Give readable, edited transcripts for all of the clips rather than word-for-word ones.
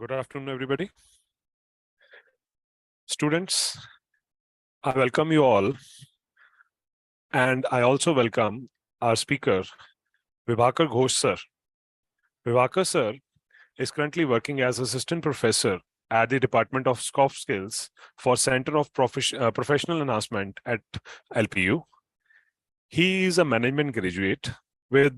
Good afternoon, everybody. Students, I welcome you all, and I also welcome our speaker, Vibhakar Ghosh sir. Vibhakar sir is currently working as assistant professor at the Department of Soft Skills for Center of Professional Enhancement at LPU. He is a management graduate with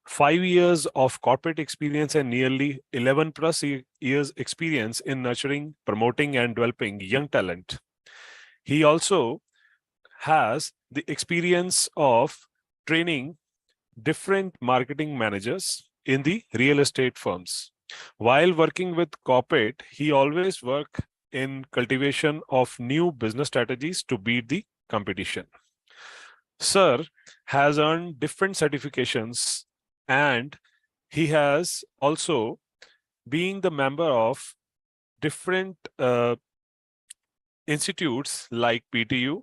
5 years of corporate experience and nearly 11 plus years experience in nurturing, promoting, and developing young talent. He also has the experience of training different marketing managers in the real estate firms. While working with corporate, he always worked in cultivation of new business strategies to beat the competition. Sir has earned different certifications, and he has also been the member of different institutes like PTU,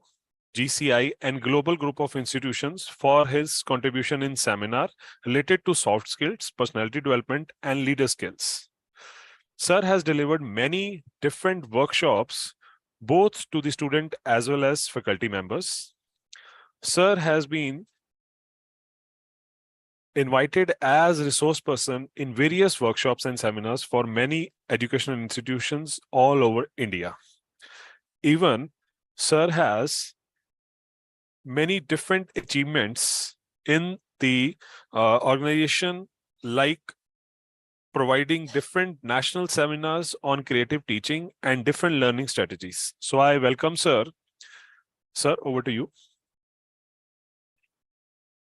GCI, and global group of institutions for his contribution in seminar related to soft skills, personality development, and leader skills. Sir has delivered many different workshops, both to the student as well as faculty members. Sir has been invited as resource person in various workshops and seminars for many educational institutions all over India. Even Sir has many different achievements in the organization, like providing different national seminars on creative teaching and different learning strategies. So I welcome Sir. Sir, over to you.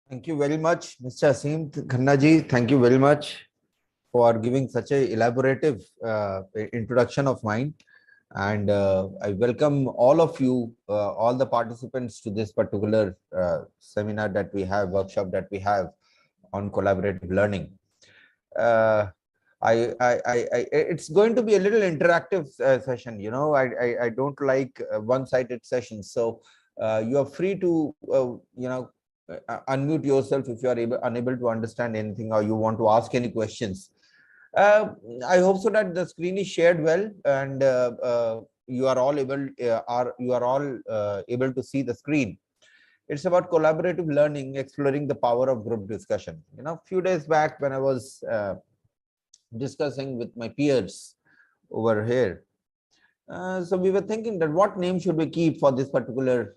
Thank you very much, Mr. Asim Khanna ji. Thank you very much for giving such a elaborative introduction of mine. And I welcome all of you, all the participants to this particular seminar that we have, workshop that we have on collaborative learning. It's going to be a little interactive session. You know, I don't like one-sided sessions. So you are free to, unmute yourself if you are unable to understand anything or you want to ask any questions. I hope so that the screen is shared well and you are all able able to see the screen. It's about collaborative learning, exploring the power of group discussion. You know, a few days back when I was discussing with my peers over here, so we were thinking that what name should we keep for this particular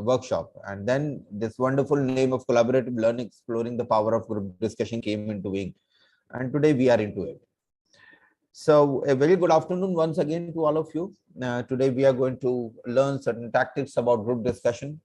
workshop, and then this wonderful name of collaborative learning, exploring the power of group discussion came into being. And today we are into it. So a very good afternoon once again to all of you. Today we are going to learn certain tactics about group discussion.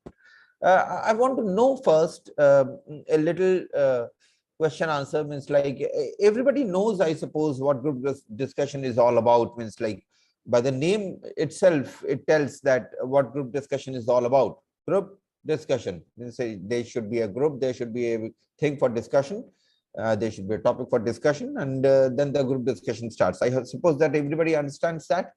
I want to know first a little question answer, means like everybody knows, I suppose, what group discussion is all about. Means like by the name itself, it tells that what group discussion is all about. Group discussion means there should be a group, there should be a thing for discussion. There should be a topic for discussion, and then the group discussion starts. I suppose that everybody understands that.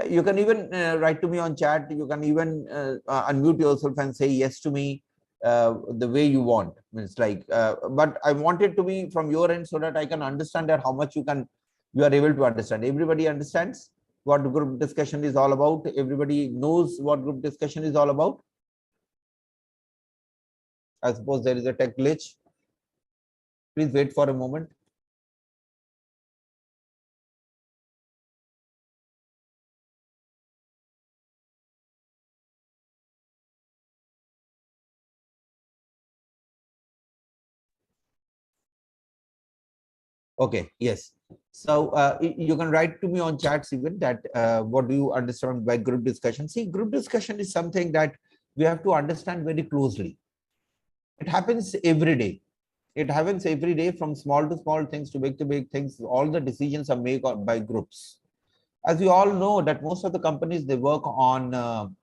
You can even write to me on chat. You can even unmute yourself and say yes to me the way you want. Means like, but I want it to be from your end so that I can understand that how much you are able to understand. Everybody understands what group discussion is all about. Everybody knows what group discussion is all about. I suppose there is a tech glitch. Please wait for a moment. Okay, yes. So you can write to me on chats even that what do you understand by group discussion? See, group discussion is something that we have to understand very closely. It happens every day. It happens every day, from small to small things to big things. All the decisions are made by groups. As you all know that most of the companies, they work on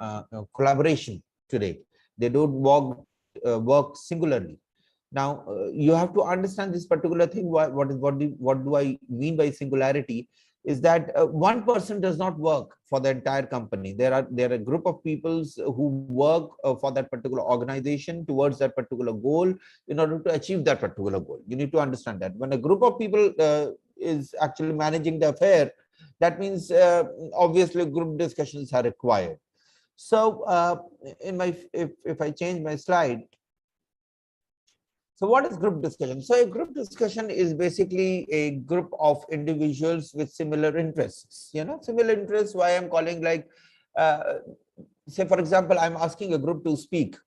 collaboration today. They don't work singularly. Now you have to understand this particular thing. What do I mean by singularity? Is that one person does not work for the entire company. There are a group of people who work for that particular organization towards that particular goal in order to achieve that particular goal. You need to understand that when a group of people is actually managing the affair, that means obviously group discussions are required. So if I change my slide. So what is group discussion? So a group discussion is basically a group of individuals with similar interests, similar interests. Why I'm calling, like, say, for example, I'm asking a group to speak,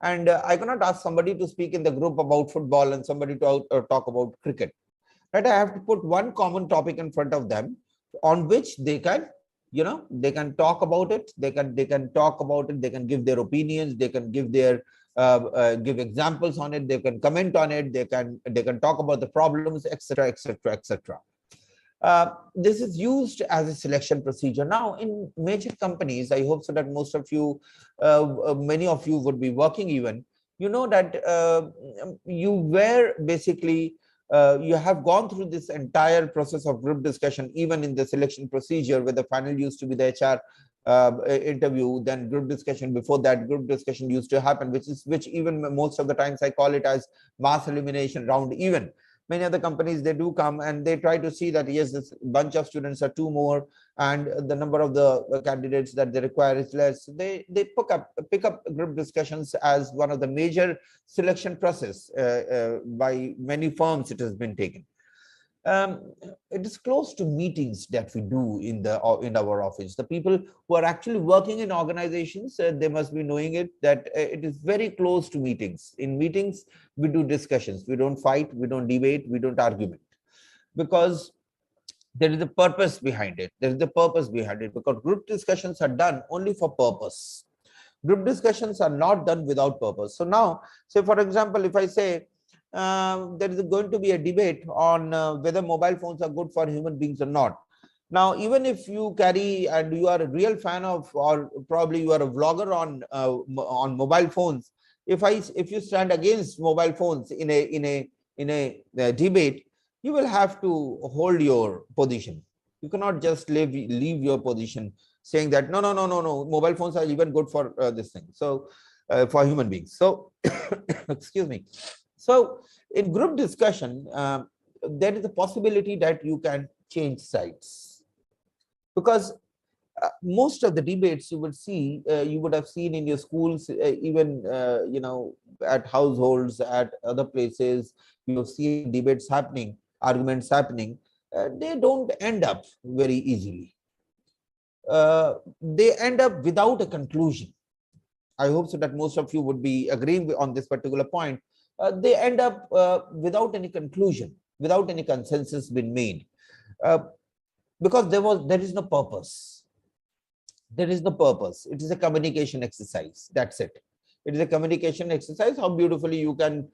and I cannot ask somebody to speak in the group about football and somebody to talk about cricket, right? I have to put one common topic in front of them on which they can, they can talk about it. They can talk about it. They can give their opinions. They can give their give examples on it. They can comment on it. They can talk about the problems, etc., etc., etc. This is used as a selection procedure. Now, in major companies, I hope so that most of you, many of you would be working even, that you were basically, you have gone through this entire process of group discussion, even in the selection procedure, where the final used to be the HR interview, then group discussion. Before that, group discussion used to happen, which even most of the times I call it as mass elimination round. Even many other companies, they do come and they try to see that, yes, this bunch of students are two more and the number of the candidates that they require is less. They pick up group discussions as one of the major selection process. By many firms it has been taken. It is close to meetings that we do in our office. The people who are actually working in organizations, they must be knowing it, that it is very close to meetings. In meetings, we do discussions. We don't fight, we don't debate, we don't argument, because there is a purpose behind it. There is a purpose behind it, because group discussions are done only for purpose. Group discussions are not done without purpose. So now, say for example, if I say, there is going to be a debate on whether mobile phones are good for human beings or not. Now, even if you carry and you are a real fan of, or probably you are a vlogger on mobile phones, if you stand against mobile phones in a debate, you will have to hold your position. You cannot just leave your position saying that no, mobile phones are even good for this thing. So for human beings. So excuse me. So in group discussion, there is a possibility that you can change sides, because most of the debates you would see, you would have seen in your schools, even at households, at other places, you see debates happening, arguments happening. They don't end up very easily. They end up without a conclusion. I hope so that most of you would be agreeing on this particular point. They end up without any conclusion, without any consensus being made, because there is no purpose. There is no purpose. It is a communication exercise. That's it. It is a communication exercise. How beautifully you can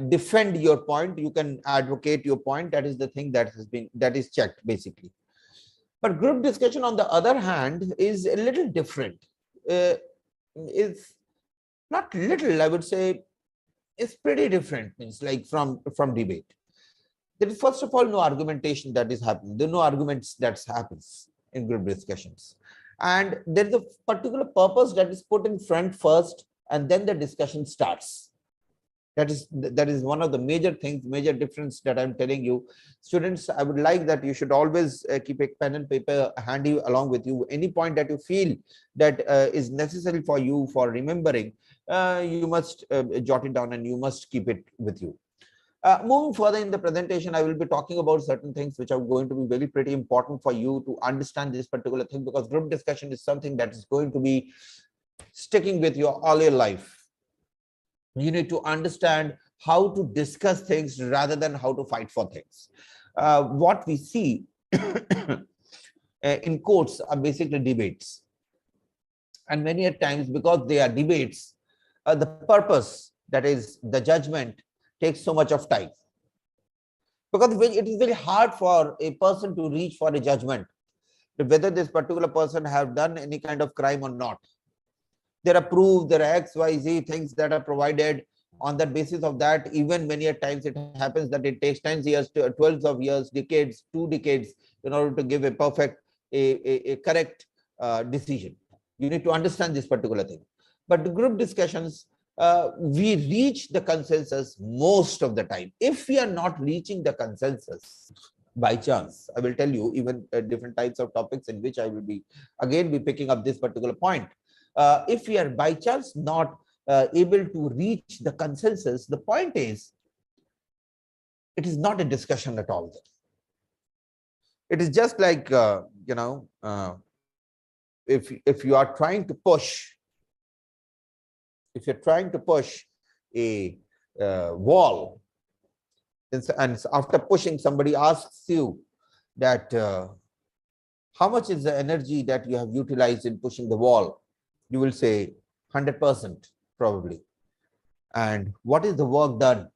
defend your point, you can advocate your point. That is the thing that is checked basically. But group discussion, on the other hand, is a little different. Is not little, I would say. It's pretty different, means like from debate. There is, first of all, no argumentation that is happening. There are no arguments that happens in group discussions. And there is a particular purpose that is put in front first, and then the discussion starts. That is one of the major things, major difference that I'm telling you. Students, I would like that you should always keep a pen and paper handy along with you. Any point that you feel that is necessary for you for remembering, you must jot it down and you must keep it with you. Moving further in the presentation, I will be talking about certain things which are going to be very pretty important for you to understand this particular thing, because group discussion is something that is going to be sticking with you all your life. You need to understand how to discuss things rather than how to fight for things. What we see in courts are basically debates. And many a times, because they are debates, the purpose, that is the judgment, takes so much of time. Because it is very hard for a person to reach for a judgment, whether this particular person have done any kind of crime or not. There are proofs, there are X, Y, Z things that are provided. On the basis of that, even many a times it happens that it takes 10 years, 12 of years, decades, 2 decades in order to give a perfect, a correct decision. You need to understand this particular thing. But the group discussions, we reach the consensus most of the time. If we are not reaching the consensus, by chance. I will tell you even different types of topics in which I will be again be picking up this particular point. If we are by chance not able to reach the consensus, the point is, it is not a discussion at all. It is just like, if you are trying to push, if you're trying to push a wall, and after pushing, somebody asks you that how much is the energy that you have utilized in pushing the wall? You will say 100% probably. And what is the work done?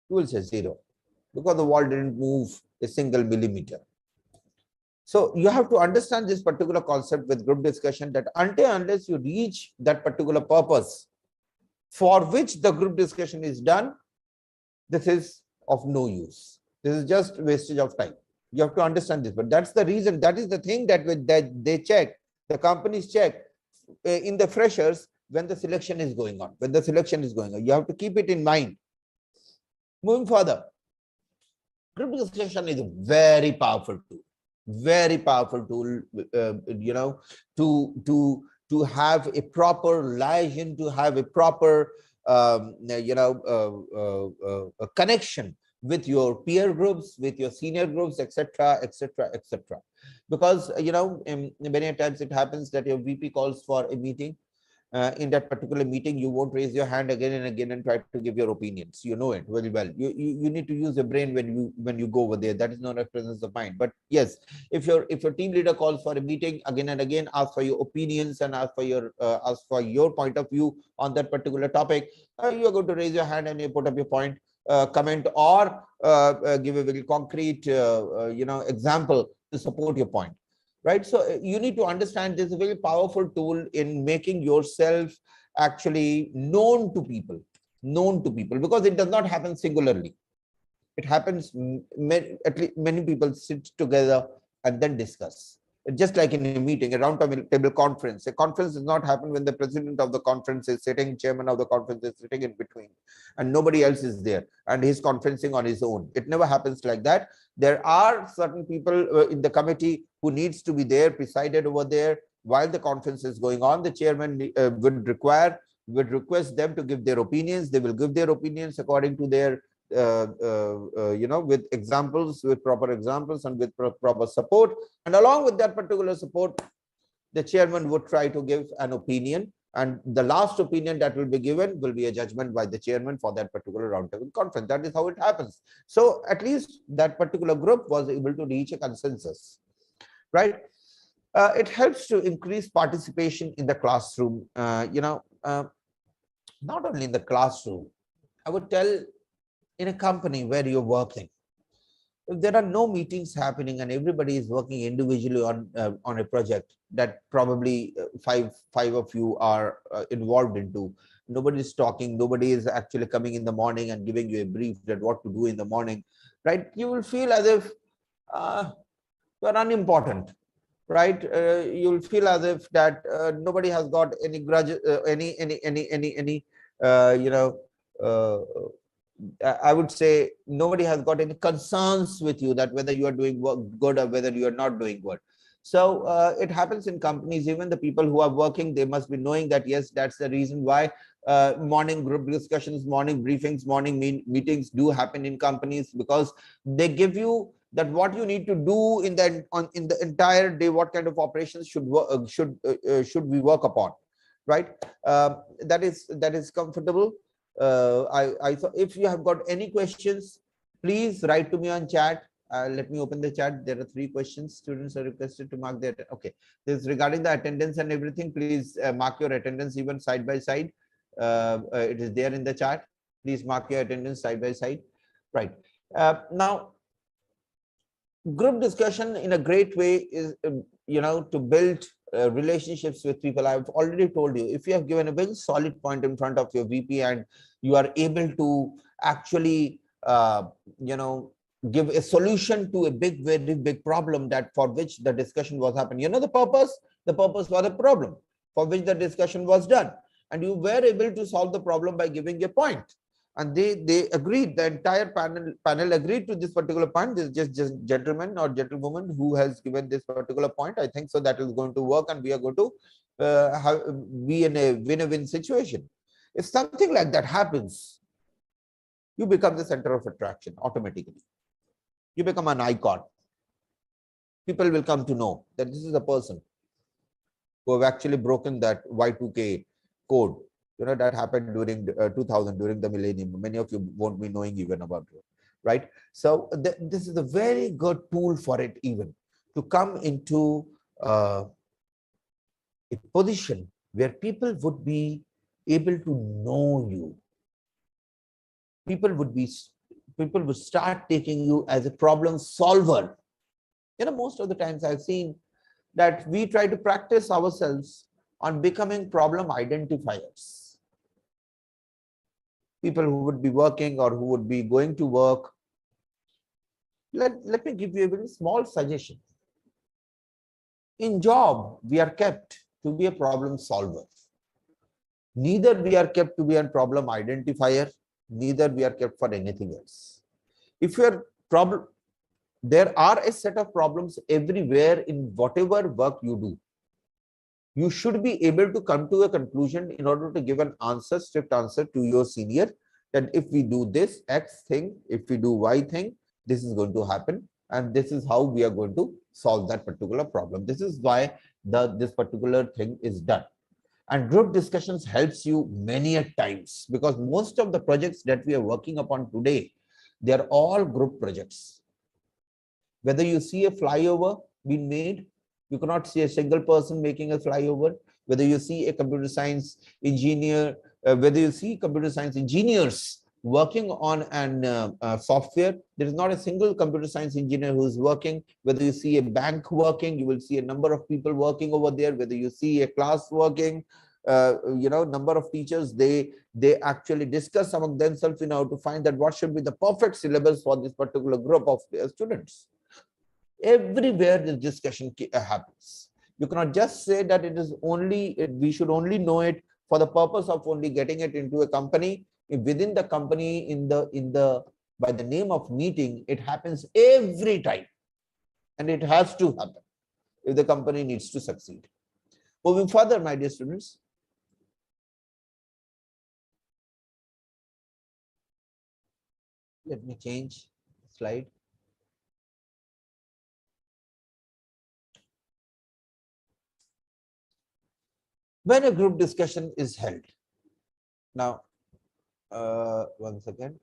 You will say 0, because the wall didn't move a single millimeter. So you have to understand this particular concept with group discussion, that unless you reach that particular purpose for which the group discussion is done, this is of no use. This is just wastage of time. You have to understand this, but that's the reason, that is the thing that they check, the companies check in the freshers when the selection is going on. When the selection is going on, you have to keep it in mind. Moving further, group discussion is a very powerful tool. Very powerful tool, to have a proper liaison, to have a proper, a connection with your peer groups, with your senior groups, etc., etc., etc. Because many times it happens that your VP calls for a meeting. In that particular meeting, you won't raise your hand again and again and try to give your opinions. You know it very well. You need to use your brain when you go over there. That is not a presence of mind. But yes, if your team leader calls for a meeting again and again, ask for your opinions and ask for your point of view on that particular topic, you are going to raise your hand and you put up your point, comment, or give a very concrete example to support your point. Right. So you need to understand this is a very powerful tool in making yourself actually known to people, because it does not happen singularly. It happens, at least many people sit together and then discuss. Just like in a meeting, a round table conference. A conference does not happen when the president of the conference is sitting, chairman of the conference is sitting in between, and nobody else is there, and he's conferencing on his own. It never happens like that. There are certain people in the committee who needs to be there, presided over there while the conference is going on. The chairman would request them to give their opinions. They will give their opinions according to their with examples, with proper examples, and with proper support. And along with that particular support, the chairman would try to give an opinion, and the last opinion that will be given will be a judgment by the chairman for that particular roundtable conference. That is how it happens. So at least that particular group was able to reach a consensus, right? It helps to increase participation in the classroom. Not only in the classroom, I would tell, in a company where you're working, if there are no meetings happening and everybody is working individually on a project that probably five of you are involved into, nobody is talking, nobody is actually coming in the morning and giving you a brief that what to do in the morning, right? You will feel as if you are unimportant, right? You will feel as if that nobody has got any grudge, I would say nobody has got any concerns with you that whether you are doing work good or whether you are not doing good. So it happens in companies. Even the people who are working, they must be knowing that, yes, that's the reason why morning group discussions, morning briefings, morning meetings do happen in companies, because they give you that what you need to do in the entire day, what kind of operations should we work upon, right? That is comfortable. If you have got any questions, please write to me on chat. Let me open the chat. There are 3 questions. Students are requested to mark their, okay. This is regarding the attendance and everything. Please mark your attendance even side by side. It is there in the chat. Please mark your attendance side by side. Right. Now, group discussion in a great way is, to build relationships with people. I've already told you, if you have given a very solid point in front of your VP and you are able to actually, give a solution to a very big problem that for which the discussion was happening. The purpose was a problem for which the discussion was done, and you were able to solve the problem by giving a point. And they agreed, the entire panel agreed to this particular point. This is just gentleman or gentlewoman who has given this particular point. I think so that is going to work, and we are going to be in a win-win situation. If something like that happens, you become the center of attraction automatically. You become an icon. People will come to know that this is a person who have actually broken that Y2K code. You know, that happened during 2000, during the millennium. Many of you won't be knowing even about it, right? So this is a very good tool for it, even to come into a position where people would be able to know you. People would start taking you as a problem solver. You know, most of the times I've seen that we try to practice ourselves on becoming problem identifiers. People who would be working or who would be going to work. Let me give you a very small suggestion. In job, we are kept to be a problem solver. Neither we are kept to be a problem identifier, neither we are kept for anything else. If your problem, there are a set of problems everywhere in whatever work you do. You should be able to come to a conclusion in order to give an answer, strict answer to your senior, that if we do this X thing, if we do Y thing, this is going to happen, and this is how we are going to solve that particular problem. This is why this particular thing is done. And group discussions helps you many a times, because most of the projects that we are working upon today, they are all group projects. Whether you see a flyover being made, you cannot see a single person making a flyover. Whether you see a computer science engineer, whether you see computer science engineers working on an software, there is not a single computer science engineer who is working. Whether you see a bank working, you will see a number of people working over there. Whether you see a class working, you know, number of teachers, they actually discuss among themselves, you know, to find that what should be the perfect syllabus for this particular group of students. Everywhere this discussion happens. You cannot just say that it is only, we should only know it for the purpose of only getting it into a company. If within the company, by the name of meeting, it happens every time, and it has to happen if the company needs to succeed. Moving further, my dear students, let me change slide. When a group discussion is held, now, one second.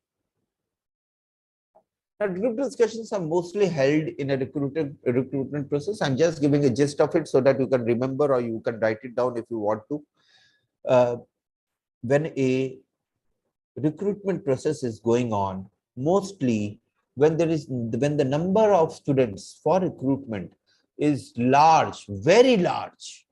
Now, group discussions are mostly held in a recruitment process. I'm just giving a gist of it so that you can remember, or you can write it down if you want to. When a recruitment process is going on, mostly when the number of students for recruitment is large, very large,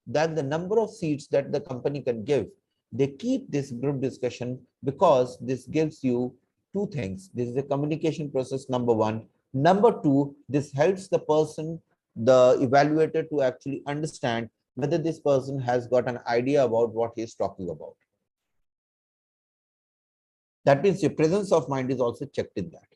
than the number of seats that the company can give, they keep this group discussion, because this gives you two things. This is a communication process, number one. Number two, this helps the person, the evaluator, to actually understand whether this person has got an idea about what he is talking about. That means your presence of mind is also checked in that.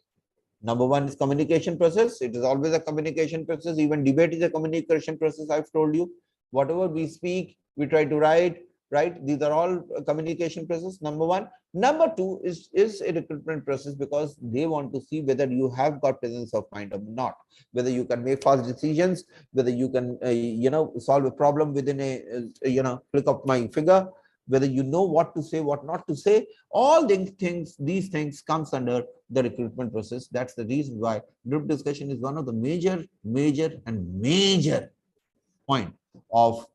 Number one is communication process. It is always a communication process. Even debate is a communication process. I've told you, whatever we speak, we try to write, right? These are all communication process, number one. Number two is a recruitment process, because they want to see whether you have got presence of mind or not, whether you can make fast decisions, whether you can, you know, solve a problem within a, you know, click of my finger, whether you know what to say, what not to say. All these things comes under the recruitment process. That's the reason why group discussion is one of the major point of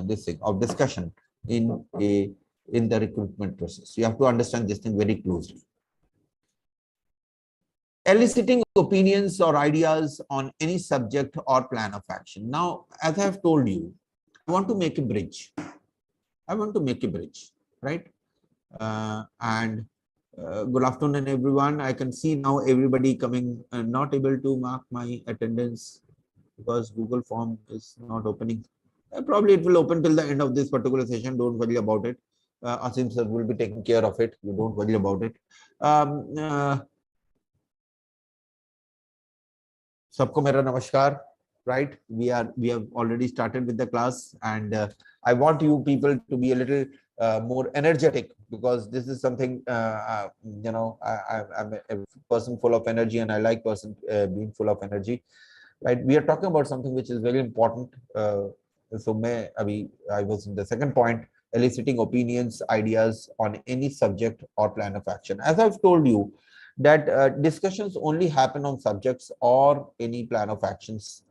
this thing of discussion in the recruitment process. You have to understand this thing very closely. Eliciting opinions or ideas on any subject or plan of action. Now, as I have told you, I want to make a bridge. Right? Good afternoon, everyone. I can see now everybody coming. Not able to mark my attendance because Google form is not opening. Probably it will open till the end of this particular session. Don't worry about it. Asim sir will be taking care of it. You don't worry about it. Sabko mera namaskar. Right? We have already started with the class, and I want you people to be a little more energetic, because this is something I'm a person full of energy, and I like person being full of energy. Right? We are talking about something which is very important. I was in the second point, eliciting opinions, ideas on any subject or plan of action. As I've told you, that discussions only happen on subjects or any plan of actions.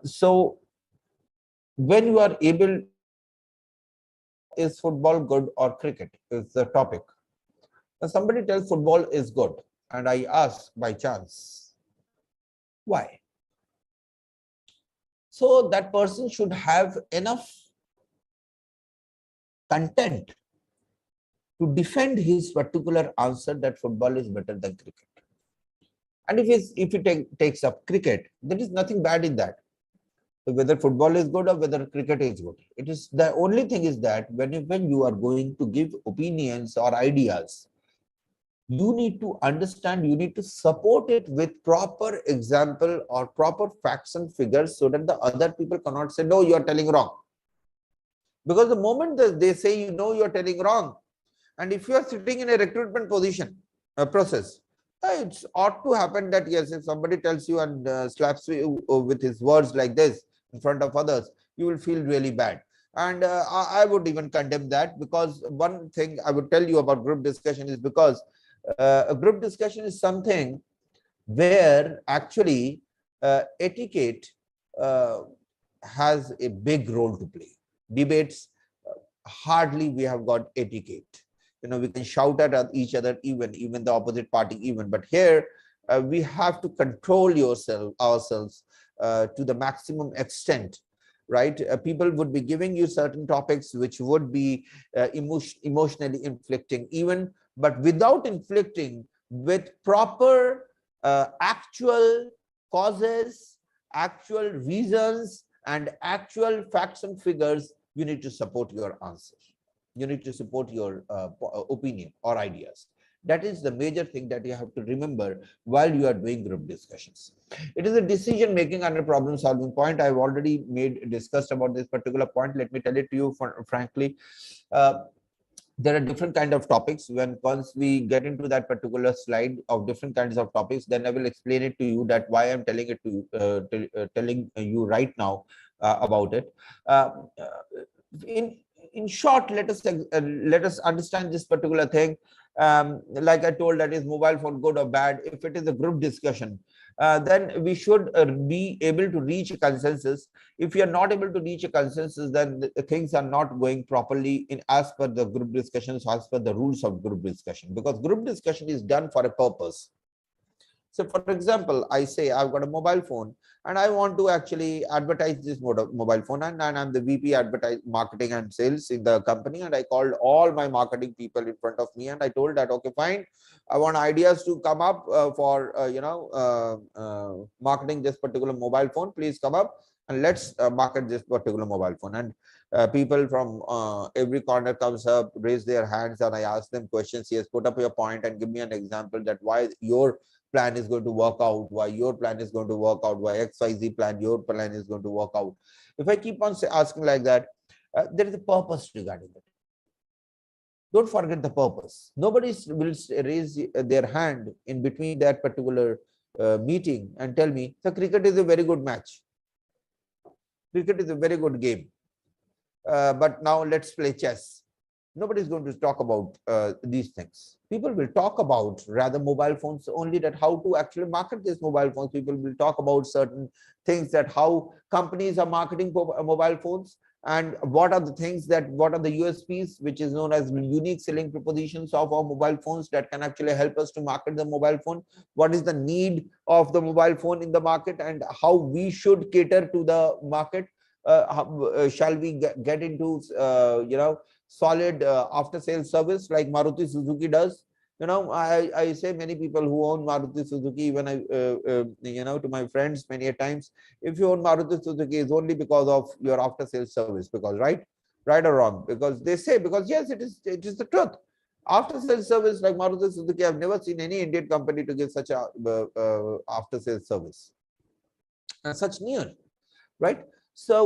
So when you are able, is football good or cricket is the topic. Now somebody tells football is good, and I ask by chance, why? So that person should have enough content to defend his particular answer that football is better than cricket. And if he takes up cricket, there is nothing bad in that. So whether football is good or whether cricket is good, it is the only thing is that when you are going to give opinions or ideas, you need to understand, you need to support it with proper example or proper facts and figures, so that the other people cannot say, no, you are telling wrong. Because the moment that they say, you know, you are telling wrong, and if you are sitting in a recruitment position, a process, it ought to happen that yes, if somebody tells you and slaps you with his words like this in front of others, you will feel really bad. And I would even condemn that, because one thing I would tell you about group discussion is because a group discussion is something where actually etiquette has a big role to play. Debates, hardly we have got etiquette. We can shout at each other, even the opposite party even, but here we have to control ourselves to the maximum extent. Right? People would be giving you certain topics which would be emotionally inflicting even, but without inflicting, with proper actual causes, actual reasons, and actual facts and figures, you need to support your answer. You need to support your opinion or ideas. That is the major thing that you have to remember while you are doing group discussions. It is a decision making and a problem solving point. I've already discussed about this particular point. Let me tell it to you frankly. There are different kind of topics. Once we get into that particular slide of different kinds of topics, then I will explain it to you, that why I'm telling it to you, telling you right now about it. In short, let us understand this particular thing. Like I told, that is mobile phone good or bad. If it is a group discussion, then we should be able to reach a consensus. If you are not able to reach a consensus, then things are not going properly in as per the group discussions, as per the rules of group discussion, because group discussion is done for a purpose. So for example, I say I've got a mobile phone and I want to actually advertise this mobile phone, and I'm the VP marketing and sales in the company, and I called all my marketing people in front of me and I told that, okay, fine, I want ideas to come up for marketing this particular mobile phone. Please come up and let's market this particular mobile phone. And people from every corner comes up, raise their hands, and I ask them questions. Yes, put up your point and give me an example that why your plan is going to work out, why your plan is going to work out, why XYZ plan, your plan is going to work out. If I keep on asking like that, there is a purpose regarding it. Don't forget the purpose. Nobody will raise their hand in between that particular meeting and tell me, so cricket is a very good match. Cricket is a very good game. But now let's play chess. Nobody is going to talk about these things. People will talk about rather mobile phones only, that how to actually market these mobile phones. People will talk about certain things, that how companies are marketing mobile phones, and what are the things what are the USPs, which is known as unique selling propositions of our mobile phones, that can actually help us to market the mobile phone. What is the need of the mobile phone in the market, and how we should cater to the market. Shall we get into solid after sales service like Maruti Suzuki does? I say many people who own Maruti Suzuki, even to my friends many a times, if you own Maruti Suzuki, it's only because of your after sales service, because right, right or wrong, because they say, because yes, it is the truth. After sales service like Maruti Suzuki, I've never seen any Indian company to give such a after sales service and such near, right? So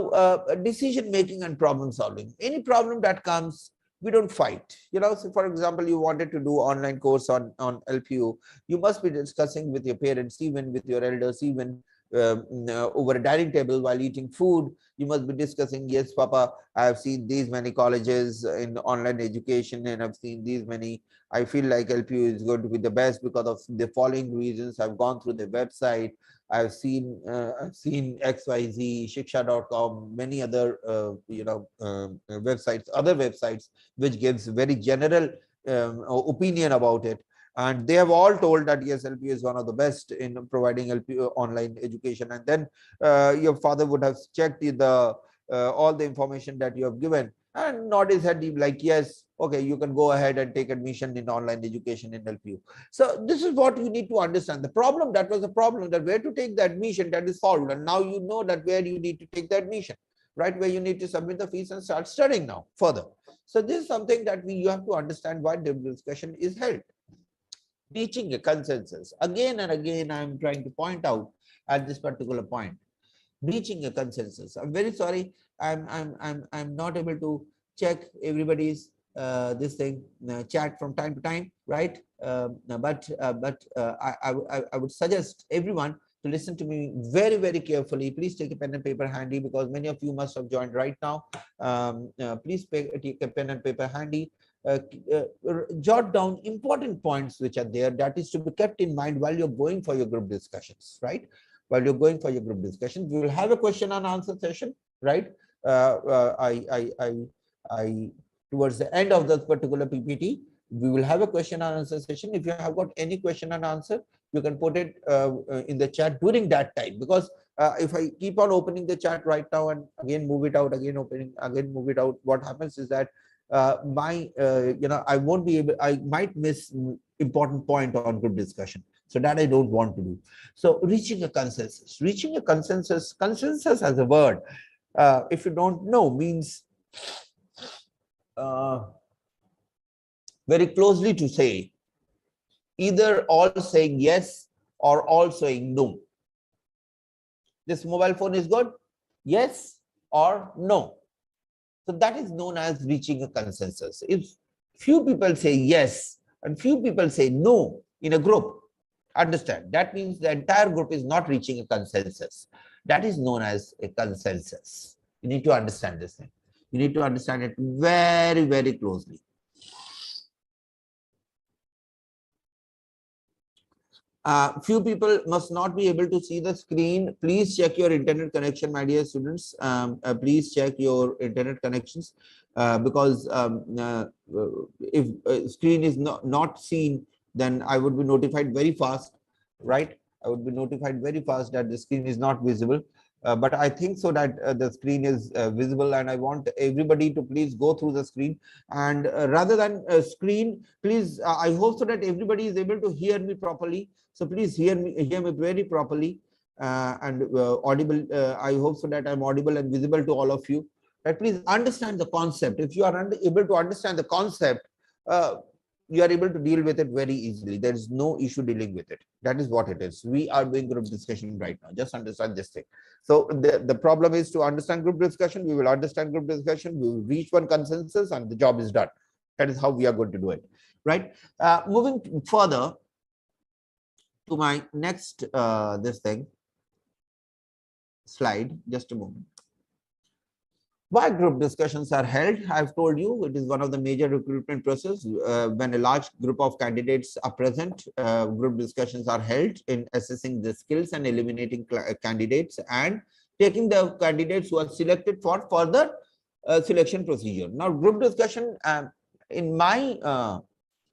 decision making and problem solving. Any problem that comes, we don't fight. So for example, you wanted to do online course on LPU, you must be discussing with your parents, even with your elders, even over a dining table while eating food. You must be discussing, yes, Papa, I have seen these many colleges in online education, and I've seen these many. I feel like LPU is going to be the best because of the following reasons. I've gone through the website. I've seen XYZ, Shiksha.com, many other websites, other websites which gives very general opinion about it. And they have all told that yes, LPU is one of the best in providing LPU online education. And then your father would have checked the all the information that you have given and nod his head like, yes, okay, you can go ahead and take admission in online education in LPU. So this is what you need to understand. The problem, that was the problem, that where to take the admission, that is solved. And now you know that where you need to take the admission, right? Where you need to submit the fees and start studying now further. So this is something that you have to understand why the discussion is held. Reaching a consensus. Again and again, I'm trying to point out at this particular point. Reaching a consensus. I'm very sorry. I'm not able to check everybody's this thing chat from time to time, right? But I would suggest everyone to listen to me very, very carefully. Please take a pen and paper handy, because many of you must have joined right now. Please take a pen and paper handy. Jot down important points which are there, that is to be kept in mind while you're going for your group discussions, right? While you're going for your group discussions, we will have a question and answer session, right? Towards the end of this particular PPT, we will have a question and answer session. If you have got any question and answer, you can put it in the chat during that time, because if I keep on opening the chat right now and again move it out, again opening, again move it out, what happens is that I won't be able, I might miss important point on group discussion. So that I don't want to do. So reaching a consensus, consensus as a word, if you don't know, means very closely to say either all saying yes or all saying no. This mobile phone is good, yes or no. So that is known as reaching a consensus. If few people say yes and few people say no in a group, understand, that means the entire group is not reaching a consensus. That is known as a consensus. You need to understand this thing. You need to understand it very, very closely. Few people must not be able to see the screen. Please check your internet connection, my dear students. Please check your internet connections, because if screen is not seen, then I would be notified very fast, right? I would be notified very fast that the screen is not visible. But I think so that the screen is visible, and I want everybody to please go through the screen. And rather than screen, please, I hope so that everybody is able to hear me properly. So please hear me very properly and audible. I hope so that I'm audible and visible to all of you. That please understand the concept. If you are able to understand the concept, you are able to deal with it very easily. There is no issue dealing with it. That is what it is. We are doing group discussion right now. Just understand this thing. So the problem is to understand group discussion. We will understand group discussion. We will reach one consensus and the job is done. That is how we are going to do it, right? Moving further to my next this thing slide, just a moment. Why group discussions are held? I've told you it is one of the major recruitment process. When a large group of candidates are present, group discussions are held in assessing the skills and eliminating candidates and taking the candidates who are selected for further selection procedure. Now, group discussion, in my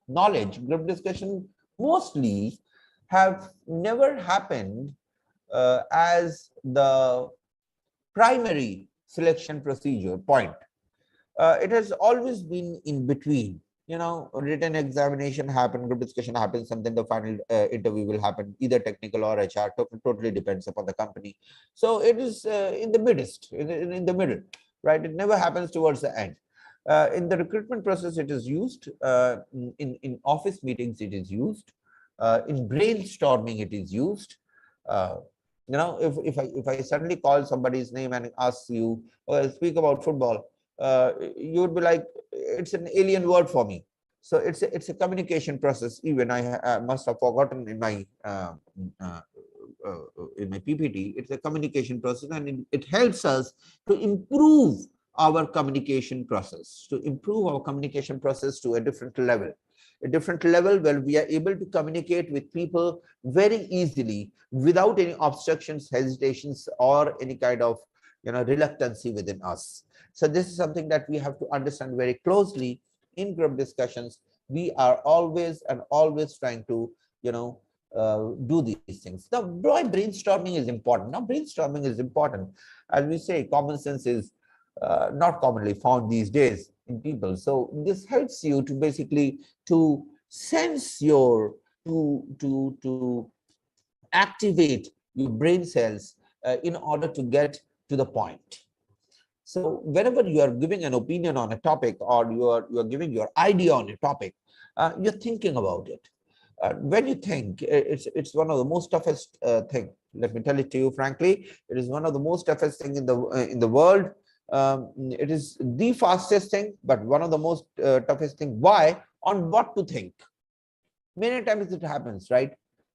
knowledge, group discussion mostly have never happened as the primary selection procedure point. It has always been in between. Written examination happen, group discussion happens, and then the final interview will happen, either technical or HR. Totally depends upon the company. So it is in the midst, in the middle, right? It never happens towards the end. In the recruitment process, it is used. In office meetings, it is used. In brainstorming, it is used. If I suddenly call somebody's name and ask you, speak about football, you would be like, it's an alien word for me. So it's a communication process. Even I must have forgotten in my PPT. It's a communication process, and it helps us to improve our communication process, to a different level. A different level where we are able to communicate with people very easily without any obstructions, hesitations, or any kind of reluctancy within us. So this is something that we have to understand very closely in group discussions. We are always trying to do these things. Now, why brainstorming is important? Now, brainstorming is important. As we say, common sense is not commonly found these days in people. So this helps you to basically to sense your to activate your brain cells in order to get to the point. So whenever you are giving an opinion on a topic, or you are giving your idea on a topic, you're thinking about it. When you think, it's one of the most toughest thing. Let me tell it to you frankly. It is one of the most toughest thing in the world. It is the fastest thing, but one of the most toughest thing. Why? On what to think. Many times it happens, right?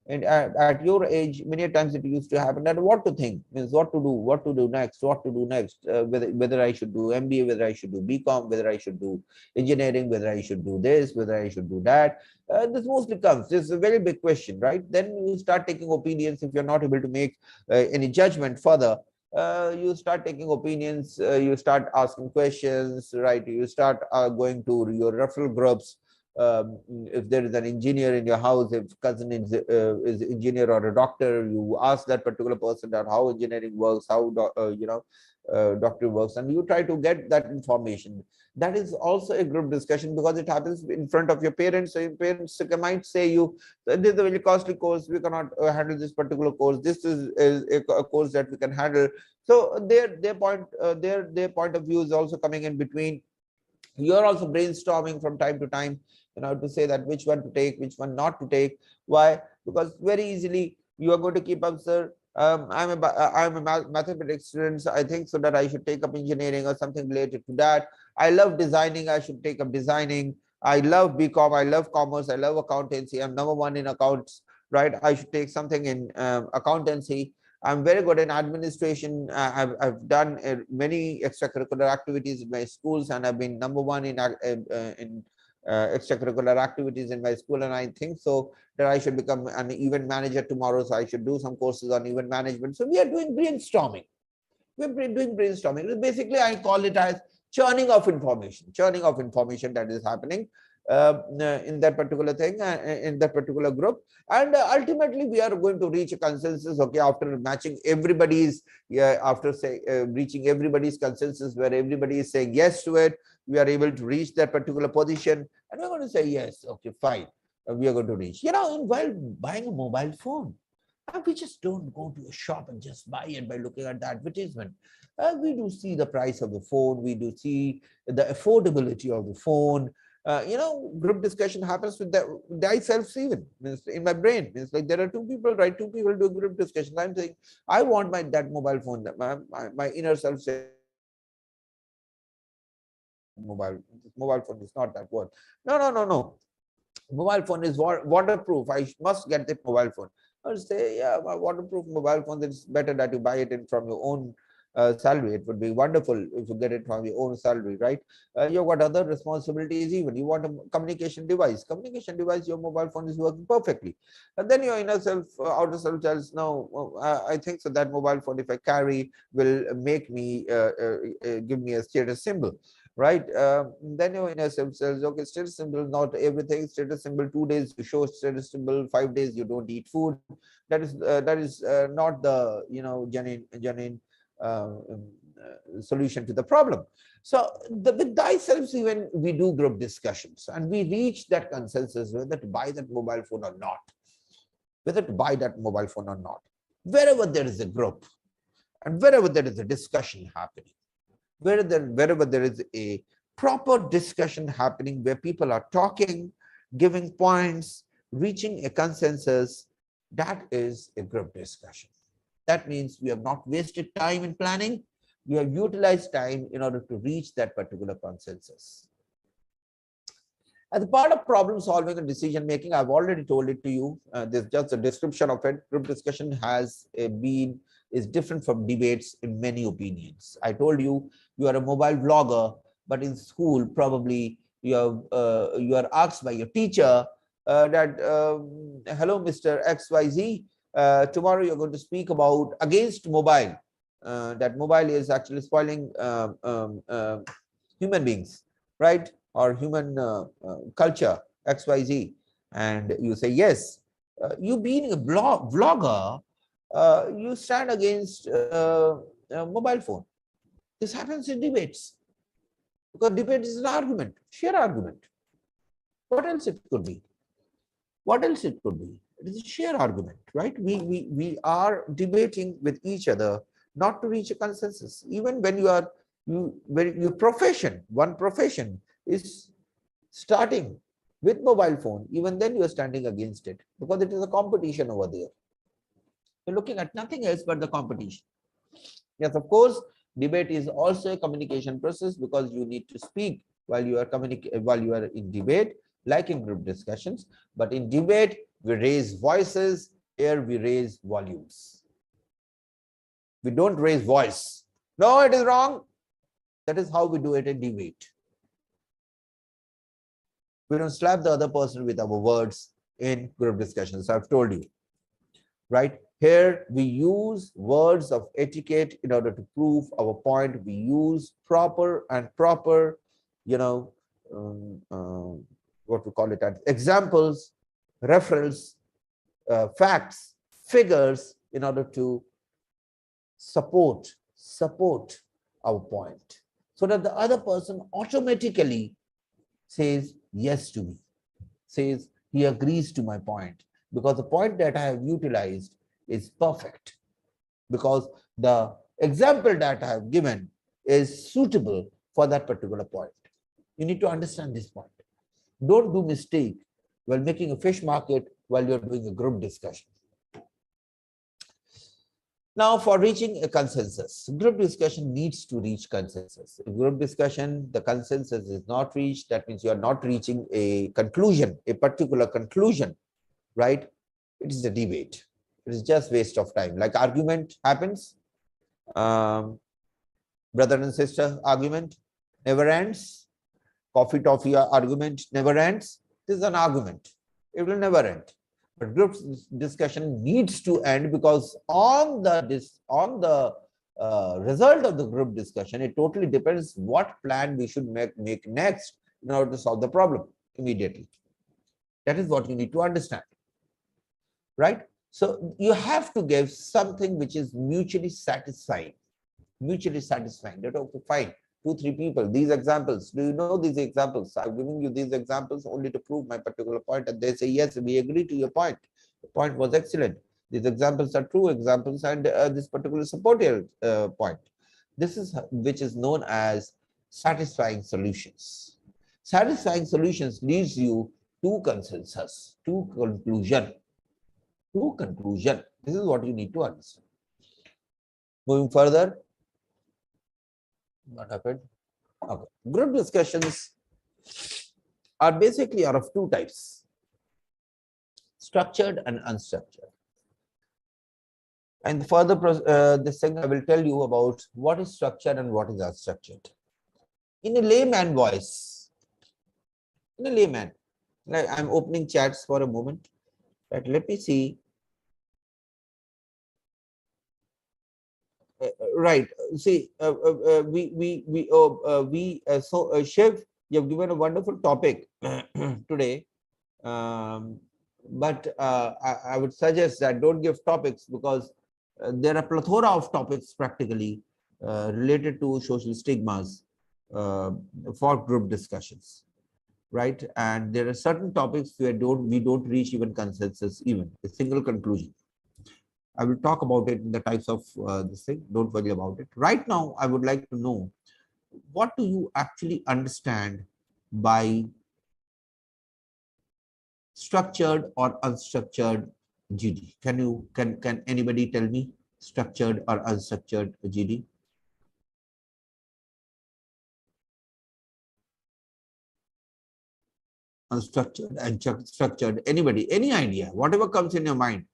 And at your age, many times it used to happen. And what to think means what to do next, whether I should do MBA, whether I should do BCom, whether I should do engineering, whether I should do this, whether I should do that. This mostly comes. This is a very big question, right? Then you start taking opinions. If you're not able to make any judgment further, you start taking opinions. You start asking questions, right? You start going to your referral groups. If there is an engineer in your house, if cousin is engineer or a doctor, you ask that particular person that how engineering works, how doctor works, and you try to get that information. That is also a group discussion, because it happens in front of your parents. So your parents might say you, this is a very costly course, we cannot handle this particular course. This is a course that we can handle. So their point of view is also coming in between. You're also brainstorming from time to time, to say that which one to take, which one not to take. Why? Because very easily you are going to keep up, sir. I'm a mathematics student. I think so that I should take up engineering or something related to that. I love designing. I should take up designing. I love BCom. I love commerce. I love accountancy. I'm #1 in accounts, right? I should take something in accountancy. I'm very good in administration. I've done many extracurricular activities in my schools, and I've been #1 in extracurricular activities in my school. And I think so that I should become an event manager tomorrow. So I should do some courses on event management. So we are doing brainstorming. We're doing brainstorming. Basically, I call it as churning of information that is happening in that particular thing, in that particular group. And ultimately we are going to reach a consensus, okay, after matching everybody's, after reaching everybody's consensus, where everybody is saying yes to it, we are able to reach that particular position, and we're going to say yes, okay, fine, we are going to reach. While buying a mobile phone, we just don't go to a shop and just buy it by looking at the advertisement. We do see the price of the phone. We do see the affordability of the phone. Group discussion happens with thyself even. Means in my brain. Means like there are two people, right? Two people do group discussion. I'm saying, I want that mobile phone. That my inner self says, mobile phone is not that worth. No. Mobile phone is waterproof. I must get the mobile phone. I'll say, yeah, waterproof mobile phone. It's better that you buy it from your own salary. It would be wonderful if you get it from your own salary, right? You've got other responsibilities. Even you want a communication device. Your mobile phone is working perfectly. And then your inner self, outer self tells, no, I think so that mobile phone, if I carry, will make me give me a status symbol. Right? Then your inner self says, okay, status symbol, not everything. Status symbol, 2 days you show status symbol, 5 days you don't eat food. That is not the genuine solution to the problem. So with thyself, even we do group discussions, and we reach that consensus whether to buy that mobile phone or not. Wherever there is a group, and wherever there is a discussion happening, wherever there is a proper discussion happening where people are talking, giving points, reaching a consensus, that is a group discussion. That means we have not wasted time in planning. We have utilized time in order to reach that particular consensus. As a part of problem solving and decision making, I've already told it to you. There's just a description of it. Group discussion is different from debates in many opinions. I told you, you are a mobile vlogger, but in school probably you are asked by your teacher that hello, Mr. XYZ, tomorrow you're going to speak about against mobile. That mobile is actually spoiling human beings, right? Or human culture, XYZ. And you say, yes, you being a vlogger, you stand against a mobile phone. This happens in debates. Because debate is an argument, sheer argument. What else it could be? What else it could be? It is a sheer argument, right? We are debating with each other not to reach a consensus. Even when your profession, one profession is starting with mobile phone, even then you are standing against it because it is a competition over there. You're looking at nothing else but the competition. Yes, of course, debate is also a communication process because you need to speak while you are in debate, like in group discussions. But in debate, we raise voices. Here we raise volumes. We don't raise voice. No, it is wrong. That is how we do it in debate. We don't slap the other person with our words in group discussions. I've told you, right? Here we use words of etiquette in order to prove our point. We use proper, what we call it, examples, referrals, facts, figures in order to support our point, so that the other person automatically says yes to me, says he agrees to my point, because the point that I have utilized is perfect, because the example that I have given is suitable for that particular point. You need to understand this point. Don't do mistake while making a fish market while you're doing a group discussion. Now, for reaching a consensus, group discussion needs to reach consensus. In group discussion, the consensus is not reached. That means you are not reaching a conclusion, a particular conclusion, right? It is a debate. It is just waste of time. Like argument happens, brother and sister argument never ends. Coffee toffee argument never ends. This is an argument. It will never end. But group discussion needs to end, because on the result of the group discussion, it totally depends what plan we should make next in order to solve the problem immediately. That is what you need to understand, right? So you have to give something which is mutually satisfying. Mutually satisfying. That okay, fine. 2-3 people, these examples, do you know these examples? I'm giving you these examples only to prove my particular point, and they say, yes, we agree to your point. The point was excellent. These examples are true examples, and this particular supportive point. This is which is known as satisfying solutions. Satisfying solutions leads you to consensus, to conclusion. To conclusion. This is what you need to understand. Moving further. What happened? Okay. Group discussions are basically of two types: structured and unstructured. And further, this thing I will tell you about what is structured and what is unstructured. In a layman voice, in a layman, like I'm opening chats for a moment. Right, let me see. Right. See, Shiv, you have given a wonderful topic today, but I would suggest that don't give topics, because there are plethora of topics practically related to social stigmas for group discussions, right? And there are certain topics where we don't reach even consensus, even a single conclusion. I will talk about it in the types of this thing. Don't worry about it. Right now, I would like to know what do you actually understand by structured or unstructured GD? Can anybody tell me structured or unstructured GD? Unstructured and structured, anybody, any idea, whatever comes in your mind.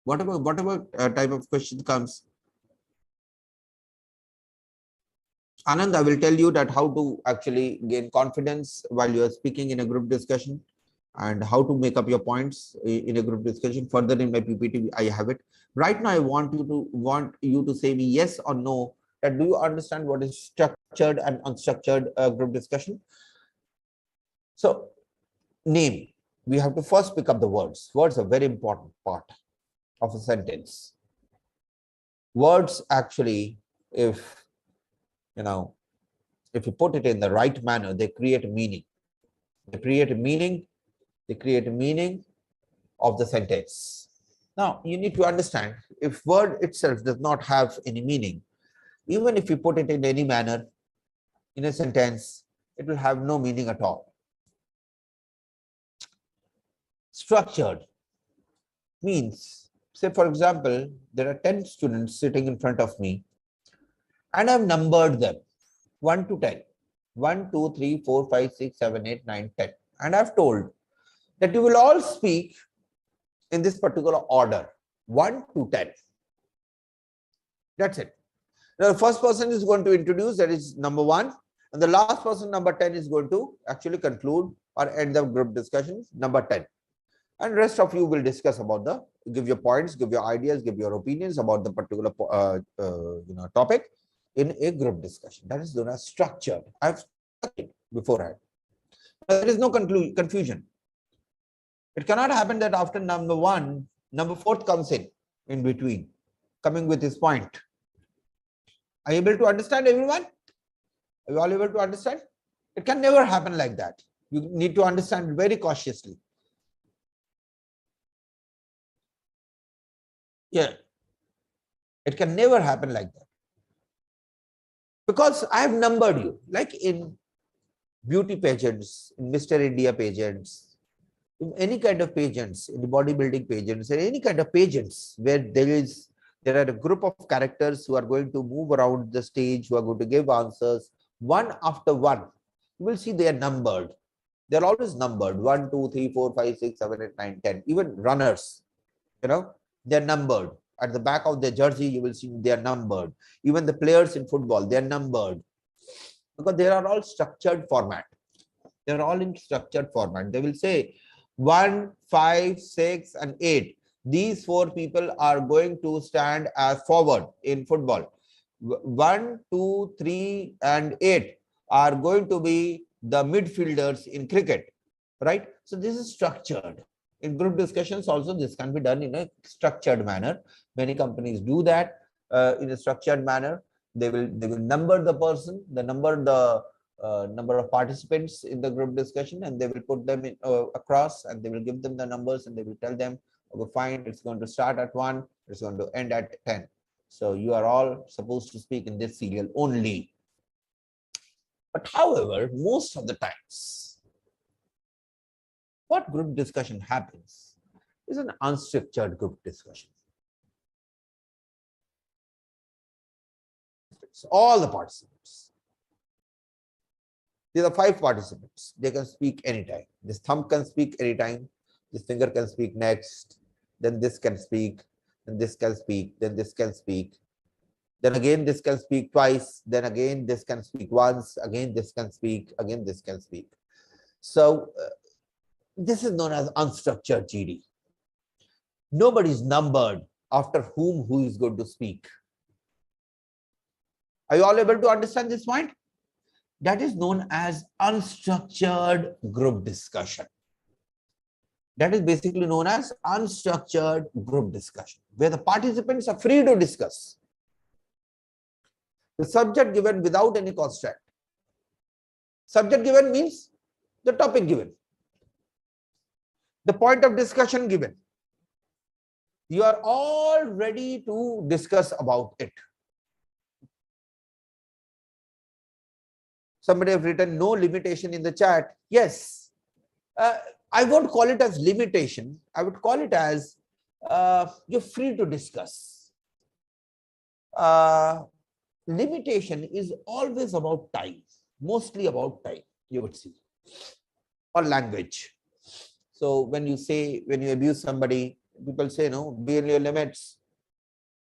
Whatever type of question comes. Anand, I will tell you that how to actually gain confidence while you are speaking in a group discussion and how to make up your points in a group discussion. Further in my PPT, I have it. Right now, I want you to say me yes or no, that do you understand what is structured and unstructured group discussion? So, name. We have to first pick up the words. Words are a very important part of a sentence. Words actually, if you put it in the right manner, they create meaning. They create a meaning. They create a meaning of the sentence. Now, you need to understand, if word itself does not have any meaning, even if you put it in any manner in a sentence, it will have no meaning at all. Structured means, say for example, there are 10 students sitting in front of me and I've numbered them 1 to 10. 1, 2, 3, 4, 5, 6, 7, 8, 9, 10. And I've told that you will all speak in this particular order, 1 to 10. That's it. Now, the first person is going to introduce, that is number 1. And the last person, number 10, is going to actually conclude or end the group discussion, number 10. And rest of you will discuss about give your points, give your ideas, give your opinions about the particular topic in a group discussion. That is known as structured. I've studied beforehand. There is no confusion. It cannot happen that after number 1, number 4 comes in between, coming with his point. Are you able to understand, everyone? Are you all able to understand? It can never happen like that. You need to understand very cautiously. Yeah, it can never happen like that. Because I have numbered you, like in beauty pageants, in Mr. India pageants, in any kind of pageants, in the bodybuilding pageants, or any kind of pageants where there are a group of characters who are going to move around the stage, who are going to give answers one after one. You will see they are numbered. They are always numbered 1, 2, 3, 4, 5, 6, 7, 8, 9, 10. Even runners, they are numbered. At the back of their jersey, you will see they are numbered. Even the players in football, they are numbered. Because they are all structured format. They are all in structured format. They will say 1, 5, 6, and 8. These 4 people are going to stand as forward in football. 1, 2, 3, and 8 are going to be the midfielders in cricket, right? So this is structured. In group discussions also, this can be done in a structured manner. Many companies do that in a structured manner. They will number the person, number of participants in the group discussion, and they will put them in, across, and they will give them the numbers, and they will tell them, okay, fine, it's going to start at 1, it's going to end at 10. So you are all supposed to speak in this serial only. But however, most of the times, what group discussion happens is an unstructured group discussion. All the participants. These are 5 participants. They can speak anytime. This thumb can speak anytime. This finger can speak next. Then this can speak. Then this can speak. Then this can speak. Then again, this can speak twice. Then again, this can speak once. Again, this can speak. Again, this can speak. So this is known as unstructured GD. Nobody is numbered after who is going to speak. Are you all able to understand this point? That is known as unstructured group discussion. That is basically known as unstructured group discussion, where the participants are free to discuss the subject given without any constraint. Subject given means the topic given, the point of discussion given. You are all ready to discuss about it. Somebody have written no limitation in the chat. Yes, I won't call it as limitation. I would call it as you're free to discuss. Limitation is always about time, mostly about time, you would see, or language. So when you abuse somebody, people say, no, be in your limits.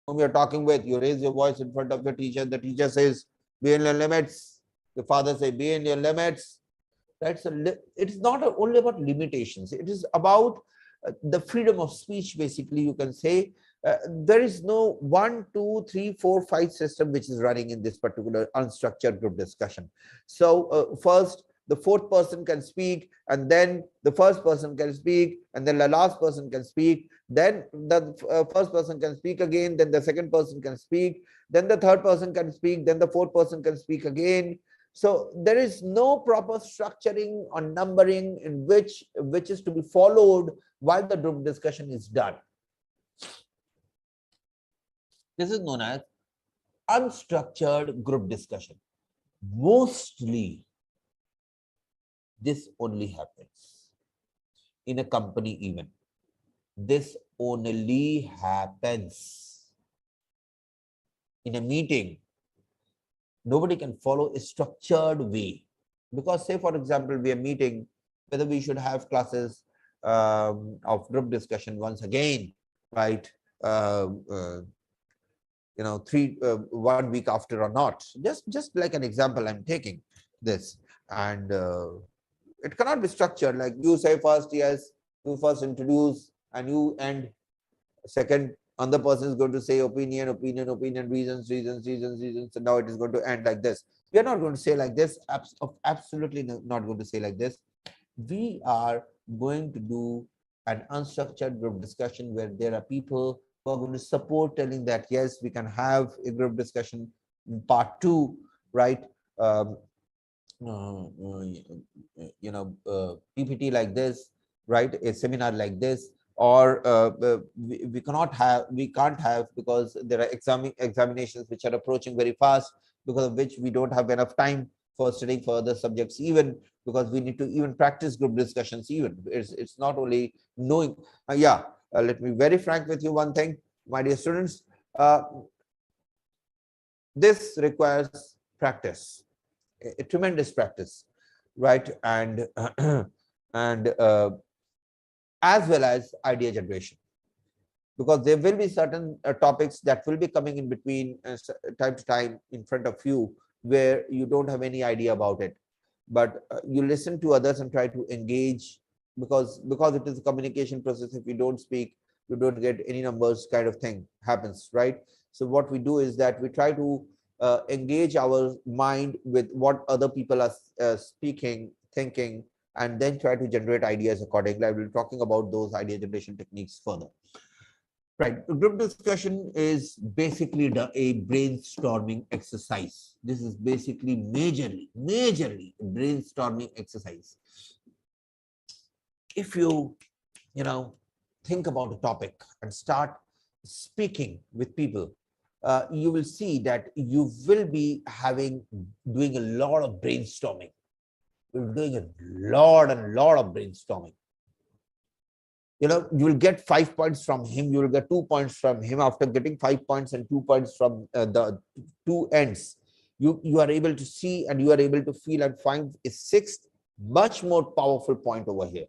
Whom you're talking with, you raise your voice in front of the teacher says, be in your limits. The father say, be in your limits. Right? So it's not only about limitations. It is about the freedom of speech, basically, you can say. There is no 1, 2, 3, 4, 5 system which is running in this particular unstructured group discussion. So first, the fourth person can speak, and then the first person can speak, and then the last person can speak. Then the first person can speak again, then the second person can speak, then the third person can speak, then the fourth person can speak again. So there is no proper structuring or numbering in which is to be followed while the group discussion is done. This is known as unstructured group discussion. Mostly, this only happens in a company event. This only happens in a meeting. Nobody can follow a structured way, because say, for example, we are meeting whether we should have classes of group discussion once again, right? 1 week after or not. Just like an example, I'm taking this, and it cannot be structured like you say first, yes, you first introduce, and you end second. Another person is going to say opinion, reasons, and now it is going to end like this. We are not going to say like this. Absolutely not going to say like this. We are going to do an unstructured group discussion where there are people who are going to support telling that, yes, we can have a group discussion in part 2, right? PPT like this, right? A seminar like this, or we can't have because there are examinations which are approaching very fast, because of which we don't have enough time for studying for other subjects, even because we need to even practice group discussions. Even it's not only knowing. Let me be very frank with you one thing, my dear students. This requires practice, a tremendous practice, right? And and as well as idea generation, because there will be certain topics that will be coming in between time to time in front of you where you don't have any idea about it, but you listen to others and try to engage, because it is a communication process. If you don't speak, you don't get any numbers, kind of thing happens, right? So what we do is that we try to engage our mind with what other people are speaking, thinking, and then try to generate ideas accordingly. I will be talking about those idea generation techniques further. Right. Group discussion is basically a brainstorming exercise. This is basically majorly a brainstorming exercise. If you think about a topic and start speaking with people, you will see that you will be doing a lot of brainstorming. You're doing a lot of brainstorming. You will get 5 points from him, you will get 2 points from him. After getting 5 points and 2 points from the two ends, you are able to see, and you are able to feel and find a sixth, much more powerful point over here.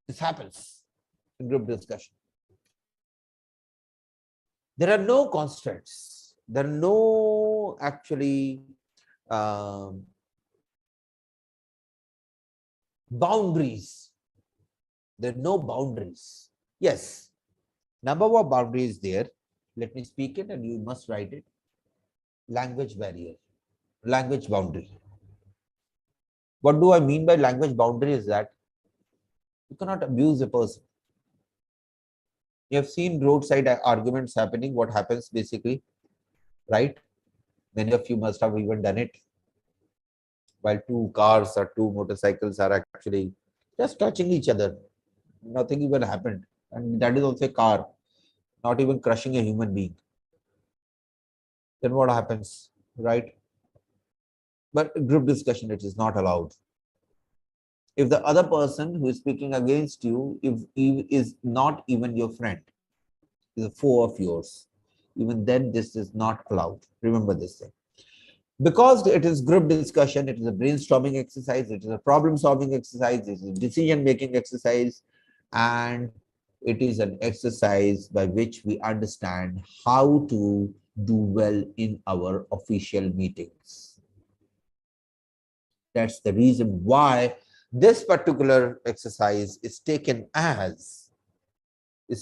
This happens in group discussion. There are no constraints. There are no actually boundaries. There are no boundaries. Yes, number of boundaries there. Let me speak it and you must write it. Language barrier, language boundary. What do I mean by language boundary is that you cannot abuse a person. You have seen roadside arguments happening. What happens basically, right? Many of you must have even done it. While two cars or two motorcycles are actually just touching each other, Nothing even happened. And that is also a car, not even crushing a human being. Then what happens, right? But group discussion, it is not allowed. If the other person who is speaking against you, if he is not even your friend, is a foe of yours, even then this is not allowed. Remember this thing. Because it is group discussion, it is a brainstorming exercise, it is a problem solving exercise, it is a decision making exercise, and it is an exercise by which we understand how to do well in our official meetings. That's the reason why this particular exercise is taken as a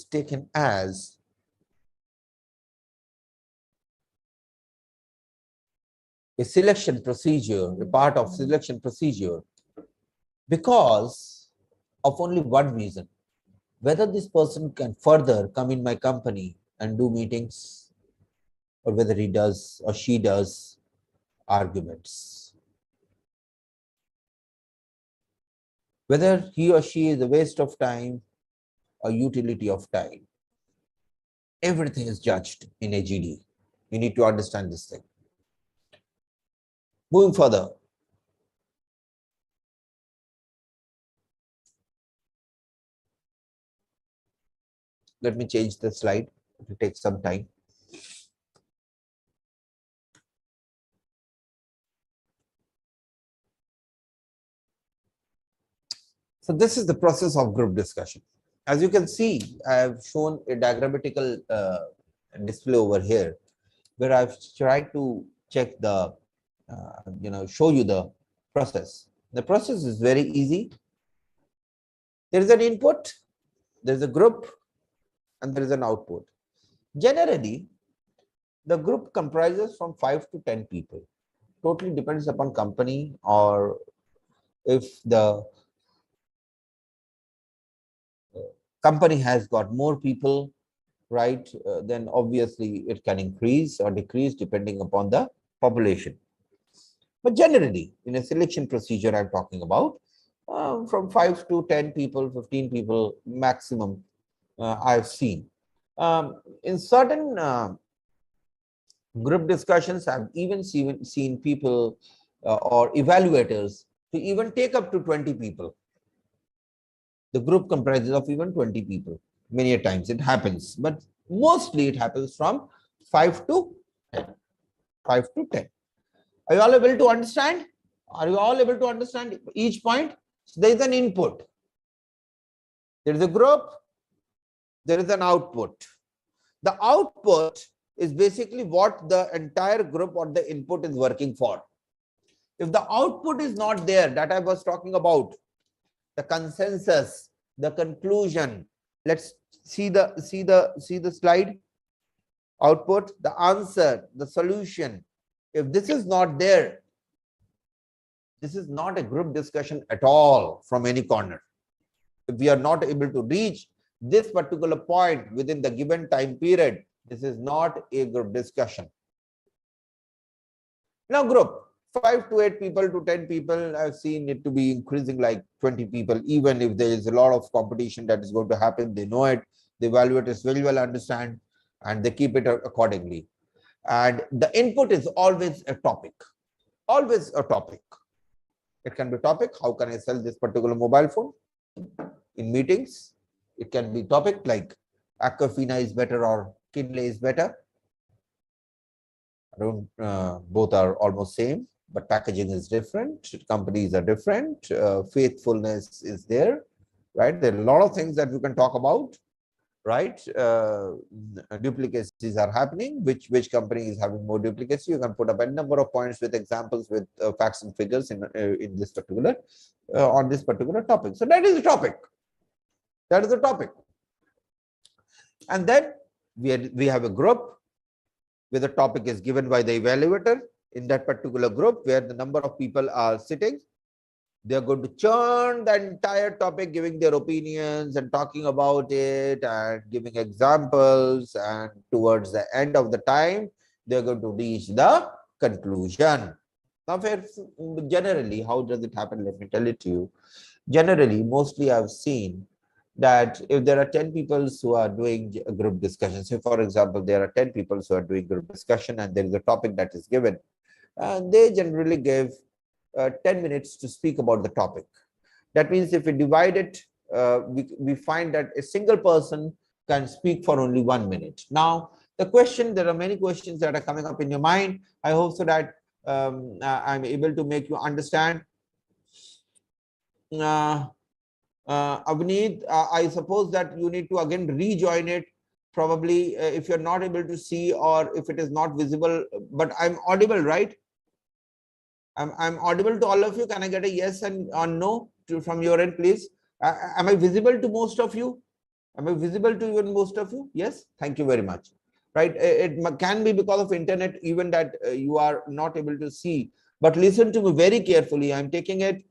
selection procedure, a part of selection procedure, because of only one reason: whether this person can further come in my company and do meetings, or whether he does or she does arguments. Whether he or she is a waste of time or utility of time. Everything is judged in a GD. You need to understand this thing. Moving further. Let me change the slide. It will take some time. So this is the process of group discussion. As you can see, I have shown a diagrammatical display over here, where I've tried to check the, show you the process. The process is very easy. There is an input, there is a group, and there is an output. Generally, the group comprises from 5 to 10 people. Totally depends upon company, or if the company has got more people, right, then obviously it can increase or decrease depending upon the population. But generally, in a selection procedure I'm talking about, from 5 to 10 people, 15 people maximum, I've seen. In certain group discussions, I've even seen people or evaluators to even take up to 20 people. The group comprises of even 20 people. Many a times it happens, but mostly it happens from 5 to 10. 5 to 10. Are you all able to understand? Are you all able to understand each point? So there is an input. There is a group. There is an output. The output is basically what the entire group or the input is working for. If the output is not there, that I was talking about, the consensus, the conclusion. Let's see the slide. Output, the answer, the solution. If this is not there, this is not a group discussion at all from any corner. If we are not able to reach this particular point within the given time period, this is not a group discussion. Now, group 5 to 8 people to 10 people, I've seen it to be increasing like 20 people. Even if there is a lot of competition that is going to happen, they know it, the evaluators very well understand, and they keep it accordingly. And the input is always a topic. Always a topic. It can be topic, how can I sell this particular mobile phone? In meetings, it can be topic like Aquafina is better or Kinley is better. Both are almost same, but packaging is different. Companies are different. Faithfulness is there, right? There are a lot of things that we can talk about, right? Duplicacies are happening. Which company is having more duplicacy? You can put up a number of points with examples, with facts and figures in this particular on this particular topic. So that is the topic. That is the topic. And then we have a group where the topic is given by the evaluator. In that particular group where the number of people are sitting, they are going to churn the entire topic, giving their opinions and talking about it and giving examples. And towards the end of the time, they're going to reach the conclusion. Now, generally, how does it happen? Let me tell it to you. Generally, mostly I've seen that if there are 10 people who are doing a group discussion, say for example, there are 10 people who are doing group discussion and there is a topic that is given, they generally give 10 minutes to speak about the topic. That means if we divide it, we find that a single person can speak for only 1 minute. Now, the question, there are many questions that are coming up in your mind. I hope so that I'm able to make you understand. Avneet, I suppose that you need to again rejoin it. Probably if you're not able to see or if it is not visible, but I'm audible, right? I'm audible to all of you. Can I get a yes and or no from your end, please? Am I visible to most of you? Am I visible to even most of you? Yes, thank you very much. Right, it can be because of internet even that you are not able to see. But listen to me very carefully. I'm taking it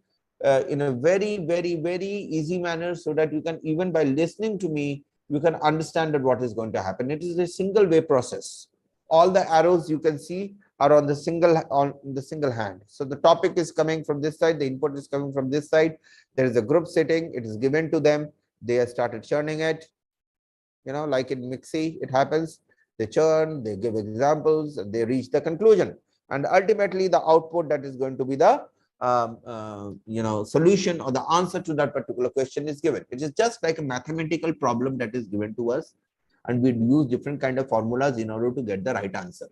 in a very, very, very easy manner so that you can, even by listening to me, you can understand that what is going to happen. It is a single way process. All the arrows you can see are on the single hand. So the topic is coming from this side, the input is coming from this side. There is a group sitting, it is given to them. They have started churning it, like in Mixi, it happens. They churn, they give examples, and they reach the conclusion. And ultimately, the output that is going to be the solution or the answer to that particular question is given. It is just like a mathematical problem that is given to us, and we use different kind of formulas in order to get the right answer.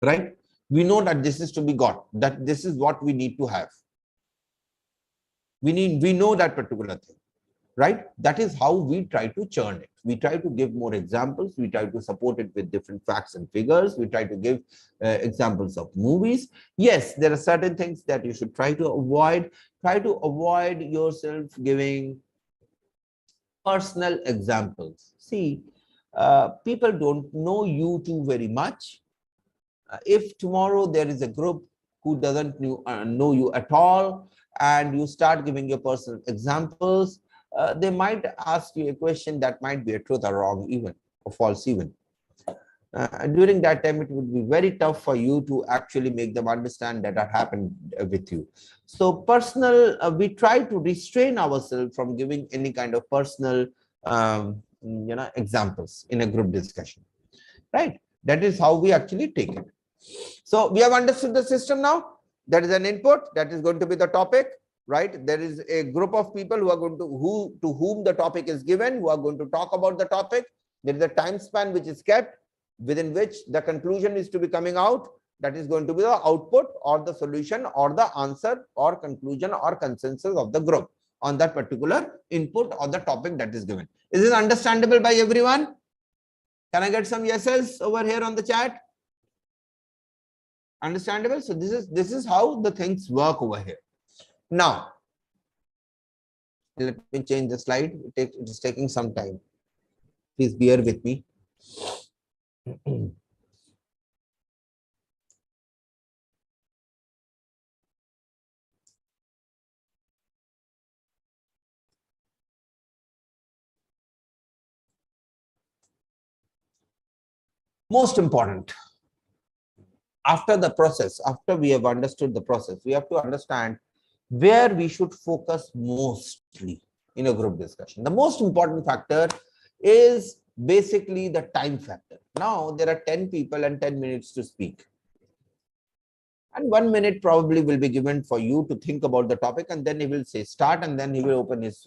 Right? We know that this is to be got, that this is what we need to have. We know that particular thing. Right? That is how we try to churn it. We try to give more examples. We try to support it with different facts and figures. We try to give examples of movies. Yes, there are certain things that you should try to avoid. Try to avoid yourself giving personal examples. See, people don't know you too very much. If tomorrow there is a group who doesn't know you at all, and you start giving your personal examples, they might ask you a question that might be a truth or wrong even, or false even. During that time, it would be very tough for you to actually make them understand that happened with you. So personal, we try to restrain ourselves from giving any kind of personal examples in a group discussion, right? That is how we actually take it. So we have understood the system now. That is an input, that is going to be the topic. Right, there is a group of people who are going to whom the topic is given, who are going to talk about the topic. There is a time span which is kept within which the conclusion is to be coming out. That is going to be the output or the solution or the answer or conclusion or consensus of the group on that particular input or the topic that is given. Is this understandable by everyone? Can I get some yeses over here on the chat? Understandable? So this is how the things work over here. Now, let me change the slide. It is taking some time. Please bear with me. Most important, after the process, after we have understood the process, we have to understand where we should focus mostly in a group discussion. The most important factor is basically the time factor. Now there are 10 people and 10 minutes to speak. And 1 minute probably will be given for you to think about the topic, and then he will say start, and then he will open his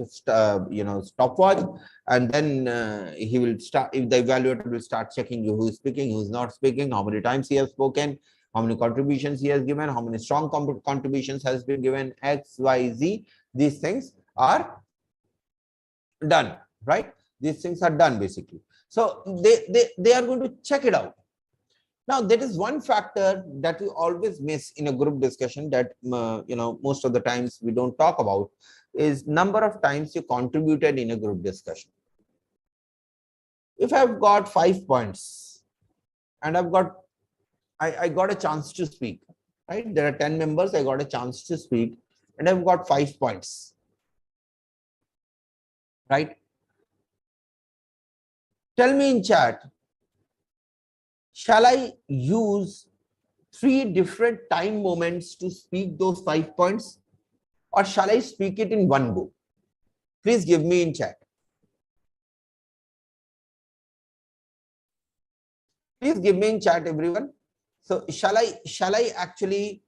stopwatch, and then he will start. If the evaluator will start checking you who is speaking, who is not speaking, how many times he has spoken, how many contributions he has given, how many strong contributions has been given, X, Y, Z. These things are done, right? These things are done basically. So they are going to check it out. Now, that is one factor that we always miss in a group discussion that, most of the times we don't talk about, is number of times you contributed in a group discussion. If I've got 5 points and I got a chance to speak, right? There are 10 members, I got a chance to speak, and I've got 5 points, right? Tell me in chat, shall I use 3 different time moments to speak those 5 points, or shall I speak it in one go? Please give me in chat. Please give me in chat, everyone. So shall I actually,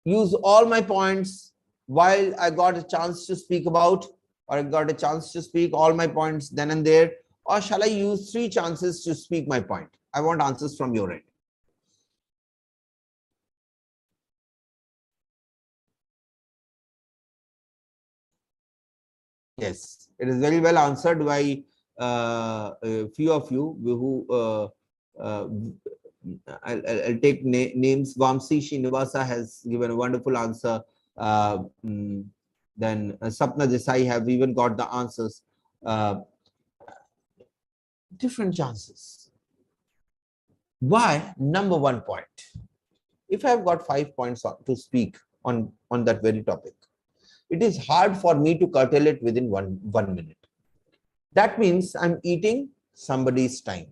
use all my points while I got a chance to speak about, or I got a chance to speak all my points then and there, or shall I use 3 chances to speak my point? I want answers from your end. Yes, it is very well answered by a few of you who I'll take names. Vamsi Srinivasa has given a wonderful answer. Then Sapna Desai have even got the answers. Different chances. Why? Number 1 point. If I have got 5 points to speak on that very topic, it is hard for me to curtail it within one minute. That means I'm eating somebody's time.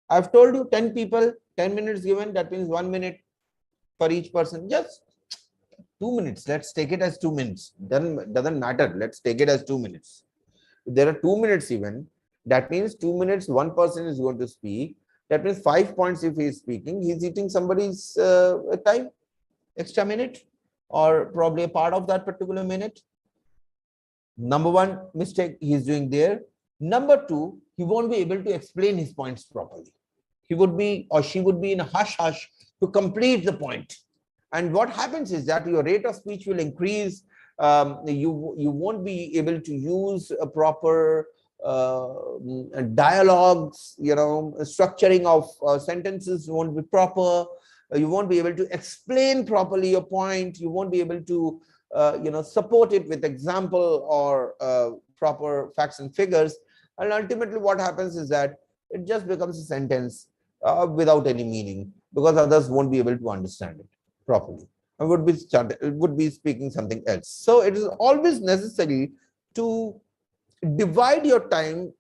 I've told you 10 people, 10 minutes given, that means 1 minute for each person. Just 2 minutes. Let's take it as 2 minutes. Doesn't matter. Let's take it as 2 minutes. If there are 2 minutes even, that means 2 minutes, one person is going to speak. That means 5 points if he is speaking, he's eating somebody's time, extra minute, or probably a part of that particular minute. Number 1 mistake he's doing there. Number 2, he won't be able to explain his points properly. He would be, or she would be in a hush to complete the point. And what happens is that your rate of speech will increase. You won't be able to use a proper dialogues, structuring of sentences won't be proper. You won't be able to explain properly your point. You won't be able to support it with example or proper facts and figures. And ultimately what happens is that it just becomes a sentence without any meaning, because others won't be able to understand it properly and would be speaking something else. So it is always necessary to divide your time,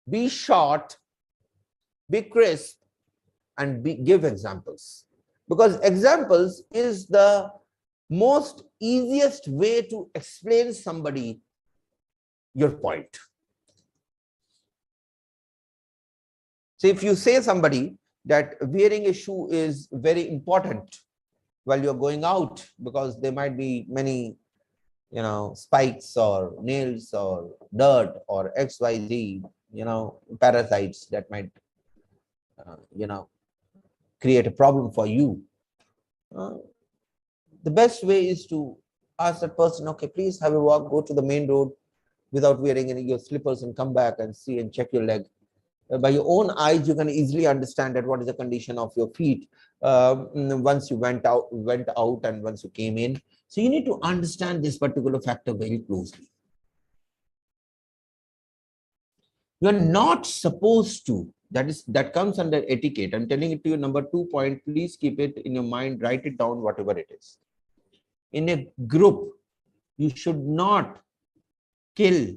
be short, be crisp, and give examples, because examples is the most easiest way to explain somebody your point. So if you say somebody that wearing a shoe is very important while you're going out, because there might be many spikes or nails or dirt or XYZ, parasites that might, create a problem for you. The best way is to ask that person, okay, please have a walk, go to the main road without wearing any of your slippers and come back and see and check your leg. By your own eyes, you can easily understand that what is the condition of your feet once you went out and once you came in. So you need to understand this particular factor very closely. You're not supposed to, that comes under etiquette. I'm telling it to you, number 2 point, please keep it in your mind, write it down, whatever it is. In a group, you should not kill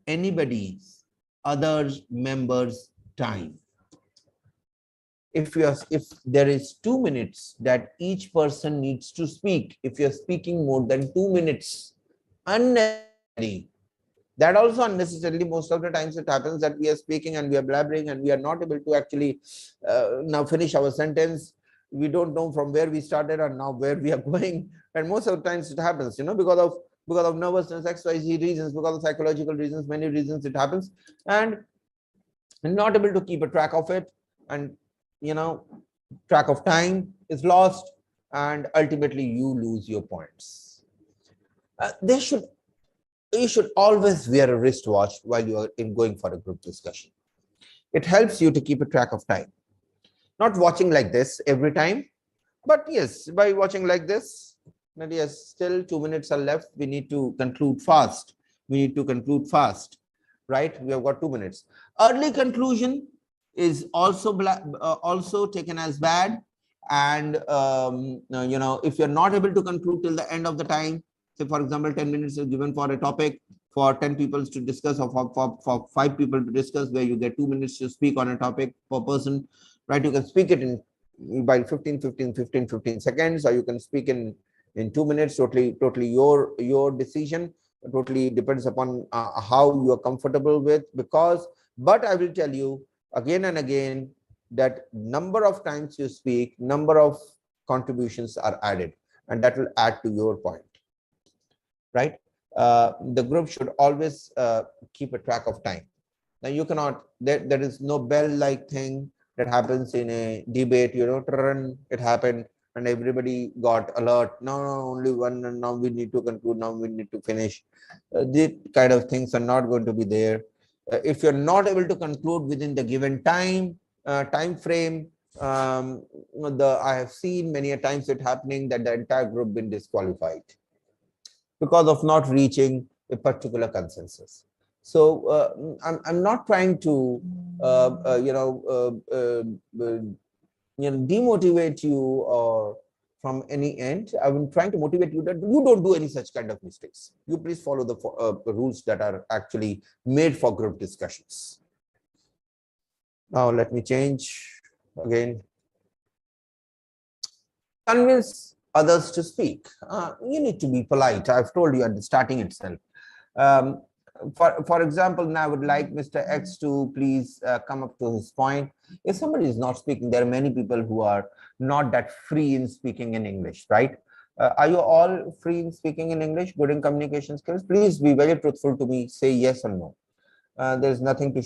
anybody's others members' time. If there is 2 minutes that each person needs to speak, if you're speaking more than 2 minutes unnecessarily, that also unnecessarily, most of the times it happens that we are speaking and we are blabbering and we are not able to actually now finish our sentence. We don't know from where we started and now where we are going. And most of the times it happens, because of nervousness, XYZ reasons, because of psychological reasons, many reasons it happens, and not able to keep a track of it, and track of time is lost, and ultimately you lose your points. You should always wear a wristwatch while you are going for a group discussion. It helps you to keep a track of time. Not watching like this every time, but yes, by watching like this, that yes, still 2 minutes are left. We need to conclude fast. Right? We have got 2 minutes. Early conclusion is also taken as bad. And, if you're not able to conclude till the end of the time, say, for example, 10 minutes is given for a topic for 10 people to discuss, or for 5 people to discuss, where you get 2 minutes to speak on a topic per person, right? You can speak it in by 15 seconds, or you can speak in 2 minutes, totally your decision. Totally depends upon how you are comfortable with, but I will tell you again and again that number of times you speak, number of contributions are added, and that will add to your point, right? The group should always keep a track of time. Now you cannot, there is no bell-like thing that happens in a debate, it happened and everybody got alert. No, only one, and now we need to conclude, now we need to finish. These kind of things are not going to be there. If you're not able to conclude within the given time frame, I have seen many a times it happening that the entire group been disqualified because of not reaching a particular consensus. So I'm not trying to demotivate you or from any end. I'm trying to motivate you that you don't do any such kind of mistakes. You please follow the rules that are actually made for group discussions. Now let me change again. Convince others to speak. You need to be polite. I've told you at the starting itself. For example, now I would like Mr. X to please come up to his point. If somebody is not speaking, there are many people who are not that free in speaking in English, right? Are you all free in speaking in English, good in communication skills? Please be very truthful to me, say yes or no. There's nothing to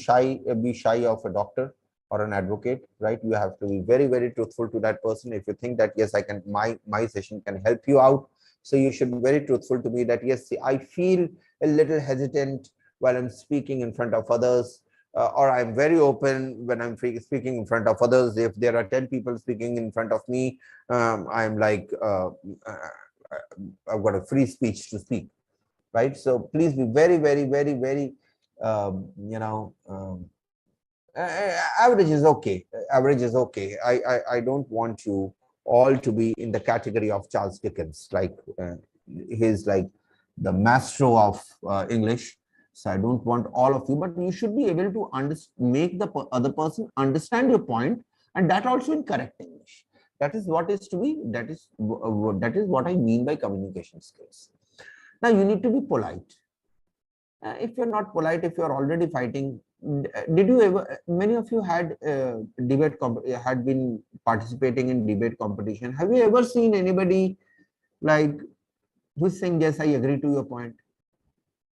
be shy of a doctor or an advocate, right? You have to be very, very truthful to that person. If you think that, yes, I can, my session can help you out. So you should be very truthful to me that, yes, see, I feel a little hesitant while I'm speaking in front of others, or I'm very open when I'm speaking in front of others. If there are 10 people speaking in front of me, I'm like, I've got a free speech to speak, right? So please be very, very, very, very, average is okay. Average is okay. I don't want you all to be in the category of Charles Dickens, like he's like the maestro of English. So I don't want all of you, but you should be able to make the other person understand your point, and that also in correct English. That is what is to be. That is what I mean by communication skills. Now you need to be polite. If you're not polite, if you're already fighting, did you ever, many of you had had been participating in debate competition. Have you ever seen anybody like who's saying, yes, I agree to your point,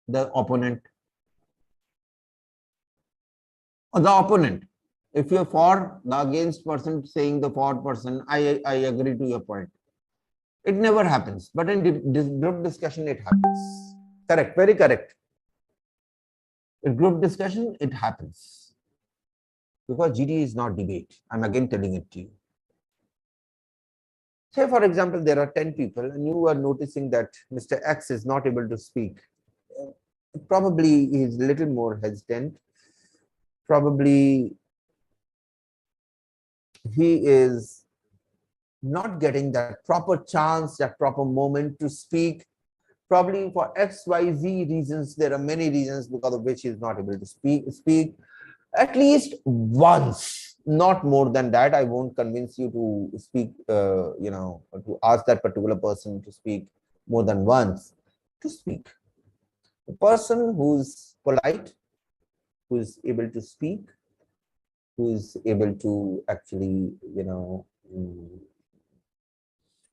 the opponent? Or the opponent, if you're for the against person saying the for person, I agree to your point. It never happens, but in this group discussion, it happens. Correct, very correct. In group discussion, it happens. Because GD is not debate. I'm again telling it to you. Say, for example, there are 10 people and you are noticing that Mr. X is not able to speak. Probably he is a little more hesitant. Probably he is not getting that proper chance, that proper moment to speak. Probably for XYZ reasons, there are many reasons because of which he is not able to speak. At least once, not more than that. I won't convince you to speak, to ask that particular person to speak more than once, to speak. The person who's polite, who is able to speak, who is able to actually,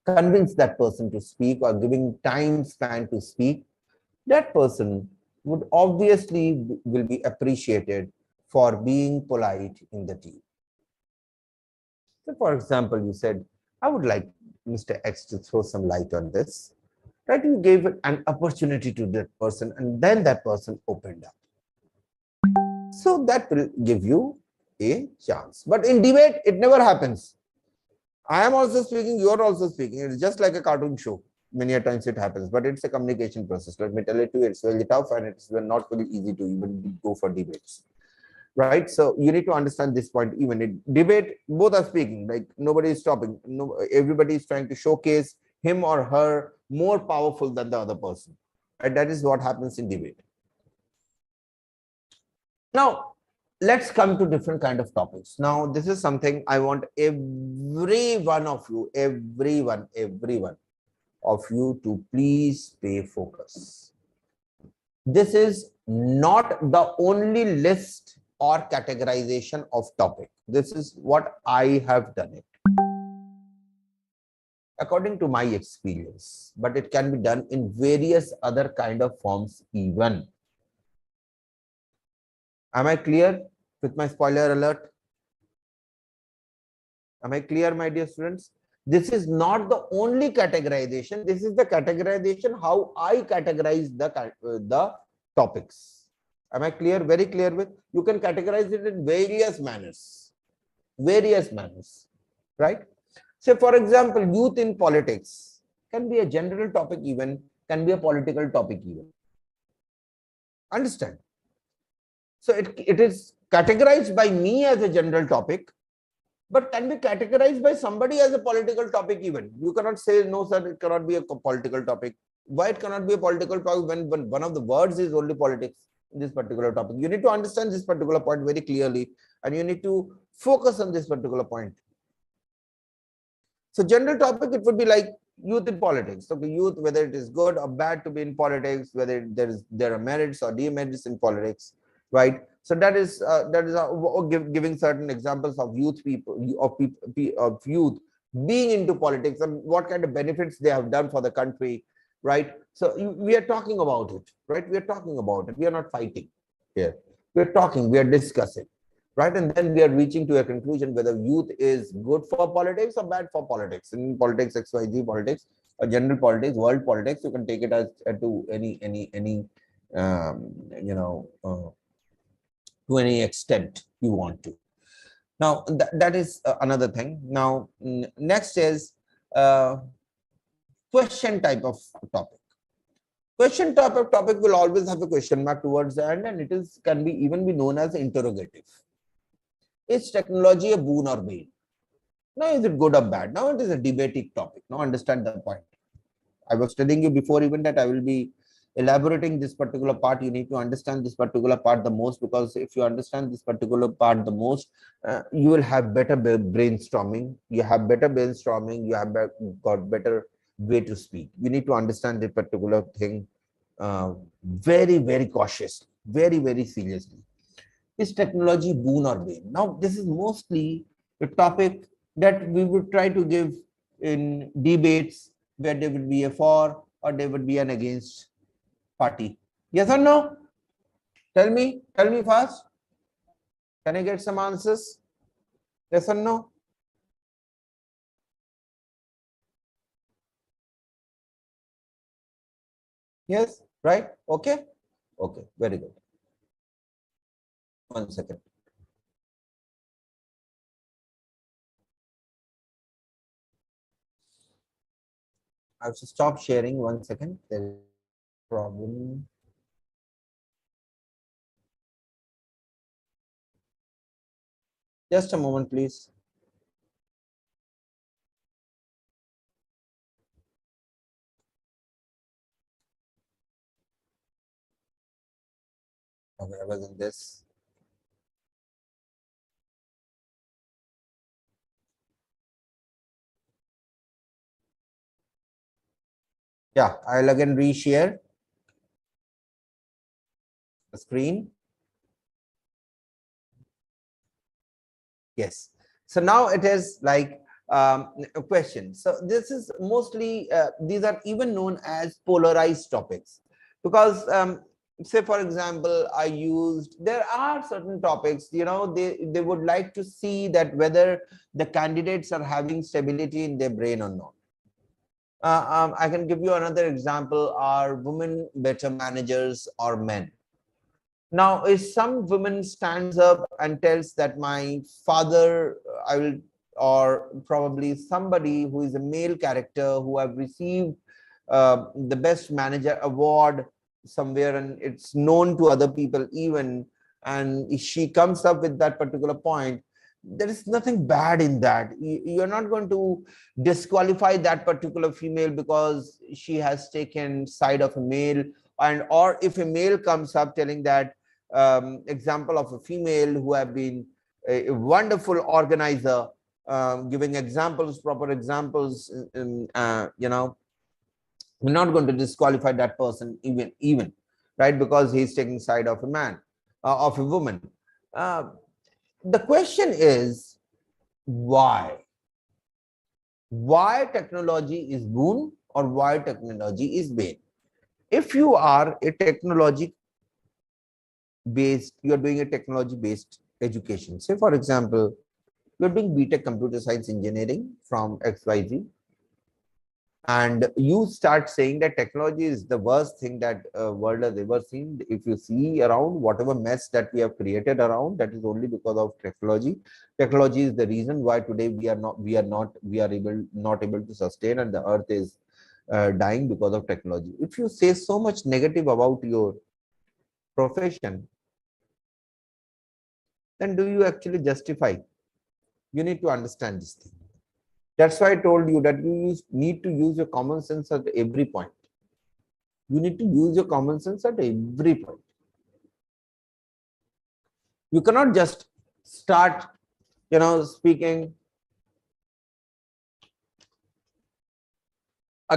convince that person to speak or giving time span to speak, that person would obviously will be appreciated for being polite in the team. So for example, you said, I would like Mr. X to throw some light on this, right? You gave an opportunity to that person and then that person opened up. So that will give you a chance. But in debate, it never happens. I am also speaking, you are also speaking. It's just like a cartoon show. Many a times it happens, but it's a communication process. Let me tell it to you, it's very tough and it's not very easy to even go for debates. Right? So you need to understand this point. Even in debate, both are speaking, like nobody is stopping. No, everybody is trying to showcase him or her more powerful than the other person. And that is what happens in debate. Now, let's come to different kind of topics. Now, this is something I want every one of you, everyone of you to please pay focus. This is not the only list or categorization of topic. This is what I have done it according to my experience, but it can be done in various other kind of forms even. Am I clear with my spoiler alert? Am I clear, my dear students? This is not the only categorization. This is the categorization how I categorize the topics. Am I clear? Very clear with? You can categorize it in various manners. Various manners, right? Say, for example, youth in politics can be a general topic even, can be a political topic even. Understand? So it is categorized by me as a general topic, but can be categorized by somebody as a political topic even. You cannot say, no, sir, it cannot be a political topic. Why it cannot be a political topic when one of the words is only politics in this particular topic? You need to understand this particular point very clearly, and you need to focus on this particular point. So general topic, it would be like youth in politics. So youth, whether it is good or bad to be in politics, whether there are merits or demerits in politics, right? So that is giving certain examples of youth of youth being into politics and what kind of benefits they have done for the country, right? So we are talking about it, right? We are talking about it. We are not fighting here. We are talking. We are discussing. Right, and then we are reaching to a conclusion whether youth is good for politics or bad for politics. In politics, XYZ politics, or general politics, world politics, you can take it as to any to any extent you want to. Now that is another thing. Now next is question type of topic. Question type of topic will always have a question mark towards the end, and it is can be even be known as interrogative. Is technology a boon or bane? Now, is it good or bad? Now, it is a debating topic. Now, understand the point. I was telling you before even that I will be elaborating this particular part. You need to understand this particular part the most, because if you understand this particular part the most, you will have better brainstorming. You have better brainstorming. You have got better way to speak. You need to understand this particular thing very, very cautiously, very, very seriously. Is technology boon or bane? Now, this is mostly a topic that we would try to give in debates where there would be a for or there would be an against party. Yes or no? Tell me fast. Can I get some answers? Yes or no? Yes, right? Okay. Okay, very good. 1 second. I have to stop sharing 1 second. There is a problem. Just a moment, please. Okay, I was in this. Yeah, I'll again reshare the screen. Yes. So now it is like a question. So this is mostly, these are even known as polarized topics, because say, for example, there are certain topics, they would like to see that whether the candidates are having stability in their brain or not. I can give you another example. Are women better managers or men? Now, if some woman stands up and tells that my father, or probably somebody who is a male character who have received the best manager award somewhere, and it's known to other people even, and she comes up with that particular point, there is nothing bad in that. You're not going to disqualify that particular female because she has taken side of a male, or if a male comes up telling that example of a female who have been a wonderful organizer, giving examples, proper examples, we're not going to disqualify that person even, right? Because he's taking side of a man, of a woman. The question is, why? Why technology is boon or why technology is bane? If you are a technology based, you are doing a technology based education. Say, for example, you're doing BTech computer science engineering from XYZ, and you start saying that technology is the worst thing that world has ever seen. If you see around, whatever mess that we have created around, that is only because of technology. Technology is the reason why today we are not able to sustain, and the earth is dying because of technology. If you say so much negative about your profession, then do you actually justify? You need to understand this thing. That's why I told you that you need to use your common sense at every point. You need to use your common sense at every point. You cannot just start, speaking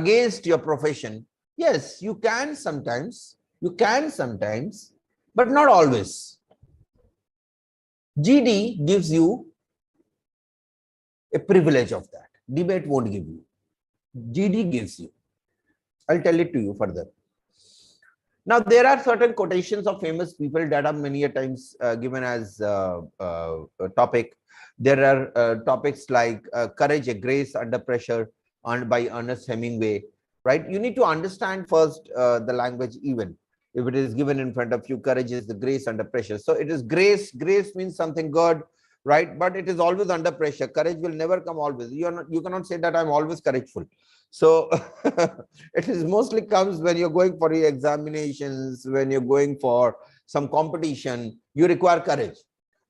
against your profession. Yes, you can sometimes, but not always. GD gives you a privilege of that. Debate won't give you. GD gives you. I'll tell it to you further. Now, there are certain quotations of famous people that are many a times given as a topic. There are topics like Courage, a Grace Under Pressure, by Ernest Hemingway, right? You need to understand first the language even. If it is given in front of you, courage is the grace under pressure. So it is grace. Grace means something good, right? But it is always under pressure. Courage will never come always. You cannot say that I'm always courageful. So it is mostly comes when you're going for your examinations, when you're going for some competition, you require courage,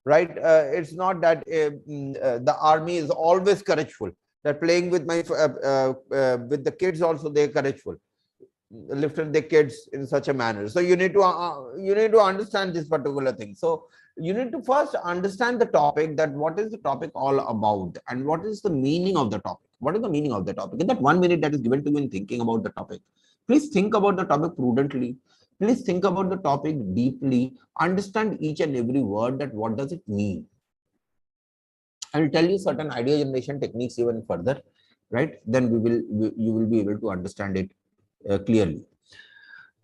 right? It's not that the army is always courageful. That playing with my with the kids also, they're courageful, lifted the kids in such a manner. So you need to understand this particular thing. So you need to first understand the topic, that what is the topic all about and what is the meaning of the topic. What is the meaning of the topic? In that 1 minute that is given to you in thinking about the topic, please think about the topic prudently. Please think about the topic deeply. Understand each and every word, that what does it mean. I will tell you certain idea generation techniques even further, right? Then you will be able to understand it clearly.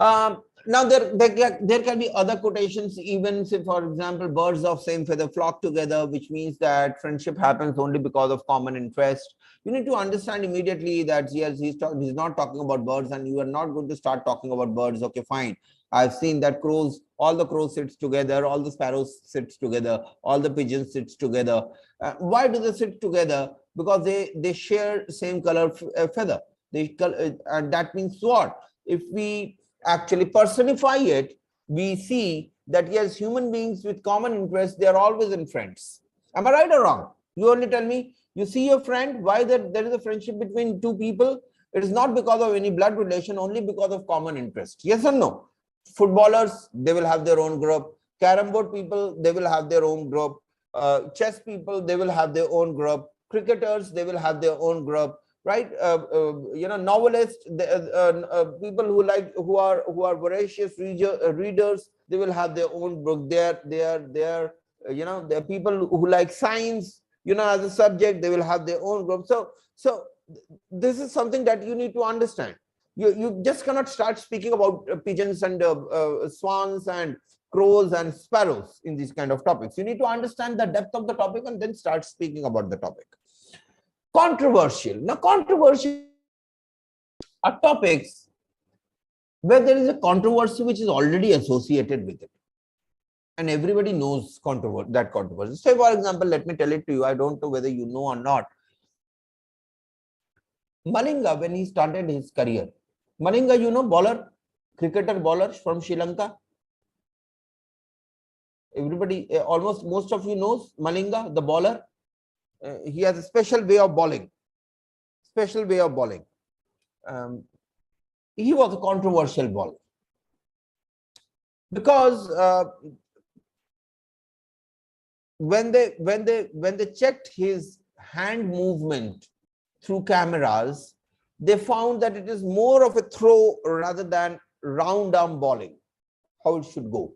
Now there can be other quotations, even say, for example, birds of same feather flock together, which means that friendship happens only because of common interest. You need to understand immediately that yes, he's not talking about birds, and you are not going to start talking about birds. Okay, fine. I've seen that crows, all the crows sits together, all the sparrows sits together, all the pigeons sits together. Why do they sit together? Because they share same color feather. And that means what? If we actually personify it, we see that yes, human beings with common interests, they are always in friends. Am I right or wrong? You only tell me. You see your friend, why there is a friendship between two people? It is not because of any blood relation, only because of common interest. Yes or no? Footballers, they will have their own group. Carrom board people, they will have their own group. Chess people, they will have their own group. Cricketers, they will have their own group, right? Novelists, people who are voracious readers, they will have their own book. They're people who like science, as a subject, they will have their own group. So this is something that you need to understand. You just cannot start speaking about pigeons and swans and crows and sparrows in these kind of topics. You need to understand the depth of the topic and then start speaking about the topic. Controversial. Now, controversial are topics where there is a controversy which is already associated with it, and everybody knows that controversy. Say, for example, let me tell it to you. I don't know whether you know or not. Malinga, when he started his career, Malinga, bowler, cricketer bowler from Sri Lanka. Everybody, almost most of you knows Malinga, the bowler. He has a special way of bowling. He was a controversial bowler because when they checked his hand movement through cameras, they found that it is more of a throw rather than round arm bowling. how it should go.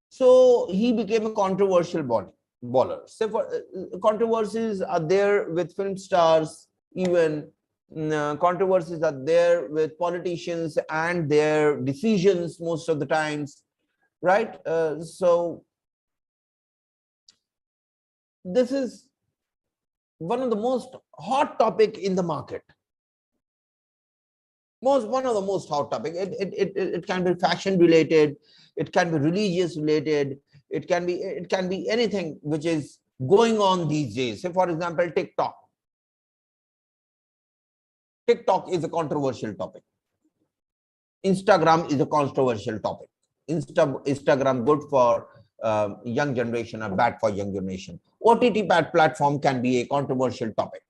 So he became a controversial baller. So for controversies are there with film stars, even controversies are there with politicians and their decisions most of the times, right? So this is one of the most hot topic in the market. One of the most hot topic. It can be fashion related, it can be religious related, it can be anything which is going on these days. Say for example, TikTok. TikTok is a controversial topic. Instagram is a controversial topic. Instagram good for young generation or bad for young generation. OTT platform can be a controversial topic.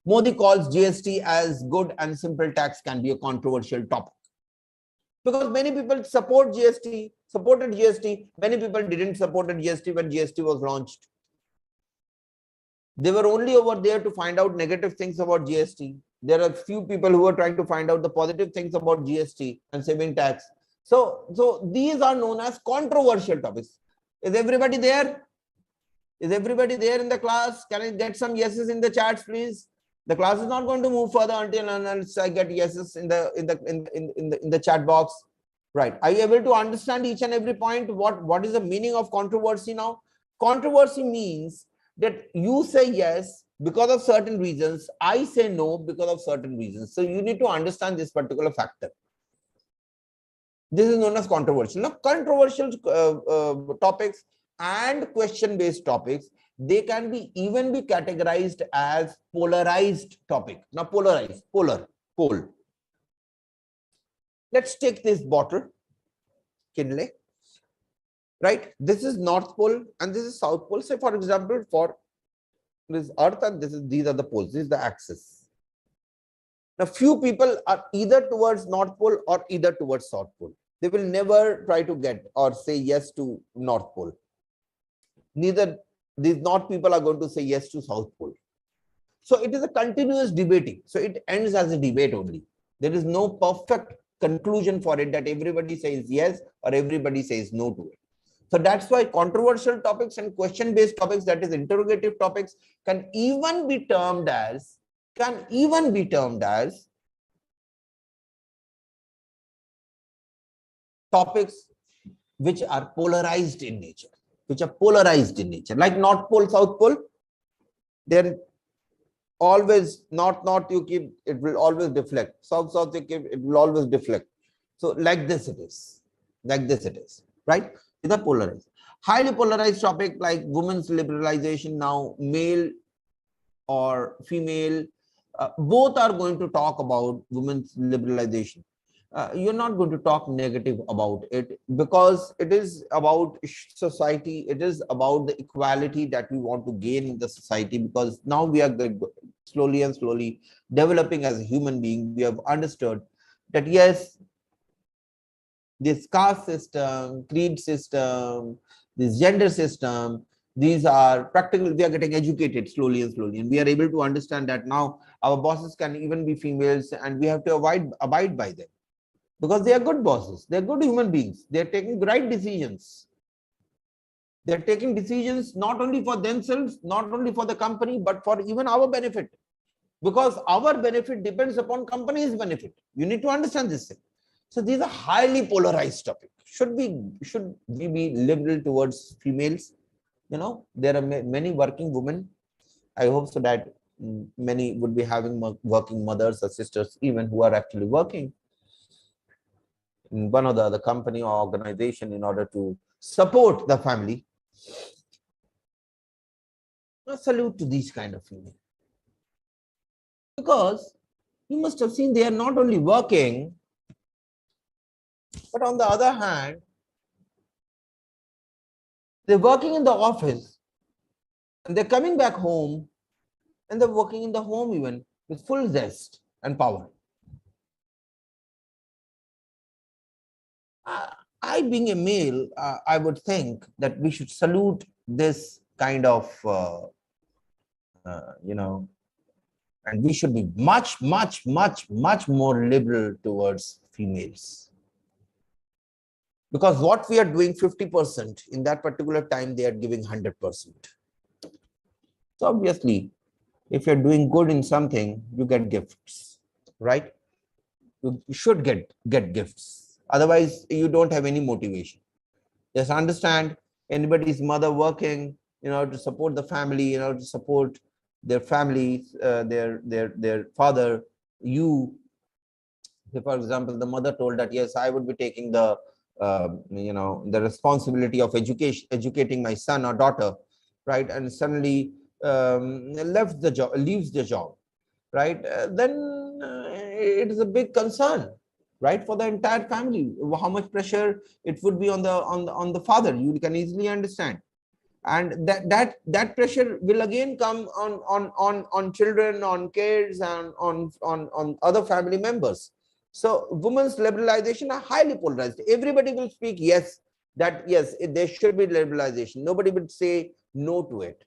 Modi calls GST as good and simple tax can be a controversial topic. Because many people supported GST, many people didn't support GST when GST was launched. They were only over there to find out negative things about GST. There are few people who are trying to find out the positive things about GST and saving tax. So these are known as controversial topics. Is everybody there? Is everybody there in the class? Can I get some yeses in the chats, please? The class is not going to move further unless I get yeses in the chat box. Right. Are you able to understand each and every point? What is the meaning of controversy now? Controversy means that you say yes because of certain reasons, I say no because of certain reasons. So you need to understand this particular factor. This is known as controversial. Now, controversial topics and question-based topics, they can be even be categorized as polarized topic. Now, pole. Let's take this bottle, Kinley. Right? This is North Pole and this is South Pole. Say, for example, for this Earth and these are the poles. This is the axis. Now, few people are either towards North Pole or either towards South Pole. They will never try to get or say yes to North Pole. Neither these North people are going to say yes to South Pole. So it is a continuous debating. So it ends as a debate only. There is no perfect conclusion for it that everybody says yes or everybody says no to it. So that's why controversial topics and question-based topics, that is interrogative topics, can even be termed as topics which are polarized in nature, like North Pole, South Pole. Then always north you keep, it will always deflect. South you keep, it will always deflect. So like this it is, right? These are polarized. Highly polarized topic like women's liberalization. Now male or female, both are going to talk about women's liberalization. You're not going to talk negative about it because it is about society. It is about the equality that we want to gain in the society, because now we are slowly developing as a human being. We have understood that yes, this caste system, creed system, this gender system, these are practical. We are getting educated slowly, and we are able to understand that now our bosses can even be females, and we have to abide by them. Because they are good bosses, they are good human beings, they are taking right decisions. They are taking decisions not only for themselves, not only for the company, but for even our benefit. Because our benefit depends upon company's benefit. You need to understand this thing. So these are highly polarized topics. Should we be liberal towards females? You know, there are many working women. I hope so that many would be having working mothers or sisters even who are actually working in one or the other company or organization in order to support the family. A salute to these kind of female. Because you must have seen they are not only working, but on the other hand, they're working in the office and they're coming back home and they're working in the home even with full zest and power. I, being a male, I would think that we should salute this kind of, you know, and we should be much more liberal towards females. Because what we are doing 50%, in that particular time, they are giving 100%. So obviously, if you're doing good in something, you get gifts, right? You should get gifts. Otherwise, you don't have any motivation. Just understand, anybody's mother working, to support the family, to support their families, their father, you. Say, for example, the mother told that, yes, I would be taking the, the responsibility of educating my son or daughter, right? And suddenly leaves the job, right? Then it is a big concern, right, for the entire family. How much pressure it would be on the father, you can easily understand. And that pressure will again come on children, on kids, and on other family members. So women's liberalization are highly polarized. Everybody will speak yes, that yes, there should be liberalization. Nobody would say no to it,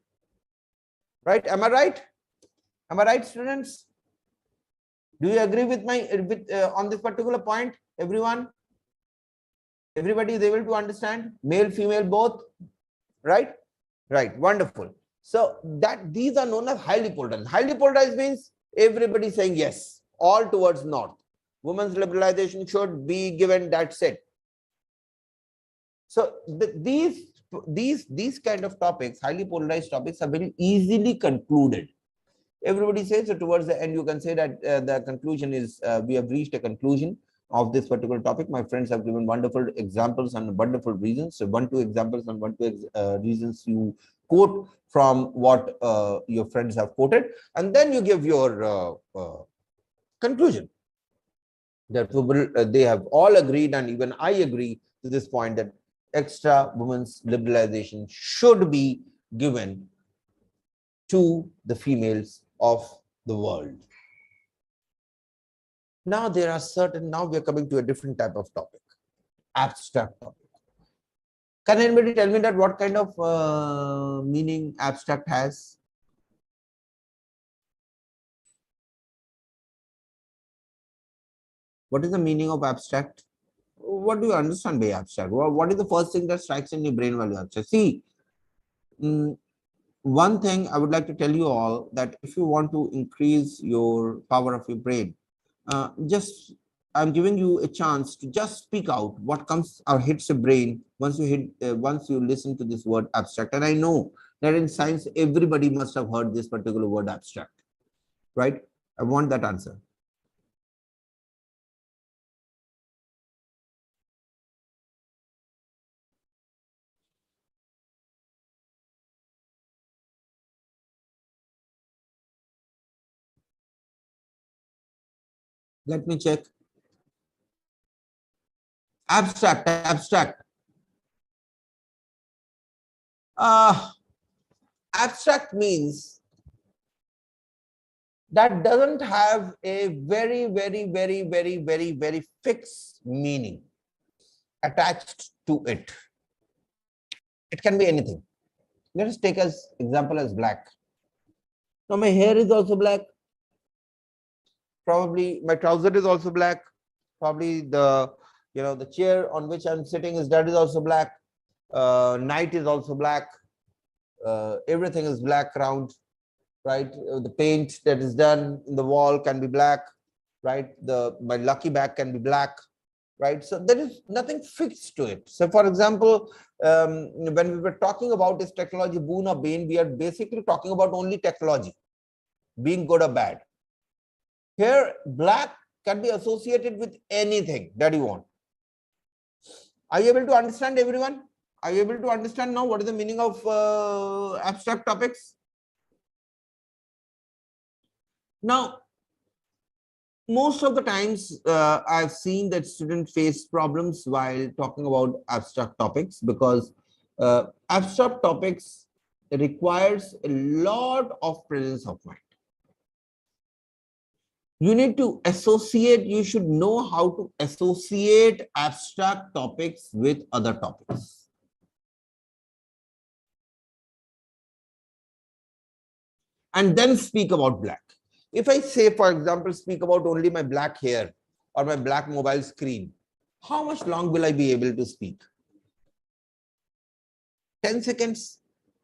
right? Am I right, students? Do you agree with on this particular point, everyone? Everybody is able to understand, male, female, both, right? Right, wonderful. So these are known as highly polarized. Highly polarized means everybody saying yes, all towards north. Women's liberalization should be given, that's it. So these kind of topics, highly polarized topics, are very easily concluded. Everybody says, so towards the end, you can say that the conclusion is, we have reached a conclusion of this particular topic. My friends have given wonderful examples and wonderful reasons. So 1-2 examples and 1-2 reasons you quote from what your friends have quoted, and then you give your conclusion. That they have all agreed, and even I agree to this point, that extra women's liberalization should be given to the females of the world. Now there are certain, now we are coming to a different type of topic, abstract topic. Can anybody tell me that what kind of meaning abstract has? What is the meaning of abstract? What do you understand by abstract? What is the first thing that strikes in your brain while you abstract? See, one thing I would like to tell you all, that if you want to increase your power of your brain, I'm giving you a chance to just speak out what comes or hits your brain once you listen to this word abstract. And I know that in science, everybody must have heard this particular word abstract, right? I want that answer. Let me check. Abstract. Abstract means that doesn't have a very fixed meaning attached to it. It can be anything. Let us take as example as black. Now my hair is also black. Probably my trouser is also black. Probably the chair on which I'm sitting is also black. Night is also black. Everything is black around, right? The paint that is done in the wall can be black, right? My lucky bag can be black, right? So there is nothing fixed to it. So for example, when we were talking about this technology, boon or bane, we are basically talking about only technology, being good or bad. Here, black can be associated with anything that you want. Are you able to understand, everyone? Are you able to understand now what is the meaning of abstract topics? Now, most of the times I've seen that students face problems while talking about abstract topics, because abstract topics requires a lot of presence of mind. You need to associate, you should know how to associate abstract topics with other topics. And then speak about black. If I say, for example, speak about only my black hair or my black mobile screen, How much long will I be able to speak? 10 seconds.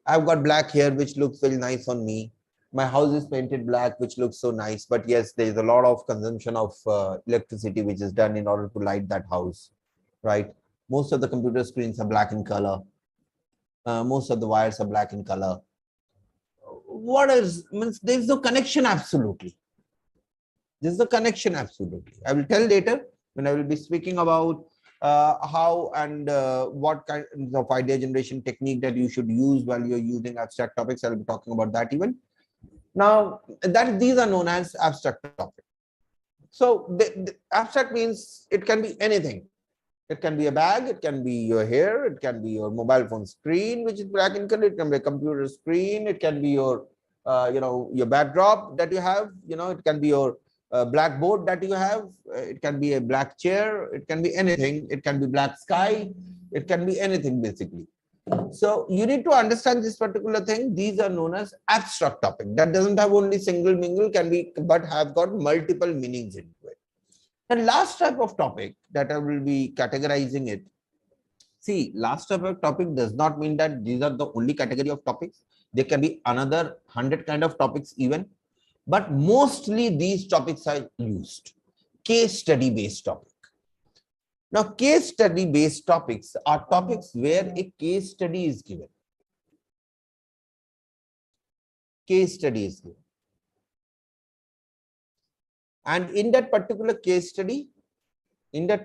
I've got black hair, which looks very nice on me. My house is painted black, which looks so nice. But yes, there's a lot of consumption of electricity, which is done in order to light that house, right? Most of the computer screens are black in color. Most of the wires are black in color. What is, means there's no connection absolutely. There's no connection absolutely. I will tell later when I will be speaking about how and what kind of idea generation technique that you should use while you're using abstract topics. I'll be talking about that even. Now, these are known as abstract topics. So the abstract means it can be anything. It can be a bag, it can be your hair, it can be your mobile phone screen, which is black in color, it can be a computer screen, it can be your, your backdrop that you have, it can be your blackboard that you have, it can be a black chair, it can be anything, it can be black sky, it can be anything basically. So you need to understand this particular thing. These are known as abstract topic. That doesn't have only single mingle, can be, but have got multiple meanings into it. The last type of topic that I will be categorizing it. See, last type of topic does not mean that these are the only category of topics. There can be another 100 kind of topics even, but mostly these topics are used. Case study based topic. Now, case study based topics are topics where a case study is given. Case study is given. And in that particular case study, you have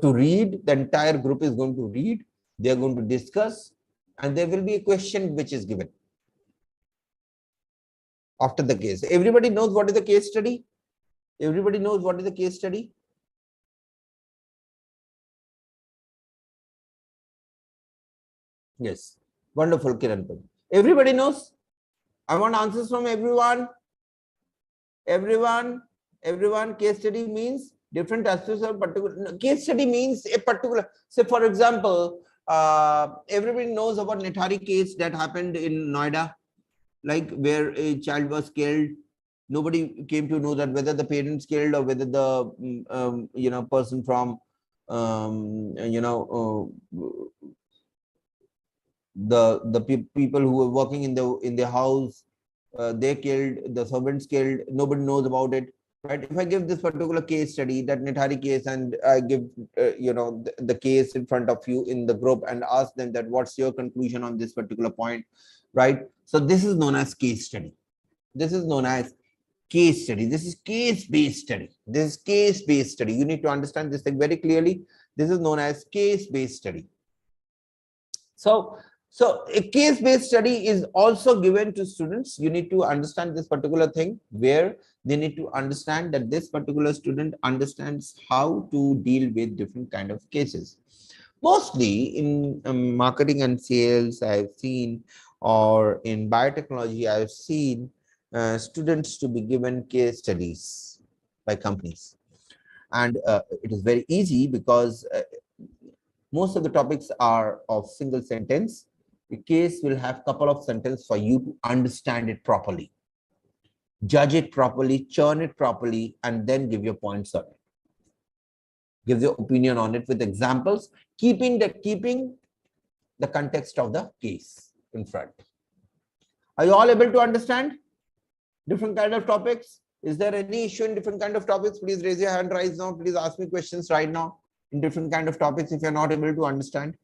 to read, the entire group is going to read, they are going to discuss, and there will be a question which is given after the case. Everybody knows what is the case study? Everybody knows what is the case study? Yes. Wonderful, Kiran. Everybody knows? I want answers from everyone. Everyone, case study means different aspects of particular. Case study means a particular, say for example, everybody knows about Nithari case that happened in Noida, like where a child was killed. Nobody came to know that whether the parents killed or whether the person from the people who were working in the house, they killed, the servants killed. Nobody knows about it, right? If I give this particular case study, that Nithari case, and I give the case in front of you in the group and ask them that what's your conclusion on this particular point, right? So this is known as case study. This is known as case study. This is case-based study. This is case-based study. You need to understand this thing very clearly. This is known as case-based study. So a case-based study is also given to students. You need to understand this particular thing where they need to understand that this particular student understands how to deal with different kind of cases. Mostly in marketing and sales, I've seen, or in biotechnology, I've seen students to be given case studies by companies. And it is very easy because most of the topics are of single sentence. The case will have a couple of sentences for you to understand it properly, judge it properly, churn it properly, and then give your points on it. Give your opinion on it with examples, keeping the context of the case in front. Are you all able to understand different kind of topics? Is there any issue in different kind of topics? Please raise your hand right now. Please ask me questions right now in different kind of topics if you're not able to understand.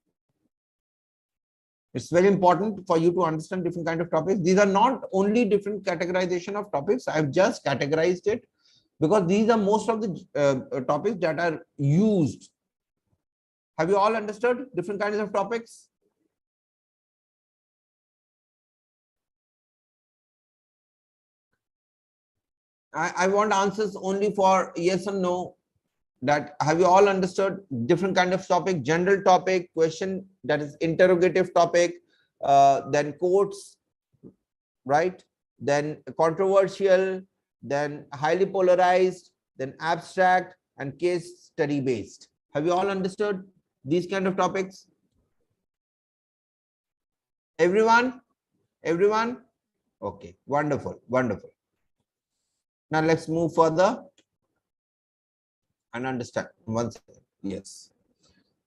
It's very important for you to understand different kind of topics. These are not only different categorization of topics. I've just categorized it because these are most of the topics that are used. Have you all understood different kinds of topics? I want answers only for yes or no. That have you all understood different kind of topic? General topic, question, that is interrogative topic, then quotes, right? Then controversial, then highly polarized, then abstract, and case study based. Have you all understood these kind of topics? Everyone? Okay, wonderful. Now let's move further. and understand. One second. Yes.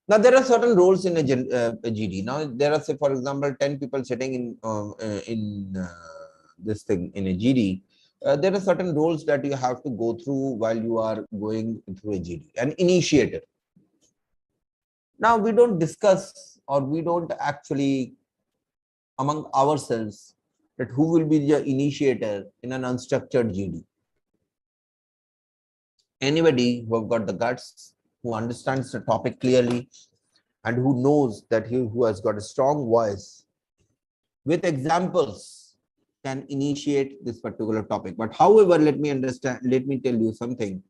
Now there are certain roles in a GD. Now there are, say, for example, 10 people sitting in this thing in a GD. There are certain roles that you have to go through while you are going through a GD. An initiator. Now we don't discuss, or we don't actually among ourselves that who will be the initiator in an unstructured GD. Anybody who have got the guts, who understands the topic clearly, and who knows that who has got a strong voice with examples can initiate this particular topic. But however, let me tell you something.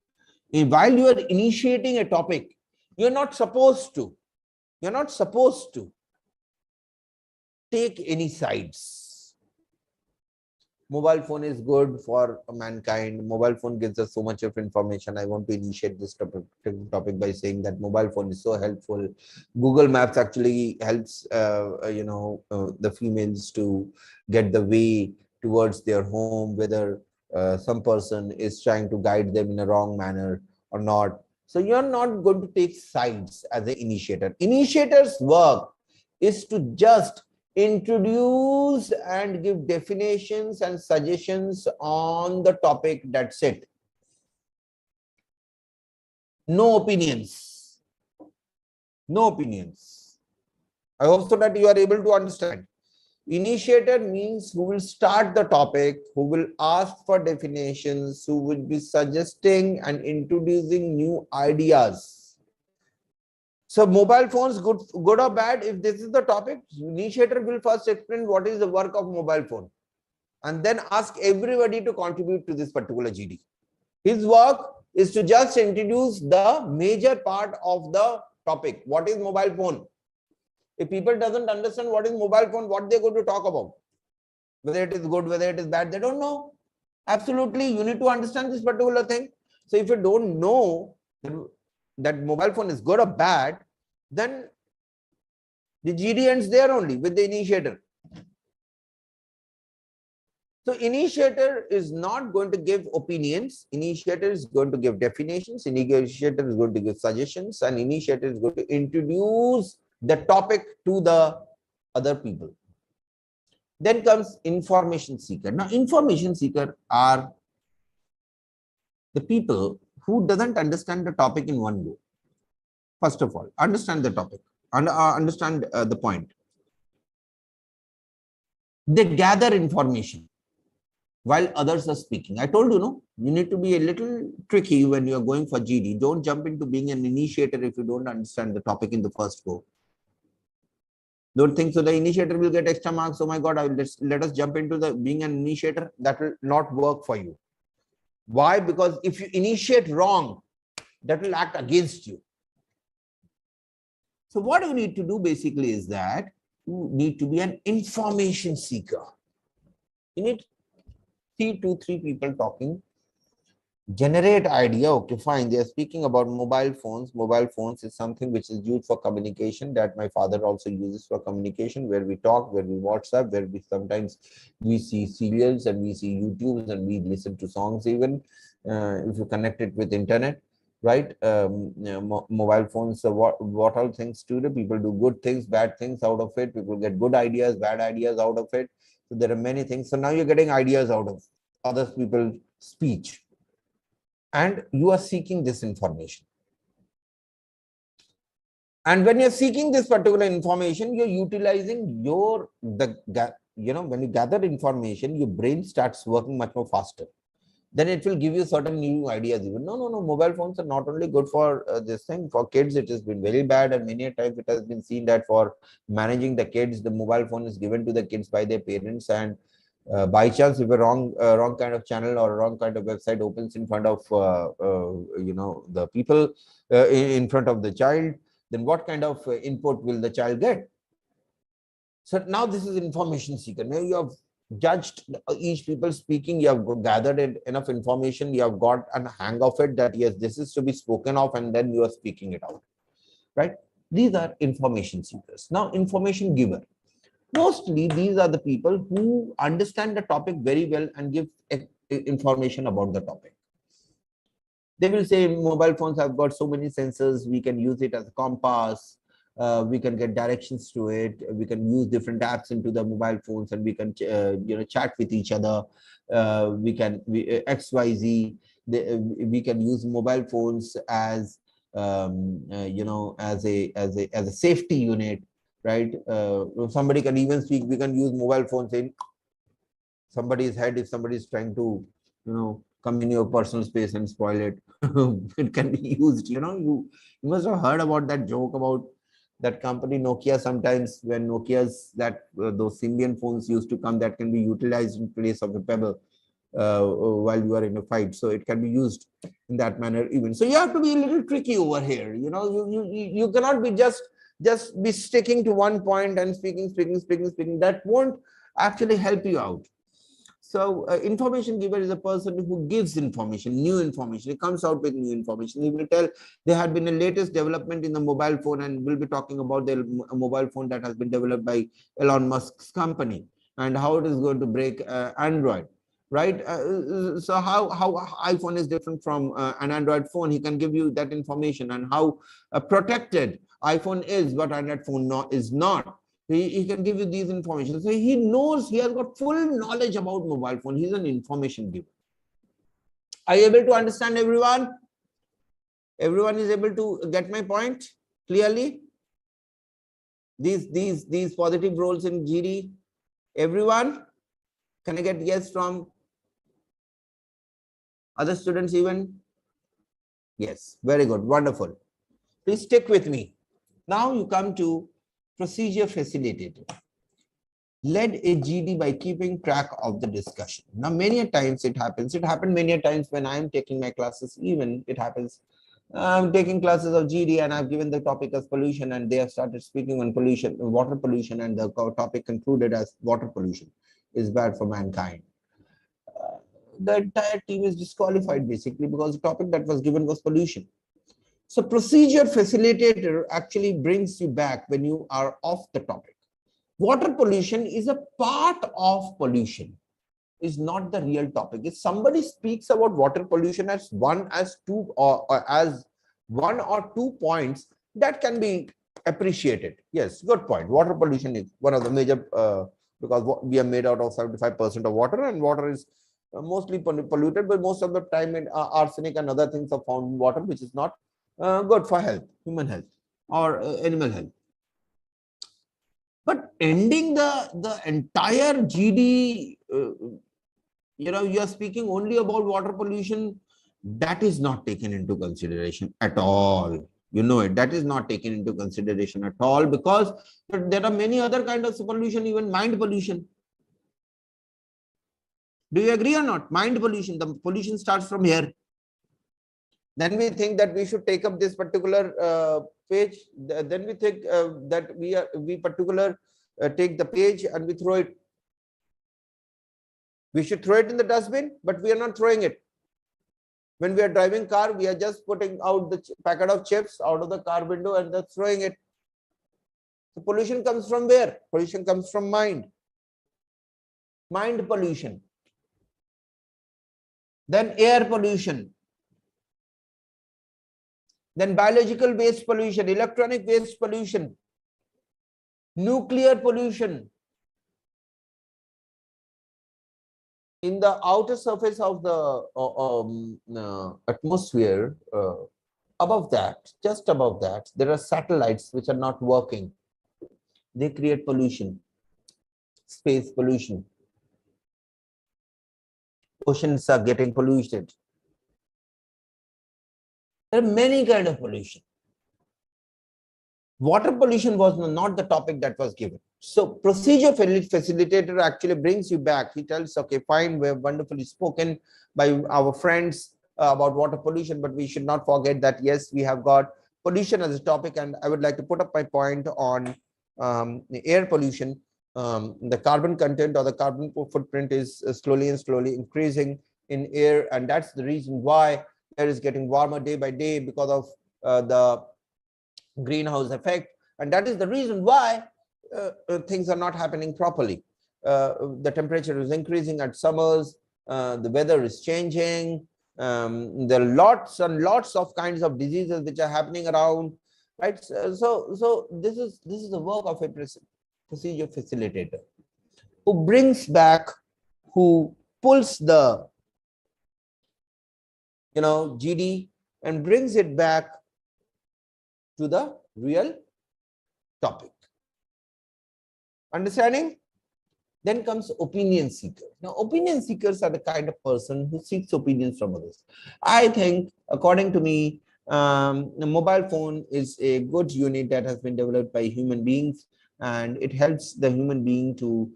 While you are initiating a topic, you're not supposed to take any sides. Mobile phone is good for mankind. Mobile phone gives us so much of information. I want to initiate this topic by saying that mobile phone is so helpful. Google Maps actually helps the females to get the way towards their home, whether some person is trying to guide them in a wrong manner or not. So you're not going to take sides as an initiator. Initiator's work is to just introduce and give definitions and suggestions on the topic. That's it. No opinions. No opinions. I hope so that you are able to understand. Initiator means who will start the topic, who will ask for definitions, who will be suggesting and introducing new ideas. So mobile phones, good or bad, if this is the topic, initiator will first explain what is the work of mobile phone and then ask everybody to contribute to this particular GD. His work is to just introduce the major part of the topic. What is mobile phone? If people doesn't understand what is mobile phone, what they're going to talk about, whether it is good, whether it is bad, they don't know. Absolutely, you need to understand this particular thing. So if you don't know that mobile phone is good or bad, then the GD ends there only with the initiator. So initiator is not going to give opinions. Initiator is going to give definitions. Initiator is going to give suggestions, and initiator is going to introduce the topic to the other people. Then comes information seeker. Now, information seeker are the people who doesn't understand the topic in one go. First of all, understand the topic and understand the point. They gather information while others are speaking. I told you, no, you need to be a little tricky when you are going for GD. Don't jump into being an initiator if you don't understand the topic in the first go. Don't think so the initiator will get extra marks. Oh my God, let us jump into the being an initiator. That will not work for you. Why? Because if you initiate wrong, that will act against you. So what you need to do basically is that you need to be an information seeker. You need see 2-3 people talking, generate idea. Okay, fine. They are speaking about mobile phones. Mobile phones is something which is used for communication, that my father also uses for communication, where we talk, where we WhatsApp, where we sometimes we see serials and we see YouTubes and we listen to songs even if you connect it with internet, right? Mobile phones, so what all things to do? People do good things, bad things out of it. People get good ideas, bad ideas out of it. So there are many things. So now you're getting ideas out of other people's speech, and you are seeking this information. And when you're seeking this particular information, you're utilizing when you gather information, your brain starts working much more faster. Then it will give you certain new ideas. Even no, mobile phones are not only good for this thing. For kids, it has been very bad, and many a times it has been seen that for managing the kids, the mobile phone is given to the kids by their parents, and by chance, if a wrong kind of channel or a wrong kind of website opens in front of the people in front of the child, then what kind of input will the child get? So now this is information seeker. Now you have judged each people speaking, you have gathered enough information, you have got a hang of it that yes, this is to be spoken of, and then you are speaking it out, right? These are information seekers. Now, information giver. Mostly these are the people who understand the topic very well and give information about the topic. They will say mobile phones have got so many sensors, we can use it as a compass, we can get directions to it, we can use different apps into the mobile phones, and we can chat with each other. XYZ, we can use mobile phones as as a safety unit, right? If somebody can even speak, we can use mobile phones in somebody's head if somebody is trying to come in your personal space and spoil it. It can be used. You must have heard about that joke about that company Nokia. Sometimes when Nokia's those Symbian phones used to come, that can be utilized in place of a pebble while you are in a fight, so it can be used in that manner even. So you have to be a little tricky over here. You cannot be just be sticking to one point and speaking. That won't actually help you out. So information giver is a person who gives information, new information. He comes out with new information. He will tell there had been a latest development in the mobile phone, and we'll be talking about the mobile phone that has been developed by Elon Musk's company and how it is going to break Android, right? So how iPhone is different from an Android phone. He can give you that information, and how protected iPhone is, but Android phone is not. He can give you these information. So he knows, he has got full knowledge about mobile phone. He's an information giver. Are you able to understand, everyone? Everyone is able to get my point clearly? These positive roles in GD. Everyone? Can I get yes from other students even? Yes, very good, wonderful. Please stick with me. Now you come to procedure facilitator. Led a GD by keeping track of the discussion. Now, many a times it happens. It happened many a times when I am taking my classes. Even it happens. I'm taking classes of GD and I've given the topic as pollution, and they have started speaking on pollution, water pollution, and the topic concluded as water pollution is bad for mankind. The entire team is disqualified basically because the topic that was given was pollution. So procedure facilitator actually brings you back when you are off the topic. Water pollution is a part of pollution, is not the real topic. If somebody speaks about water pollution as one or two points, that can be appreciated. Yes, good point. Water pollution is one of the major, because we are made out of 75% of water, and water is mostly polluted, but most of the time arsenic and other things are found in water, which is not good for health, human health or animal health. But ending the entire GD, you are speaking only about water pollution, that is not taken into consideration at all. You know it, that is not taken into consideration at all, because there are many other kinds of pollution, even mind pollution. Do you agree or not? Mind pollution, the pollution starts from here. Then we think that we should take up this particular page. Then we think that we take the page and we throw it. We should throw it in the dustbin, but we are not throwing it. When we are driving car, we are just putting out the packet of chips out of the car window and just throwing it. So pollution comes from where? Pollution comes from mind. Mind pollution. Then air pollution. Then biological waste pollution, electronic waste pollution, nuclear pollution. In the outer surface of the atmosphere, above that, just above that, there are satellites which are not working. They create pollution, space pollution. Oceans are getting polluted. There are many kinds of pollution. Water pollution was not the topic that was given. So procedure facilitator actually brings you back. He tells, okay, fine, we have wonderfully spoken by our friends about water pollution, but we should not forget that, yes, we have got pollution as a topic. And I would like to put up my point on the air pollution. The carbon content or the carbon footprint is slowly increasing in air. And that's the reason why air is getting warmer day by day, because of the greenhouse effect. And that is the reason why things are not happening properly. The temperature is increasing at summers, the weather is changing, There are lots and lots of kinds of diseases which are happening around, right? So this is the work of a procedure facilitator who brings back, who pulls the GD and brings it back to the real topic. Understanding? Then comes opinion seeker. Now, opinion seekers are the kind of person who seeks opinions from others. I think, according to me, the mobile phone is a good unit that has been developed by human beings, and it helps the human being to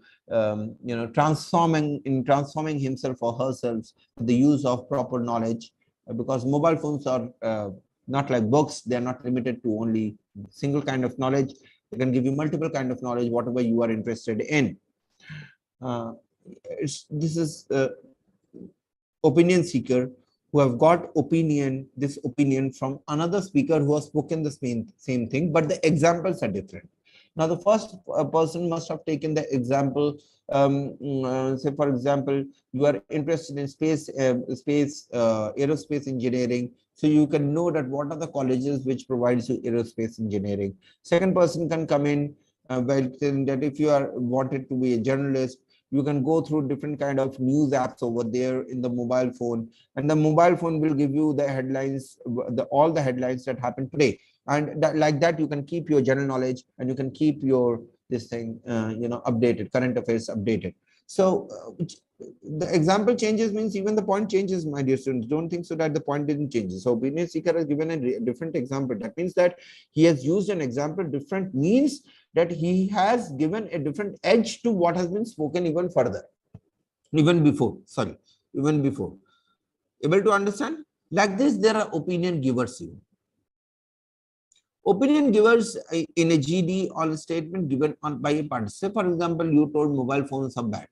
transforming himself or herself with the use of proper knowledge, because mobile phones are not like books. They are not limited to only single kind of knowledge. They can give you multiple kind of knowledge, whatever you are interested in. This is opinion seeker who have got this opinion from another speaker who has spoken the same thing, but the examples are different. Now, the first person must have taken the example. Say, for example, you are interested in aerospace engineering. So you can know that what are the colleges which provides you aerospace engineering. Second person can come in by saying that if you are wanted to be a journalist, you can go through different kind of news apps over there in the mobile phone, and the mobile phone will give you the headlines, all the headlines that happen today. And like that, you can keep your general knowledge, and you can keep your updated, current affairs updated. So the example changes means even the point changes, my dear students. Don't think so that the point didn't change. So opinion seeker has given a different example. That means that he has used an example different, means that he has given a different edge to what has been spoken even further, even before. Able to understand? Like this, there are opinion givers even. Opinion givers in a GD or a statement given by a participant. For example, you told mobile phones are bad.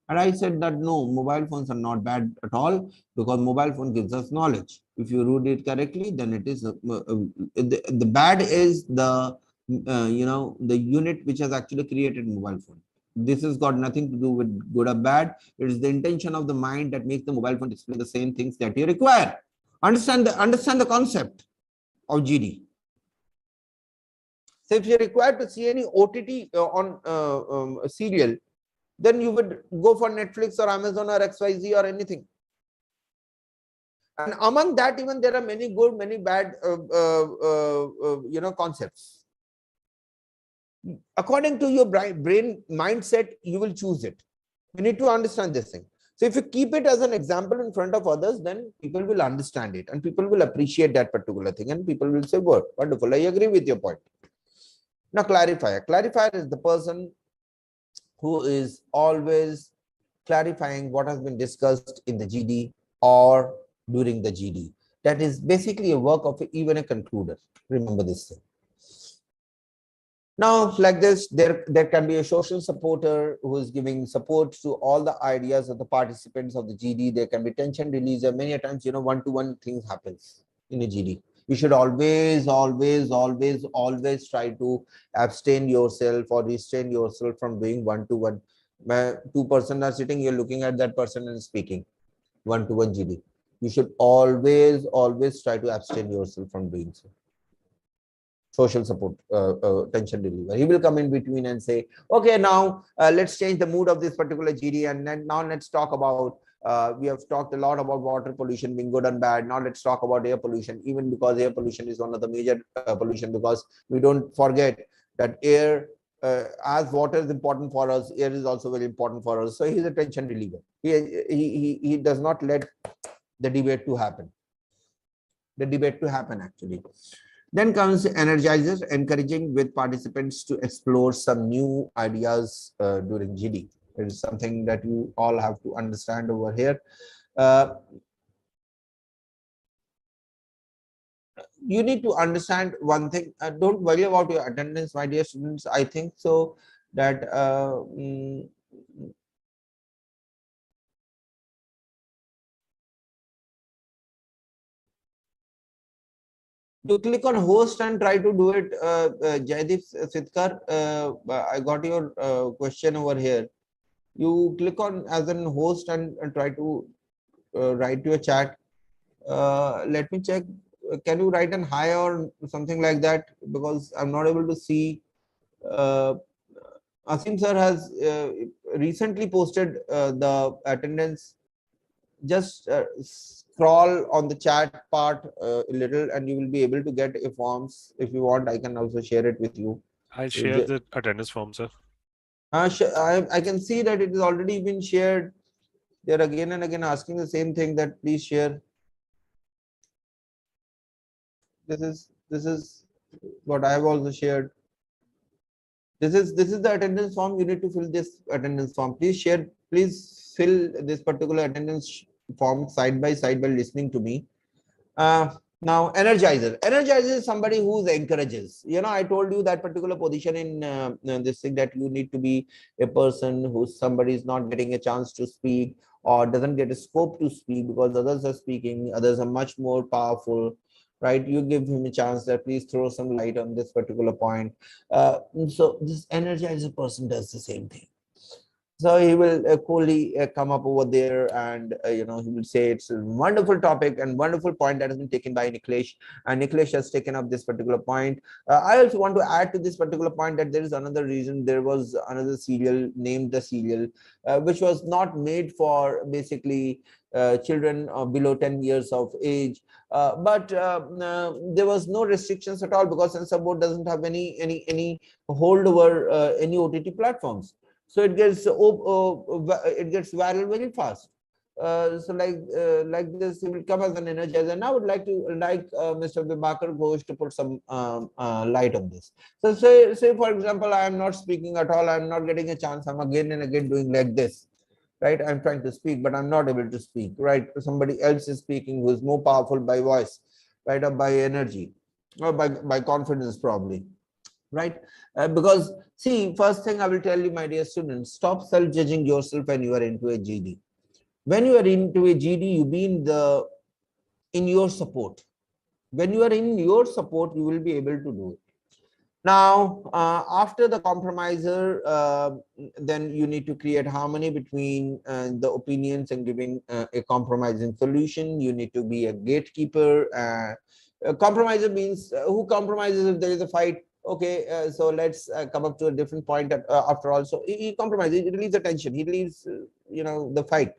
And I said that no, mobile phones are not bad at all, because mobile phone gives us knowledge. If you read it correctly, then it is the bad is the the unit which has actually created mobile phone. This has got nothing to do with good or bad. It is the intention of the mind that makes the mobile phone display the same things that you require. Understand the concept of GD. So if you're required to see any OTT on a serial, then you would go for Netflix or Amazon or XYZ or anything. And among that, even there are many good, many bad, concepts. According to your brain mindset, you will choose it. You need to understand this thing. So if you keep it as an example in front of others, then people will understand it and people will appreciate that particular thing, and people will say, "Good, wonderful, I agree with your point." Now, clarifier. Clarifier is the person who is always clarifying what has been discussed in the GD or during the GD. That is basically a work of even a concluder. Remember this thing. Now, like this, there can be a social supporter who is giving support to all the ideas of the participants of the GD. There can be tension releaser. Many times, one-to-one things happens in a GD. You should always try to abstain yourself or restrain yourself from doing one-to-one. Two persons are sitting, you're looking at that person and speaking. One-to-one GD. You should always try to abstain yourself from doing so. Social support, tension reliever. He will come in between and say, okay, now let's change the mood of this particular GD, and then now let's talk about, we have talked a lot about water pollution being good and bad. Now let's talk about air pollution, even because air pollution is one of the major pollution, because we don't forget that air, as water is important for us, air is also very important for us. So he's a tension reliever. He does not let the debate to happen. Actually. Then comes energizers, encouraging with participants to explore some new ideas during GD. It is something that you all have to understand over here. You need to understand one thing. Don't worry about your attendance, my dear students. I think so that you click on host and try to do it. Jaideep Sitkar, I got your question over here. You click on as an host and try to write your chat. Let me check. Can you write an hi or something like that? Because I'm not able to see. Asim sir has recently posted the attendance. Just scroll on the chat part a little and you will be able to get a forms. If you want, I can also share it with you. I'll share the attendance form, sir. I can see that it has already been shared. They're again and again asking the same thing, that please share. This is what I have also shared. This is the attendance form. You need to fill this attendance form. Please share. Please fill this particular attendance form side by side while listening to me. Now, energizer is somebody who encourages. I told you that particular position in this thing, that you need to be a person who somebody is not getting a chance to speak or doesn't get a scope to speak because others are speaking, others are much more powerful, right? You give him a chance that please throw some light on this particular point. So this energizer person does the same thing. So he will coolly come up over there and he will say it's a wonderful topic and wonderful point that has been taken by Niklesh, and Niklesh has taken up this particular point. I also want to add to this particular point that there is another reason. There was another serial named The Serial, which was not made for basically children below 10 years of age, but there was no restrictions at all because Censor Board doesn't have any hold over any OTT platforms. So it gets viral very fast. So like this, it will come as an energizer. And I would like Mr. Vibhakar Ghosh to put some light on this. So say for example, I am not speaking at all. I am not getting a chance. I'm again and again doing like this, right? I'm trying to speak, but I'm not able to speak, right? Somebody else is speaking who is more powerful by voice, right, or by energy, or by confidence probably. Right? Because see, first thing I will tell you, my dear students, stop self-judging yourself when you are into a GD. When you are into a GD, you be in your support. When you are in your support, you will be able to do it. Now, after the compromiser, then you need to create harmony between the opinions and giving a compromising solution. You need to be a gatekeeper. A compromiser means who compromises if there is a fight. Okay, so let's come up to a different point after all. So he compromises, he relieves the tension, he relieves, the fight.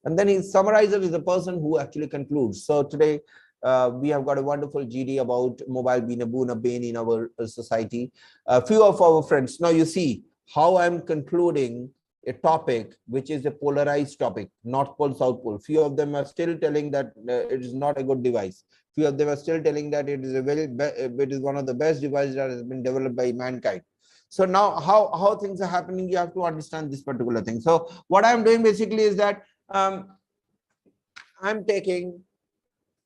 And then his summarizer is the person who actually concludes. So today, we have got a wonderful GD about mobile being a boon, a bane in our society. A few of our friends, now you see how I'm concluding a topic which is a polarized topic, North Pole, South Pole. Few of them are still telling that it is not a good device. Few of them are still telling that it is it is one of the best devices that has been developed by mankind. So now how things are happening, you have to understand this particular thing. So what I'm doing basically is that I'm taking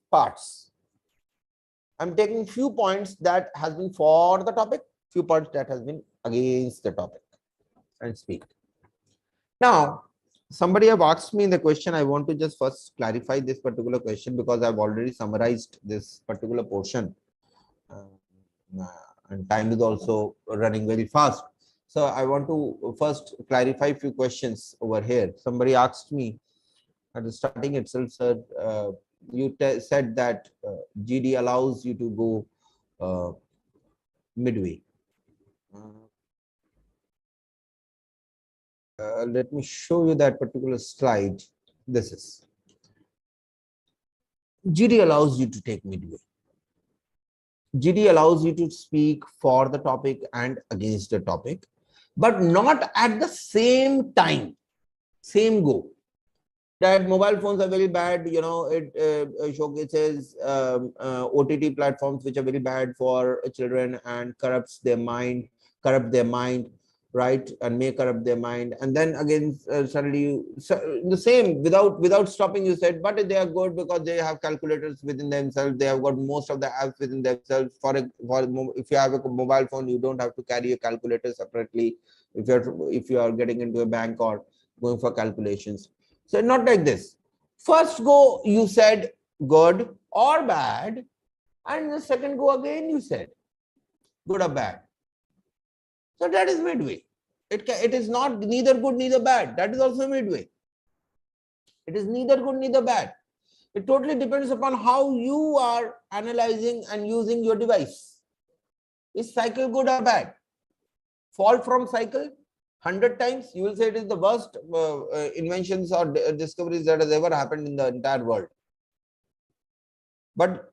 parts. I'm taking few points that has been for the topic, few points that has been against the topic, and speak. Now, somebody have asked me in the question. I want to just first clarify this particular question because I've already summarized this particular portion, and time is also running very fast. So I want to first clarify a few questions over here. Somebody asked me at the starting itself, sir, you said that GD allows you to go midway. Let me show you that particular slide. This is GD allows you to take midway. GD allows you to speak for the topic and against the topic, but not at the same time, same go. That mobile phones are very bad, it showcases OTT platforms which are very bad for children and corrupt their mind, right, and may corrupt their mind. And then again, suddenly the same, without stopping, you said, but they are good because they have calculators within themselves. They have got most of the apps within themselves. If you have a mobile phone, you don't have to carry a calculator separately if you are getting into a bank or going for calculations. So not like this. First go, you said good or bad, and the second go again you said good or bad. So that is midway. It is not neither good neither bad. That is also midway. It is neither good neither bad. It totally depends upon how you are analyzing and using your device. Is cycle good or bad? Fall from cycle 100 times, you will say it is the worst inventions or discoveries that has ever happened in the entire world. But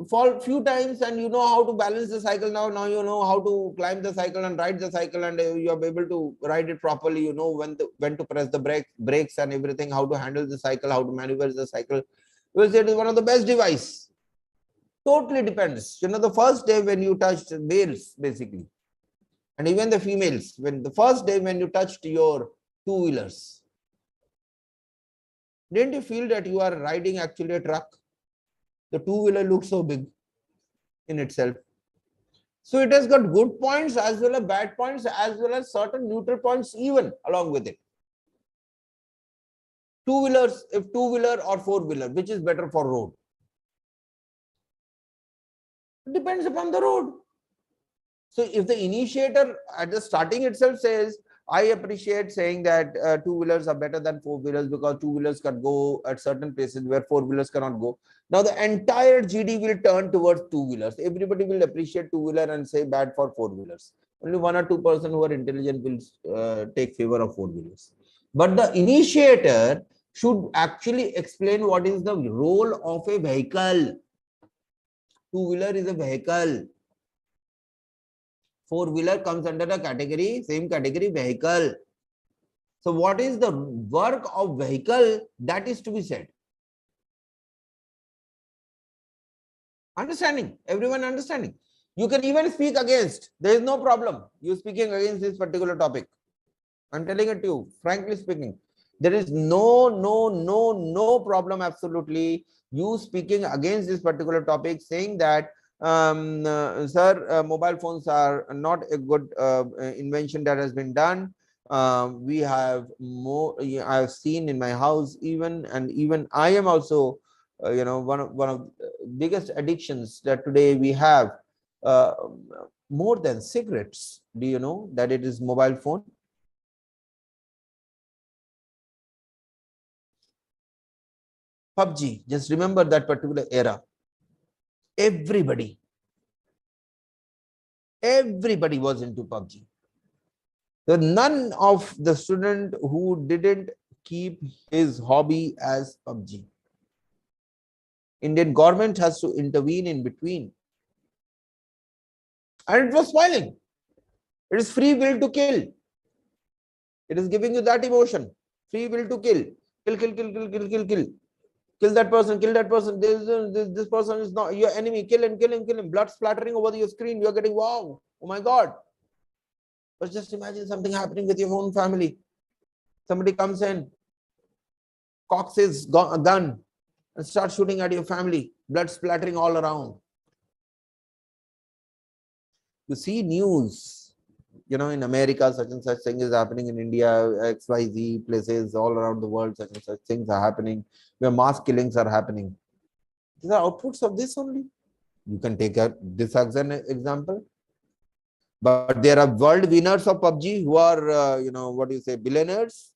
fall few times and you know how to balance the cycle. Now you know how to climb the cycle and ride the cycle, and you are able to ride it properly. You know when to press the brakes and everything, how to handle the cycle, how to maneuver the cycle. You will say it is one of the best device. Totally depends. You know, the first day when you touched males, basically, and even the females, when the first day when you touched your two-wheelers, didn't you feel that you are riding actually a truck? The two-wheeler looks so big in itself. So it has got good points as well as bad points, as well as certain neutral points even along with it. Two-wheelers, if two-wheeler or four-wheeler, which is better for road? It depends upon the road. So if the initiator at the starting itself says, I appreciate saying that two-wheelers are better than four-wheelers because two-wheelers can go at certain places where four-wheelers cannot go. Now the entire GD will turn towards two-wheelers. Everybody will appreciate two-wheeler and say bad for four-wheelers. Only 1 or 2% who are intelligent will take favor of four-wheelers. But the initiator should actually explain what is the role of a vehicle. Two-wheeler is a vehicle. Four-wheeler comes under the category, same category, vehicle. So what is the work of vehicle? That is to be said. Understanding? Everyone understanding? You can even speak against. There is no problem. You speaking against this particular topic. I'm telling it to you, frankly speaking. There is no problem absolutely. You speaking against this particular topic, saying that sir, mobile phones are not a good invention that has been done. We have more. I have seen in my house even I am also, you know, one of the biggest addictions that today we have, more than cigarettes. Do you know that it is mobile phone? PUBG. Just remember that particular era. Everybody was into PUBG. So none of the student who didn't keep his hobby as PUBG. Indian government has to intervene in between. And it was spoiling. It is free will to kill. It is giving you that emotion. Free will to kill. Kill. Kill that person, kill that person. This person is not your enemy. Kill him. Blood splattering over your screen. You are getting, wow, oh my God. But just imagine something happening with your own family. Somebody comes in, cocks his gun and starts shooting at your family. Blood splattering all around. You see news, you know, in America, such and such thing is happening. In India, XYZ places all around the world, such and such things are happening, where mass killings are happening. These are outputs of this only. You can take this as an example. But there are world winners of PUBG who are, you know, what do you say, billionaires?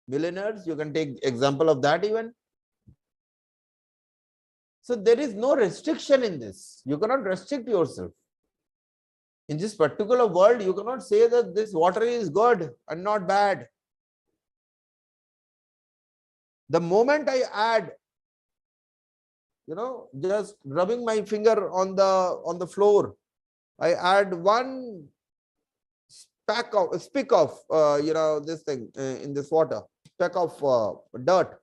Millionaires, you can take example of that even. So there is no restriction in this. You cannot restrict yourself. In this particular world, you cannot say that this water is good and not bad. The moment I add, you know, just rubbing my finger on the floor, I add one speck of you know, this thing in this water, speck of dirt.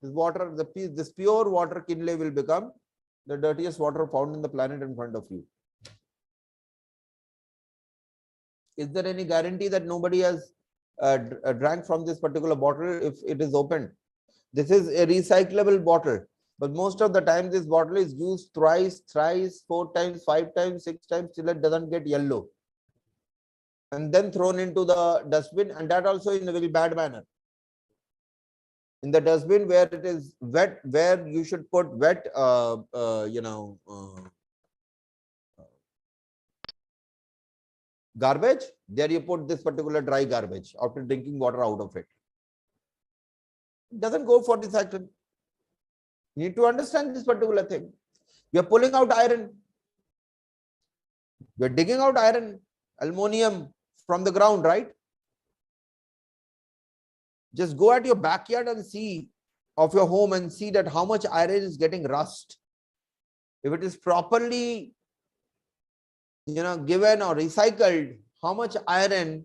This water, this pure water Kinley will become the dirtiest water found in the planet in front of you. Is there any guarantee that nobody has drank from this particular bottle if it is opened? This is a recyclable bottle, but most of the time this bottle is used thrice, 4 times, 5 times, 6 times till it doesn't get yellow, and then thrown into the dustbin, and that also in a very bad manner. In the dustbin where it is wet, where you should put wet, you know, garbage, there you put this particular dry garbage after drinking water out of it. It doesn't go for recycling. You need to understand this particular thing. You're pulling out iron. You're digging out iron, aluminum from the ground, right? Just go at your backyard and see of your home and see that how much iron is getting rust. If it is properly, given or recycled, how much iron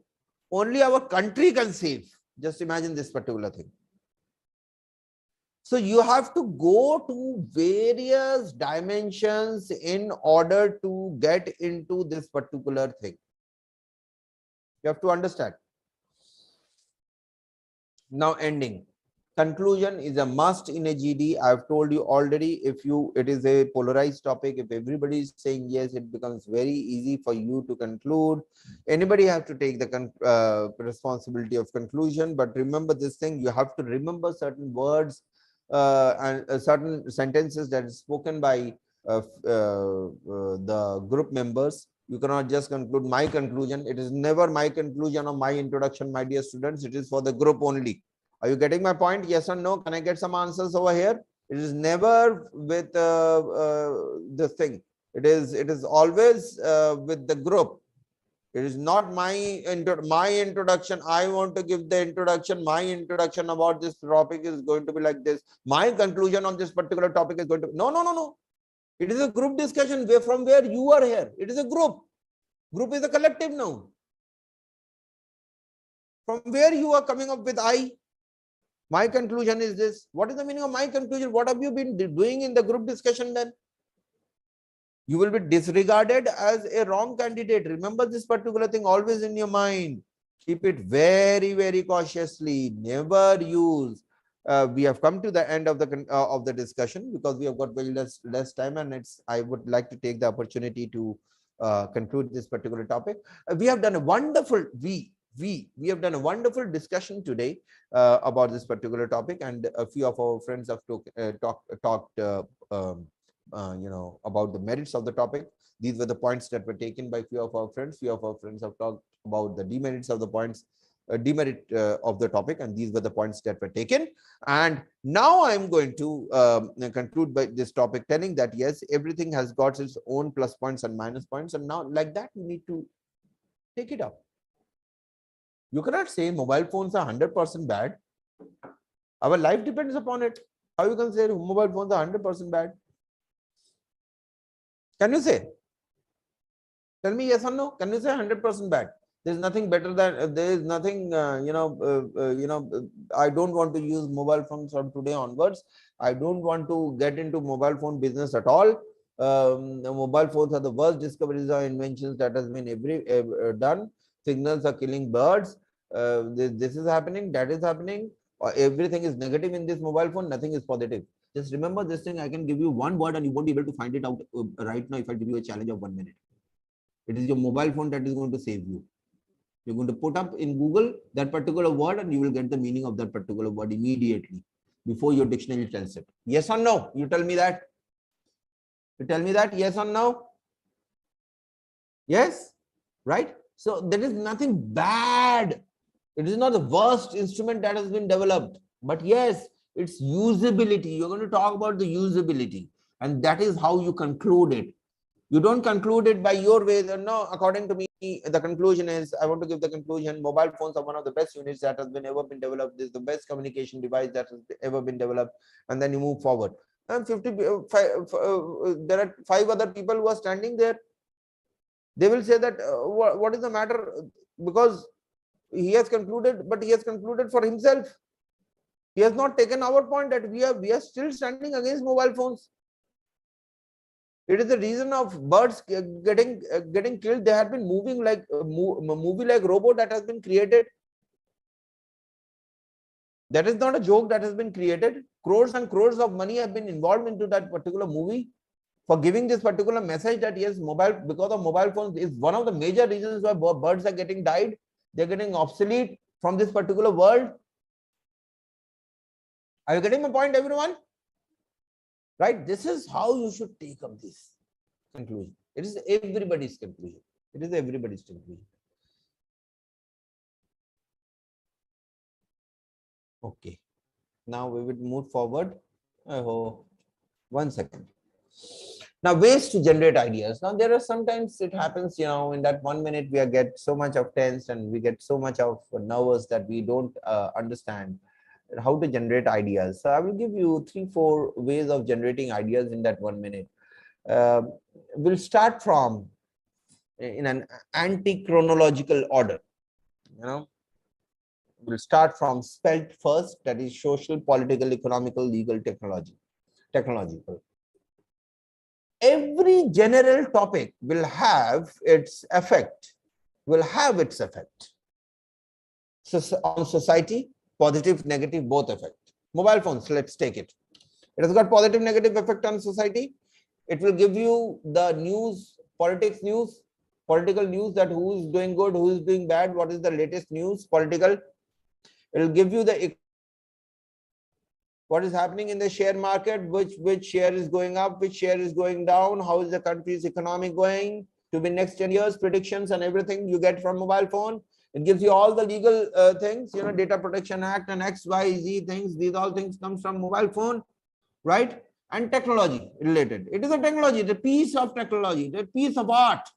only our country can save. Just imagine this particular thing. So you have to go to various dimensions in order to get into this particular thing. You have to understand. Now ending. Conclusion is a must in a GD. I've told you already, it is a polarized topic. If everybody is saying yes, it becomes very easy for you to conclude. Anybody have to take the responsibility of conclusion. But remember this thing, you have to remember certain words and certain sentences that is spoken by the group members. You cannot just conclude my conclusion. It is never my conclusion or my introduction, my dear students. It is for the group only. Are you getting my point? Yes or no? Can I get some answers over here? It is never with this thing. It is always with the group. It is not my introduction. I want to give the introduction. My introduction about this topic is going to be like this. My conclusion on this particular topic is going to be no. It is a group discussion from where you are here. It is a group. Group is a collective noun. From where you are coming up with I. My conclusion is this. What is the meaning of my conclusion? What have you been doing in the group discussion then? You will be disregarded as a wrong candidate. Remember this particular thing always in your mind. Keep it very, very cautiously. Never use. We have come to the end of the discussion because we have got very less time, and I would like to take the opportunity to conclude this particular topic. We have done a wonderful we have done a wonderful discussion today about this particular topic, and a few of our friends have talked about the merits of the topic. These were the points that were taken by few of our friends. Few of our friends have talked about the demerits of the points, demerit of the topic, and these were the points that were taken. And now I'm going to conclude by this topic, telling that yes, everything has got its own plus points and minus points, and now like that we need to take it up. You cannot say mobile phones are 100% bad. Our life depends upon it. How you can say mobile phones are 100% bad? Can you say? Tell me yes or no. Can you say 100% bad? There's nothing better than there is nothing. I don't want to use mobile phones from today onwards. I don't want to get into mobile phone business at all. The mobile phones are the worst discoveries or inventions that has been done. Signals are killing birds. This is happening. That is happening. Everything is negative in this mobile phone. Nothing is positive. Just remember this thing. I can give you one word and you won't be able to find it out right now if I give you a challenge of 1 minute. It is your mobile phone that is going to save you. You're going to put up in Google that particular word and you will get the meaning of that particular word immediately before your dictionary tells it. Yes or no? You tell me that. You tell me that. Yes or no? Yes? Right? So there is nothing bad. It is not the worst instrument that has been developed. But yes, it's usability. You're going to talk about the usability. And that is how you conclude it. You don't conclude it by your way. No, according to me, the conclusion is, I want to give the conclusion, mobile phones are one of the best units that has been ever been developed. This is the best communication device that has ever been developed. And then you move forward. And there are 5 other people who are standing there. They will say that, what is the matter? Because he has concluded, but he has concluded for himself. He has not taken our point that we are still standing against mobile phones. It is the reason of birds getting killed. They have been moving like a movie like robot that has been created. That is not a joke that has been created. Crores and crores of money have been involved into that particular movie for giving this particular message that yes, because of mobile phones is one of the major reasons why birds are getting died. They're getting obsolete from this particular world. Are you getting my point, everyone? Right? This is how you should take up this conclusion. It is everybody's conclusion. It is everybody's conclusion. Okay. Now we will move forward. I hope 1 second. Now, ways to generate ideas. Now, there are sometimes it happens, in that 1 minute we get so much of tense and we get so much of nervous that we don't understand how to generate ideas. So I will give you 3-4 ways of generating ideas in that 1 minute. We'll start from in an anti-chronological order. We'll start from spelt first, that is social, political, economical, legal, technological. Every general topic will have its effect, So on society, positive, negative, both effect. Mobile phones, let's take it. It has got positive, negative effect on society. It will give you the news, political news, that who is doing good, who is doing bad, what is the latest news, political. It will give you what is happening in the share market, which share is going up, which share is going down, how is the country's economy going to be next 10 years, predictions and everything you get from mobile phone. It gives you all the legal things, Data Protection Act and XYZ things. These all things comes from mobile phone, right? And technology related. It is a technology, the piece of technology, the piece of art,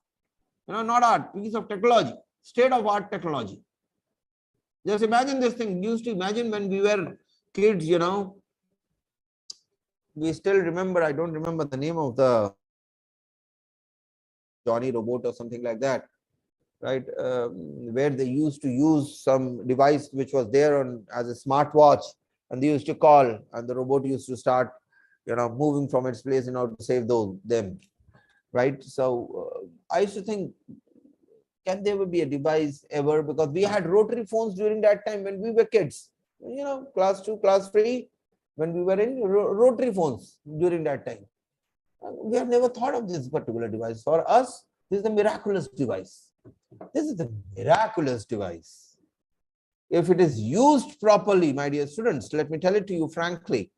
not art, piece of technology, state of art technology. Just imagine this thing. Used to imagine when we were kids, we still remember, I don't remember the name of the Johnny robot or something like that, right? Where they used to use some device which was there on as a smartwatch, and they used to call, and the robot used to start, moving from its place in order to save them, right? So I used to think, can there be a device ever? Because we had rotary phones during that time when we were kids, class 2, class 3, when we were in rotary phones during that time. We have never thought of this particular device. For us, this is a miraculous device. This is a miraculous device. If it is used properly, my dear students, let me tell it to you frankly.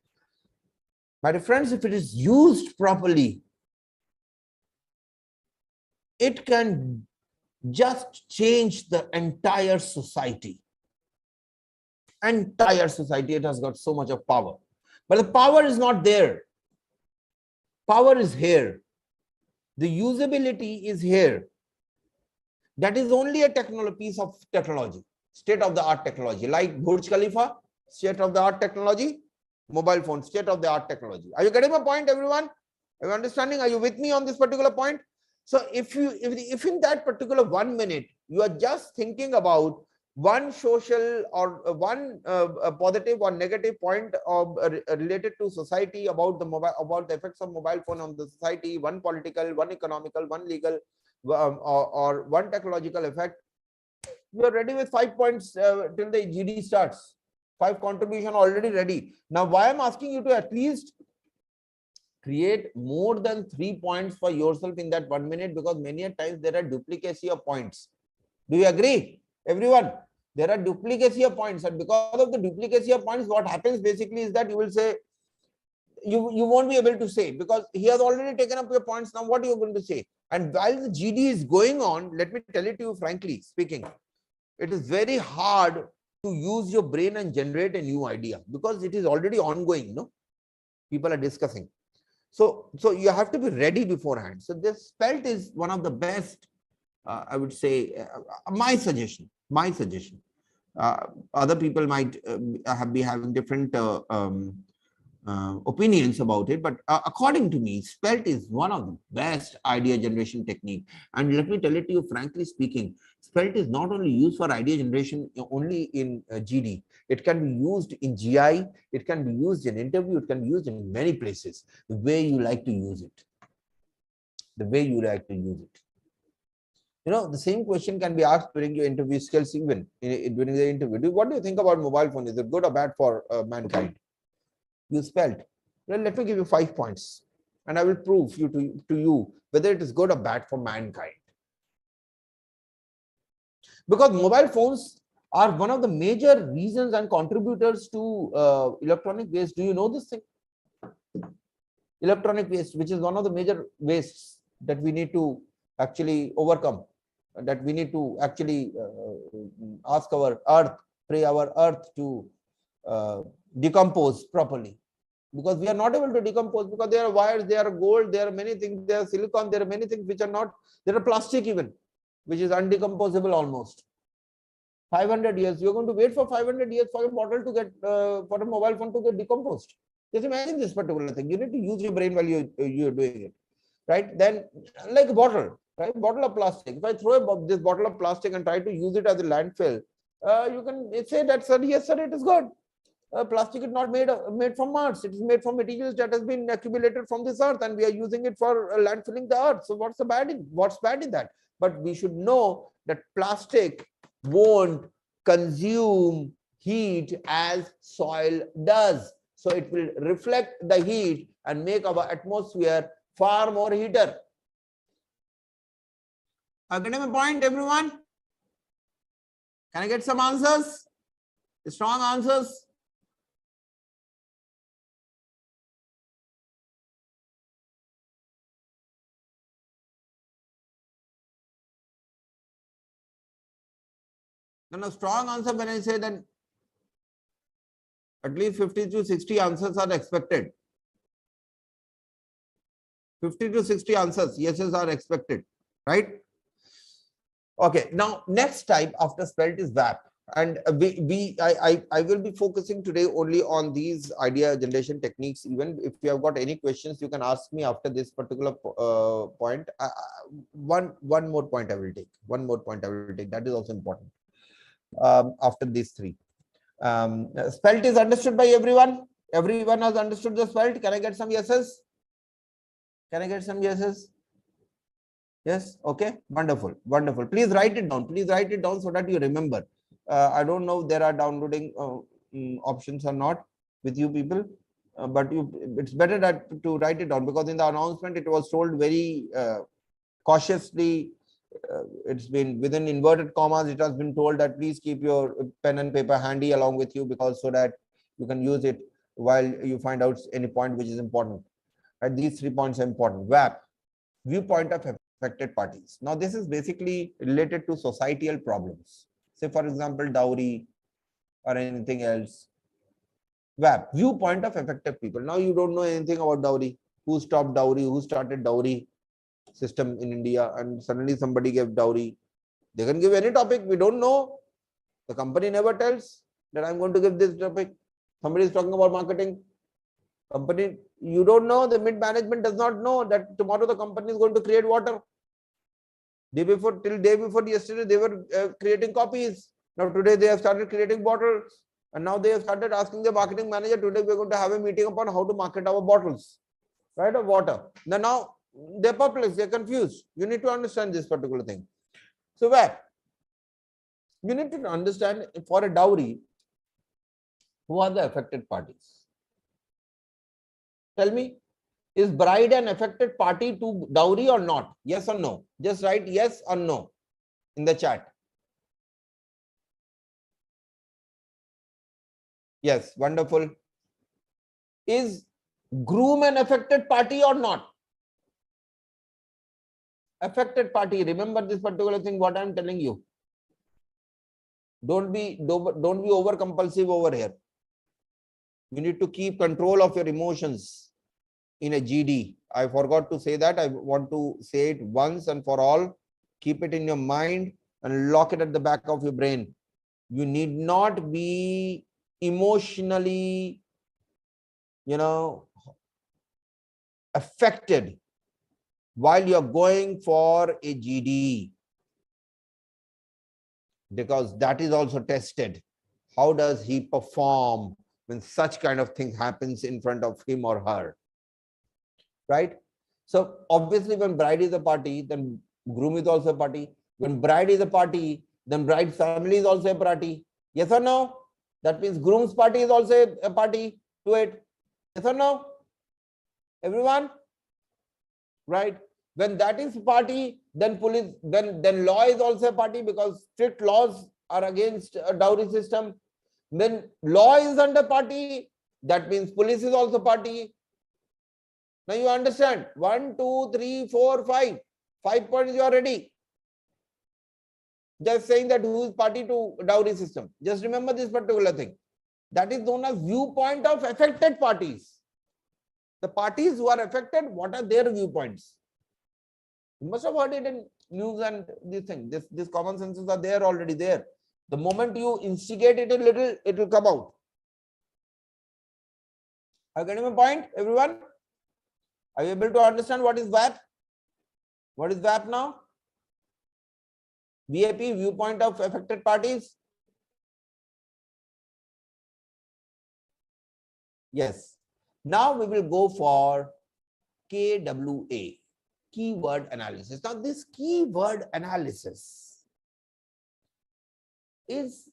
My dear friends, if it is used properly, it can just change the entire society. Entire society, it has got so much of power. But the power is not there. Power is here. The usability is here. That is only a piece of technology, state-of-the-art technology, like Burj Khalifa, state-of-the-art technology, mobile phone, state-of-the-art technology. Are you getting my point, everyone? Are you understanding? Are you with me on this particular point? So if in that particular 1 minute, you are just thinking about one social or one positive or negative point of, related to society, about the effects of mobile phone on the society, one political, one economical, one legal, or one technological effect, you are ready with 5 points till the GD starts. 5 contribution already ready. Now, why I'm asking you to at least create more than 3 points for yourself in that 1 minute, because many a times there are duplicacy of points. Do you agree, everyone? There are duplicacy of points, and because of the duplicacy of points, what happens basically is that you will say, you won't be able to say, because he has already taken up your points. Now what are you going to say? And while the GD is going on, let me tell it to you frankly speaking, it is very hard to use your brain and generate a new idea, because it is already ongoing. People are discussing. So you have to be ready beforehand. So this spelt is one of the best, I would say, my suggestion. Other people might be having different opinions about it, but according to me, spelt is one of the best idea generation technique. And let me tell it to you frankly speaking, spelt is not only used for idea generation only in GD. It can be used in GI, it can be used in interview, it can be used in many places. The way you like to use it. The same question can be asked during your interview skills, even during the interview. What do you think about mobile phone? Is it good or bad for mankind? You spelled. Well, let me give you 5 points, and I will prove to you whether it is good or bad for mankind. Because mobile phones are one of the major reasons and contributors to electronic waste. Do you know this thing? Electronic waste, which is one of the major wastes that we need to actually overcome, that we need to actually ask our earth, pray our earth to decompose properly. because we are not able to decompose, because there are wires, there are gold, there are many things, there are silicon, there are many things which are not, there are plastic even, which is undecomposable almost. 500 years, you're going to wait for 500 years for a bottle to get, for a mobile phone to get decomposed. Just imagine this particular thing. You need to use your brain while you're doing it, right? Then, like a bottle, right? Bottle of plastic. If I throw this bottle of plastic and try to use it as a landfill, you can say that, sir, yes, sir, it is good. Plastic is not made from Mars. It is made from materials that has been accumulated from this earth, and we are using it for landfilling the earth. So what's bad in that? But we should know that plastic won't consume heat as soil does. So it will reflect the heat and make our atmosphere far more heater. Getting my point, everyone? Can I get some answers? Strong answers? No, strong answer when I say that at least 50 to 60 answers are expected. 50 to 60 answers, yeses are expected, right? Okay, now next type after spelt is VAP. And I will be focusing today only on these idea generation techniques. Even if you have got any questions, you can ask me after this particular point. One more point I will take. One more point I will take. That is also important. After these three. Spelt is understood by everyone. Everyone has understood the spelt. Can I get some yeses? Can I get some yeses? Yes. Okay. Wonderful. Wonderful. Please write it down. Please write it down so that you remember. I don't know if there are downloading options or not with you people, but it's better that to write it down, because in the announcement it was told very cautiously. It's been within inverted commas. It has been told that please keep your pen and paper handy along with you, because so that you can use it while you find out any point which is important. Right? These 3 points are important. VAP, viewpoint of affected parties. Now this is basically related to societal problems. Say for example, dowry or anything else. VAP, viewpoint of affected people. Now you don't know anything about dowry. Who stopped dowry? Who started dowry system in India, and suddenly somebody gave dowry. They can give any topic. We don't know. The company never tells that I'm going to give this topic. Somebody is talking about marketing. Company, you don't know. The mid management does not know that tomorrow the company is going to create water. Day before yesterday, they were creating copies. Now today they have started creating bottles, and now they have started asking the marketing manager, today we're going to have a meeting upon how to market our bottles, right, of water. Now they're perplexed, they're confused. You need to understand this particular thing. So where you need to understand, for a dowry, who are the affected parties? Tell me, is bride an affected party to dowry or not? Yes or no? Just write yes or no in the chat. Yes, wonderful. Is groom an affected party or not? Affected party. Remember this particular thing, what I'm telling you. Don't be over compulsive over here. You need to keep control of your emotions in a GD. I forgot to say that. I want to say it once and for all. Keep it in your mind and lock it at the back of your brain. You need not be emotionally, affected while you're going for a GD, because that is also tested. How does he perform when such kind of thing happens in front of him or her, right? So obviously when bride is a party, then groom is also a party. When bride is a party, then bride's family is also a party. Yes or no? That means groom's party is also a party to it. Yes or no? Everyone? Right? When that is party, then police, then law is also a party, because strict laws are against a dowry system. When law is under party, that means police is also party. Now you understand? 1, 2, 3, 4, 5. 5 points you are ready. Just saying that who is party to dowry system. Just remember this particular thing. That is known as viewpoint of affected parties. The parties who are affected, what are their viewpoints? You must have heard it in news and these things. These common senses are there already there. The moment you instigate it a little, it will come out. Are you getting my point, everyone? Are you able to understand what is VAP? What is VAP now? VAP, viewpoint of affected parties. Yes. Now we will go for KWA, keyword analysis. Now this keyword analysis is,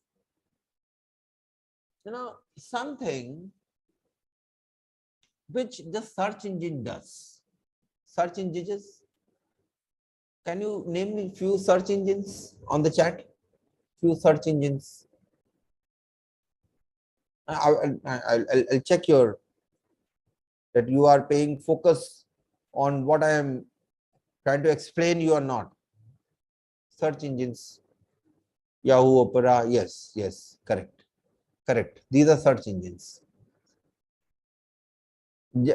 something which the search engine does. Search engines. Can you name me few search engines on the chat? Few search engines. I'll check that you are paying focus on what I am trying to explain you or not. Search engines. Yahoo, Opera. Yes, correct. These are search engines.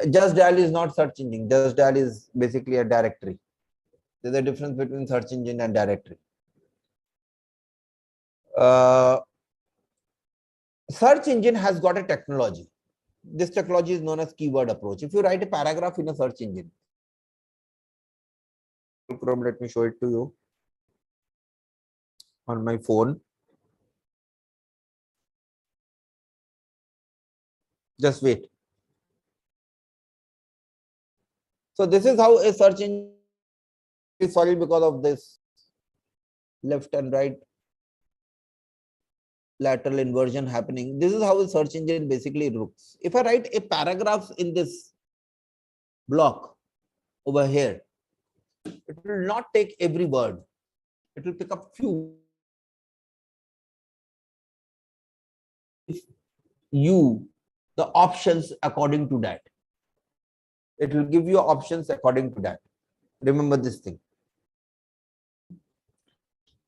Just Dial is not search engine. Just Dial is basically a directory. There's a difference between search engine and directory. Search engine has got a technology. This technology is known as keyword approach. If you write a paragraph in a search engine, Chrome, let me show it to you on my phone. Just wait. So this is how a search engine is, sorry, because of this left and right lateral inversion happening. This is how a search engine basically looks. If I write a paragraph in this block over here, it will not take every word. It will pick up few. You the options according to that. It will give you options according to that. Remember this thing.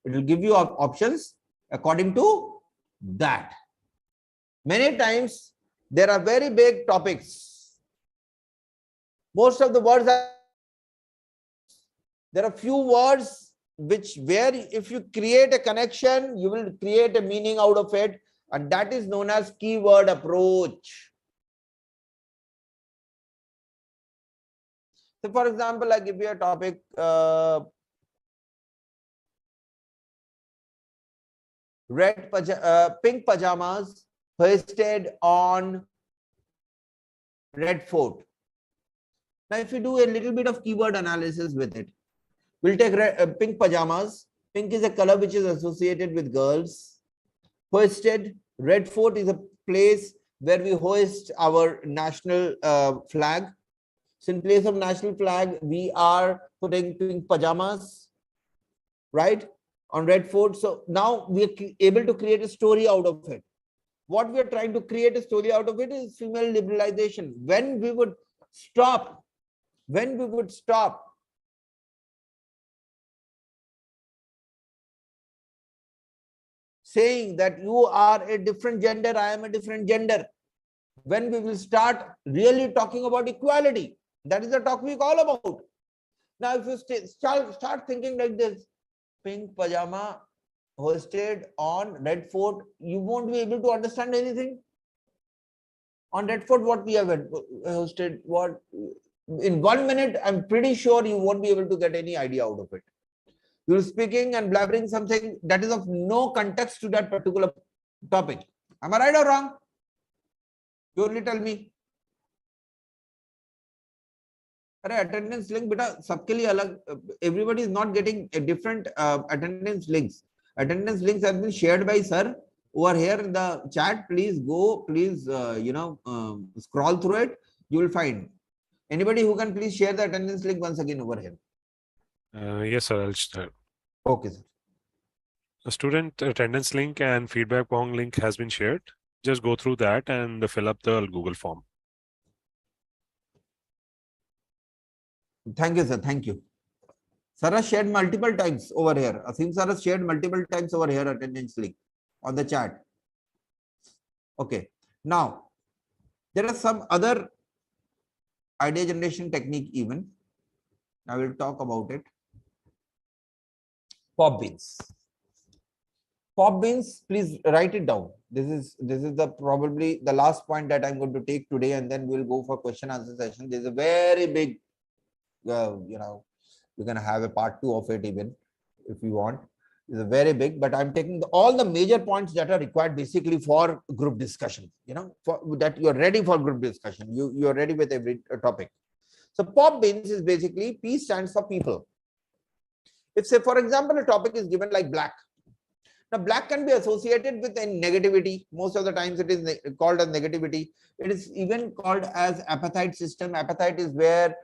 It will give you options according to that. Many times there are very big topics. Most of the words are, there are few words where if you create a connection, you will create a meaning out of it, and that is known as keyword approach. So for example, I give you a topic, pink pajamas hoisted on Red Fort. Now, if you do a little bit of keyword analysis with it, we'll take pink pajamas. Pink is a color which is associated with girls. Hoisted, Red Fort is a place where we hoist our national flag. So in place of national flag, we are putting pink pajamas, right, on Red Fort. So now we are able to create a story out of it. What we are trying to create a story out of it is female liberalization. When we would stop saying that you are a different gender, I am a different gender, when we will start really talking about equality, that is the topic all about. Now, if you start thinking like this, pink pajama hoisted on Red Fort, you won't be able to understand anything. On Red Fort, what we have hosted, what in 1 minute, I'm pretty sure you won't be able to get any idea out of it. You're speaking and blabbering something that is of no context to that particular topic. Am I right or wrong? You only tell me. Attendance link, beta, sabke liye alag, everybody is not getting a different attendance links. Attendance links have been shared by sir over here in the chat. Please go, please, scroll through it. You will find. Anybody who can please share the attendance link once again over here. Yes, sir. I'll start. Okay, sir. The student attendance link and feedback Pong link has been shared. Just go through that and fill up the Google form. Thank you, sir. Thank you. Sir has shared multiple times over here. Asim sir has shared multiple times over here attendance link on the chat. Okay. Now, there are some other idea generation technique even. I will talk about it. Pop beans. Pop beans, please write it down. This is the probably the last point that I'm going to take today, and then we'll go for question answer session. There's a very big, you can have a part 2 of it even if you want. It's a very big, but I'm taking all the major points that are required basically for group discussion. For that you're ready for group discussion. You're ready with every topic. So pop beans is basically P stands for people. If say for example a topic is given like black. Now, black can be associated with a negativity. Most of the times it is called as negativity. It is even called as apartheid system. Apartheid is where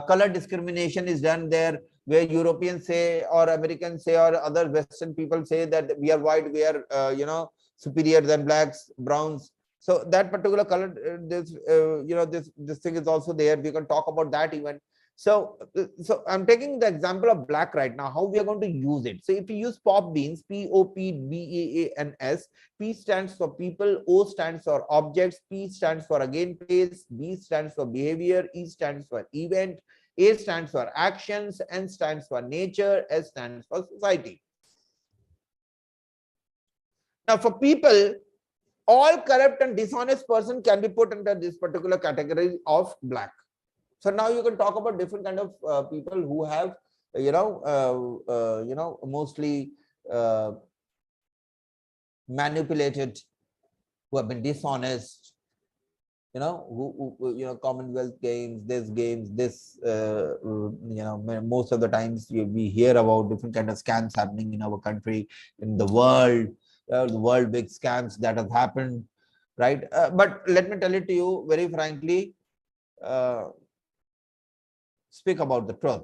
color discrimination is done there, where Europeans say or Americans say or other Western people say that we are white, we are, superior than blacks, browns. So that particular color, this thing is also there. We can talk about that even. So I'm taking the example of black right now, how we are going to use it. So if you use pop beans, P-O-P-B-A-A-N-S, P stands for people, O stands for objects, P stands for again place, B stands for behavior, E stands for event, A stands for actions, N stands for nature, S stands for society. Now for people, all corrupt and dishonest person can be put under this particular category of black. So now you can talk about different kind of people who have, mostly manipulated, who have been dishonest, Commonwealth games, most of the times we hear about different kind of scams happening in our country, in the world big scams that have happened, right? But let me tell it to you very frankly, speak about the truth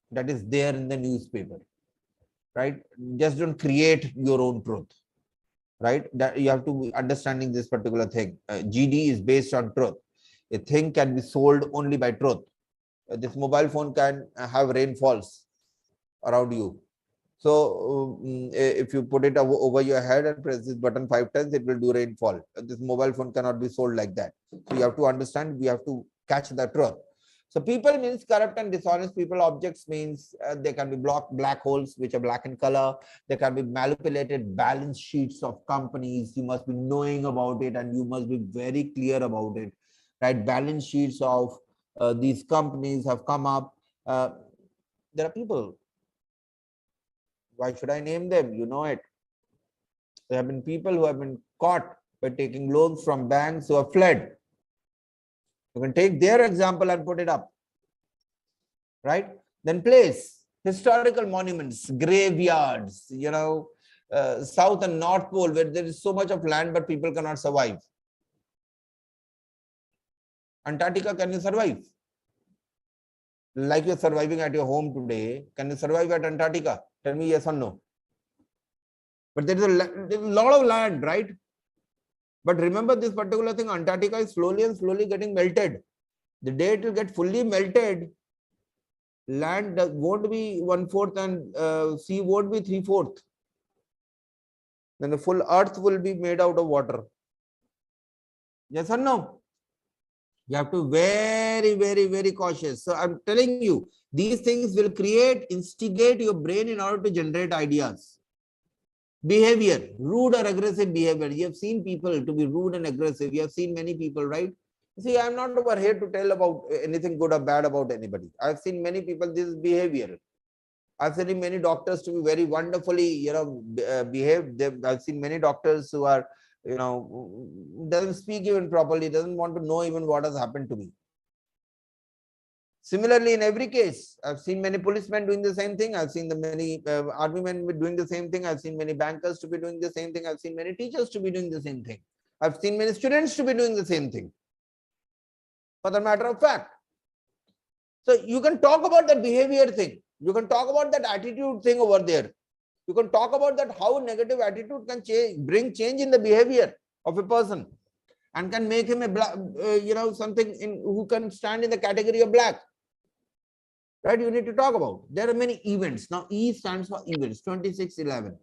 that is there in the newspaper, right? Just don't create your own truth, right? That you have to be understanding this particular thing. GD is based on truth. A thing can be sold only by truth. This mobile phone can have rainfalls around you. So if you put it over your head and press this button 5 times, it will do rainfall. This mobile phone cannot be sold like that. So you have to understand, we have to catch the truth. So people means corrupt and dishonest people. Objects means they can be black holes which are black in color. They can be manipulated balance sheets of companies. You must be knowing about it and you must be very clear about it, right? Balance sheets of these companies have come up. There are people. Why should I name them? You know it. There have been people who have been caught by taking loans from banks who have fled. You can take their example and put it up, right? Then place, historical monuments, graveyards, South and North Pole where there is so much of land but people cannot survive. Antarctica, can you survive? Like you're surviving at your home today, can you survive at Antarctica? Tell me yes or no. But there is a lot of land, right? But remember this particular thing, Antarctica is slowly and slowly getting melted. The day it will get fully melted, land won't be 1/4 and sea won't be 3/4. Then the full earth will be made out of water. Yes or no? You have to be very, very, very cautious. So I'm telling you, these things will instigate your brain in order to generate ideas. Behavior, rude or aggressive behavior. You have seen people to be rude and aggressive. You have seen many people, right? See, I'm not over here to tell about anything good or bad about anybody. I've seen many people, this is behavior. I've seen many doctors to be very wonderfully, behave. I've seen many doctors who are, doesn't speak even properly, doesn't want to know even what has happened to me. Similarly, in every case, I've seen many policemen doing the same thing. I've seen the many army men doing the same thing. I've seen many bankers to be doing the same thing. I've seen many teachers to be doing the same thing. I've seen many students to be doing the same thing. For the matter of fact. So you can talk about that behavior thing. You can talk about that attitude thing over there. You can talk about that how negative attitude can bring change in the behavior of a person and can make him a black, something who can stand in the category of black. Right? You need to talk about. There are many events. Now, E stands for events. 26/11.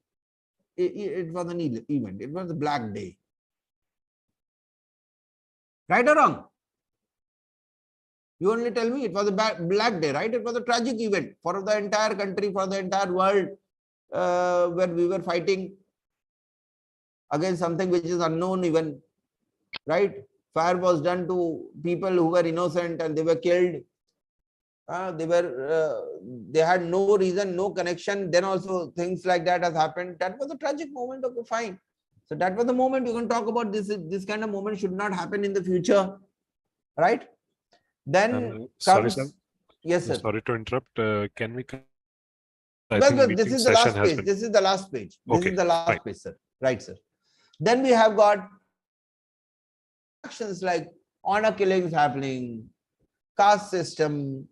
It was an event. It was a black day. Right or wrong? You only tell me. It was a black day, right? It was a tragic event for the entire country, for the entire world, where we were fighting against something which is unknown even, right? Fire was done to people who were innocent and they were killed. They had no reason, no connection. Then also things like that has happened. That was a tragic moment. Okay, fine. So that was the moment. You can talk about this. This kind of moment should not happen in the future, right? Then Sorry, sir. comes, yes, sir. Sorry to interrupt. Can we? Well, this is the last page. This is the last page. This is the last page, sir. Right, sir. Then we have got actions like honor killings happening, caste system.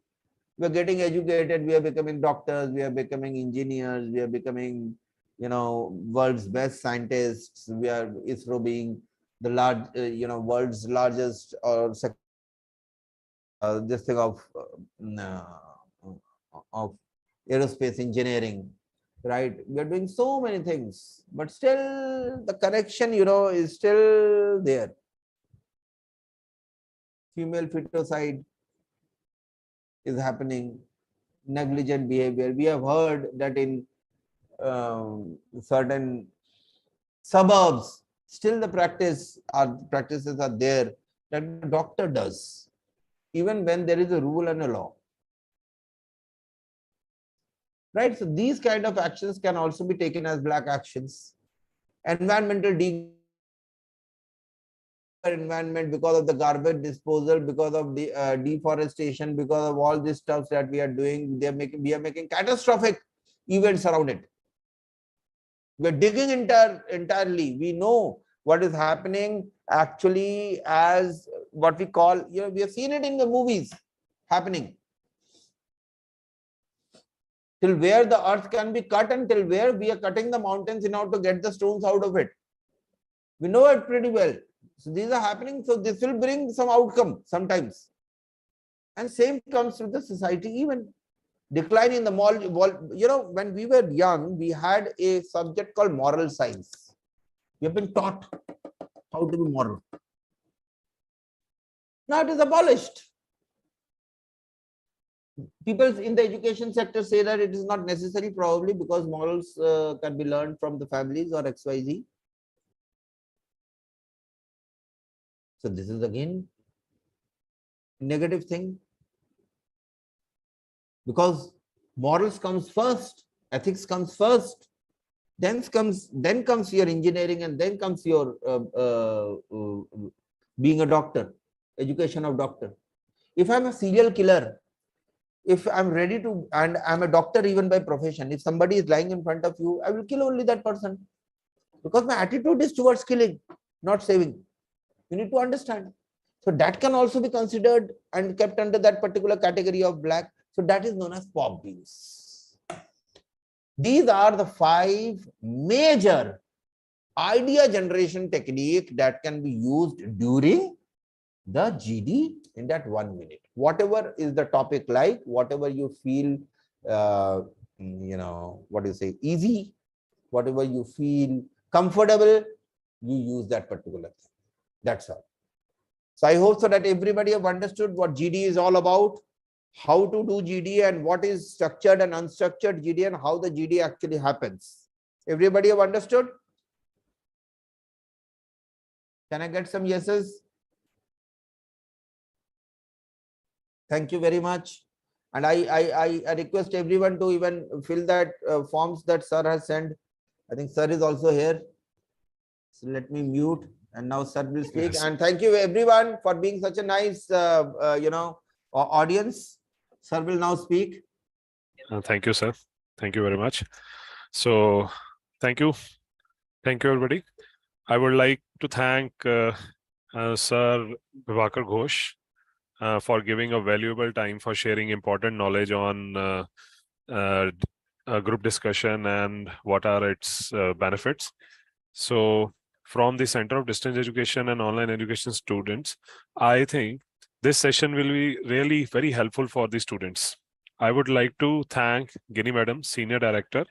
We are getting educated. We are becoming doctors. We are becoming engineers. We are becoming, world's best scientists. We are ISRO being the world's largest or this thing of aerospace engineering, right? We are doing so many things, but still the connection, is still there. Female feticide is happening, negligent behavior. We have heard that in certain suburbs, still the practices are there that the doctor does, even when there is a rule and a law. Right? So these kind of actions can also be taken as black actions. Environmental environment because of the garbage disposal, because of the deforestation, because of all these stuff that we are doing, we are making catastrophic events around it. We are digging entirely. We know what is happening actually as what we call, we have seen it in the movies happening. Till where the earth can be cut and till where we are cutting the mountains in order to get the stones out of it. We know it pretty well. So these are happening. So this will bring some outcome sometimes. And same comes with the society, even decline in the when we were young, we had a subject called moral science. We have been taught how to be moral. Now it is abolished. People in the education sector say that it is not necessary, probably because morals can be learned from the families or XYZ. So this is again negative thing, because morals comes first, ethics comes first, then comes your engineering, and then comes your being a doctor, education of doctor. If I'm a serial killer, if I'm ready to, and I'm a doctor even by profession, if somebody is lying in front of you, I will kill only that person, because my attitude is towards killing, not saving. You need to understand. So that can also be considered and kept under that particular category of black. So that is known as POP views. These are the 5 major idea generation technique that can be used during the GD in that 1 minute. Whatever is the topic like, whatever you feel, easy, whatever you feel comfortable, you use that particular thing. That's all. So I hope so that everybody have understood what GD is all about, how to do GD, and what is structured and unstructured GD, and how the GD actually happens. Everybody have understood? Can I get some yeses? Thank you very much. And I request everyone to even fill that forms that sir has sent. I think sir is also here. So let me mute. And now sir will speak. Yes. And thank you everyone for being such a nice, audience. Sir will now speak. Thank you, sir. Thank you very much. So, thank you. Thank you, everybody. I would like to thank Sir Vibhakar Ghosh for giving a valuable time for sharing important knowledge on group discussion and what are its benefits. So, from the Center of Distance Education and Online Education students, I think this session will be really very helpful for the students. I would like to thank Ginny Madam, Senior Director,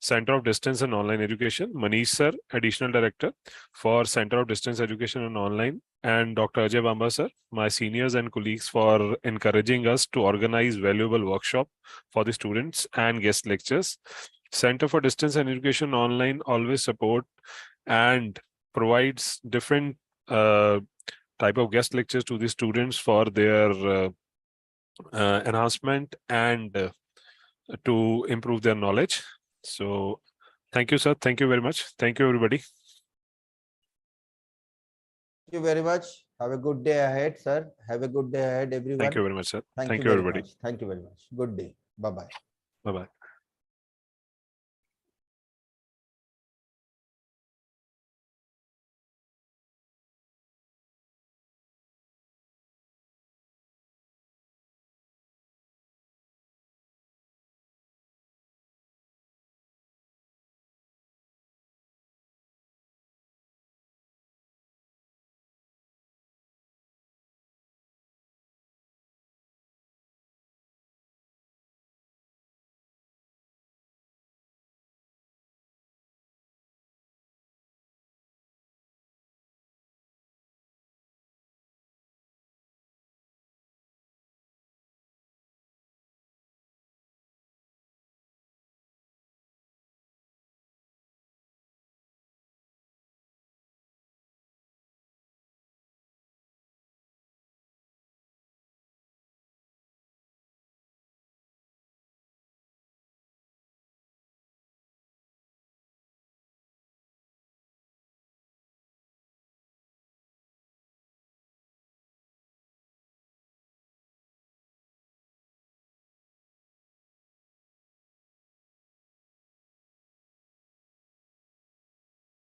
Center of Distance and Online Education, Manish Sir, Additional Director for Center of Distance Education and Online and Dr. Ajay Bamba sir, my seniors and colleagues, for encouraging us to organize valuable workshop for the students and guest lectures. Center for Distance and Education Online always support and provides different type of guest lectures to the students for their enhancement and to improve their knowledge. So thank you, sir. Thank you very much. Thank you, everybody. Thank you very much. Have a good day ahead, sir. Have a good day ahead, everyone. Thank you very much, sir. Thank Thank you you, very everybody. much. Thank you very much. Good day. Bye-bye. Bye-bye.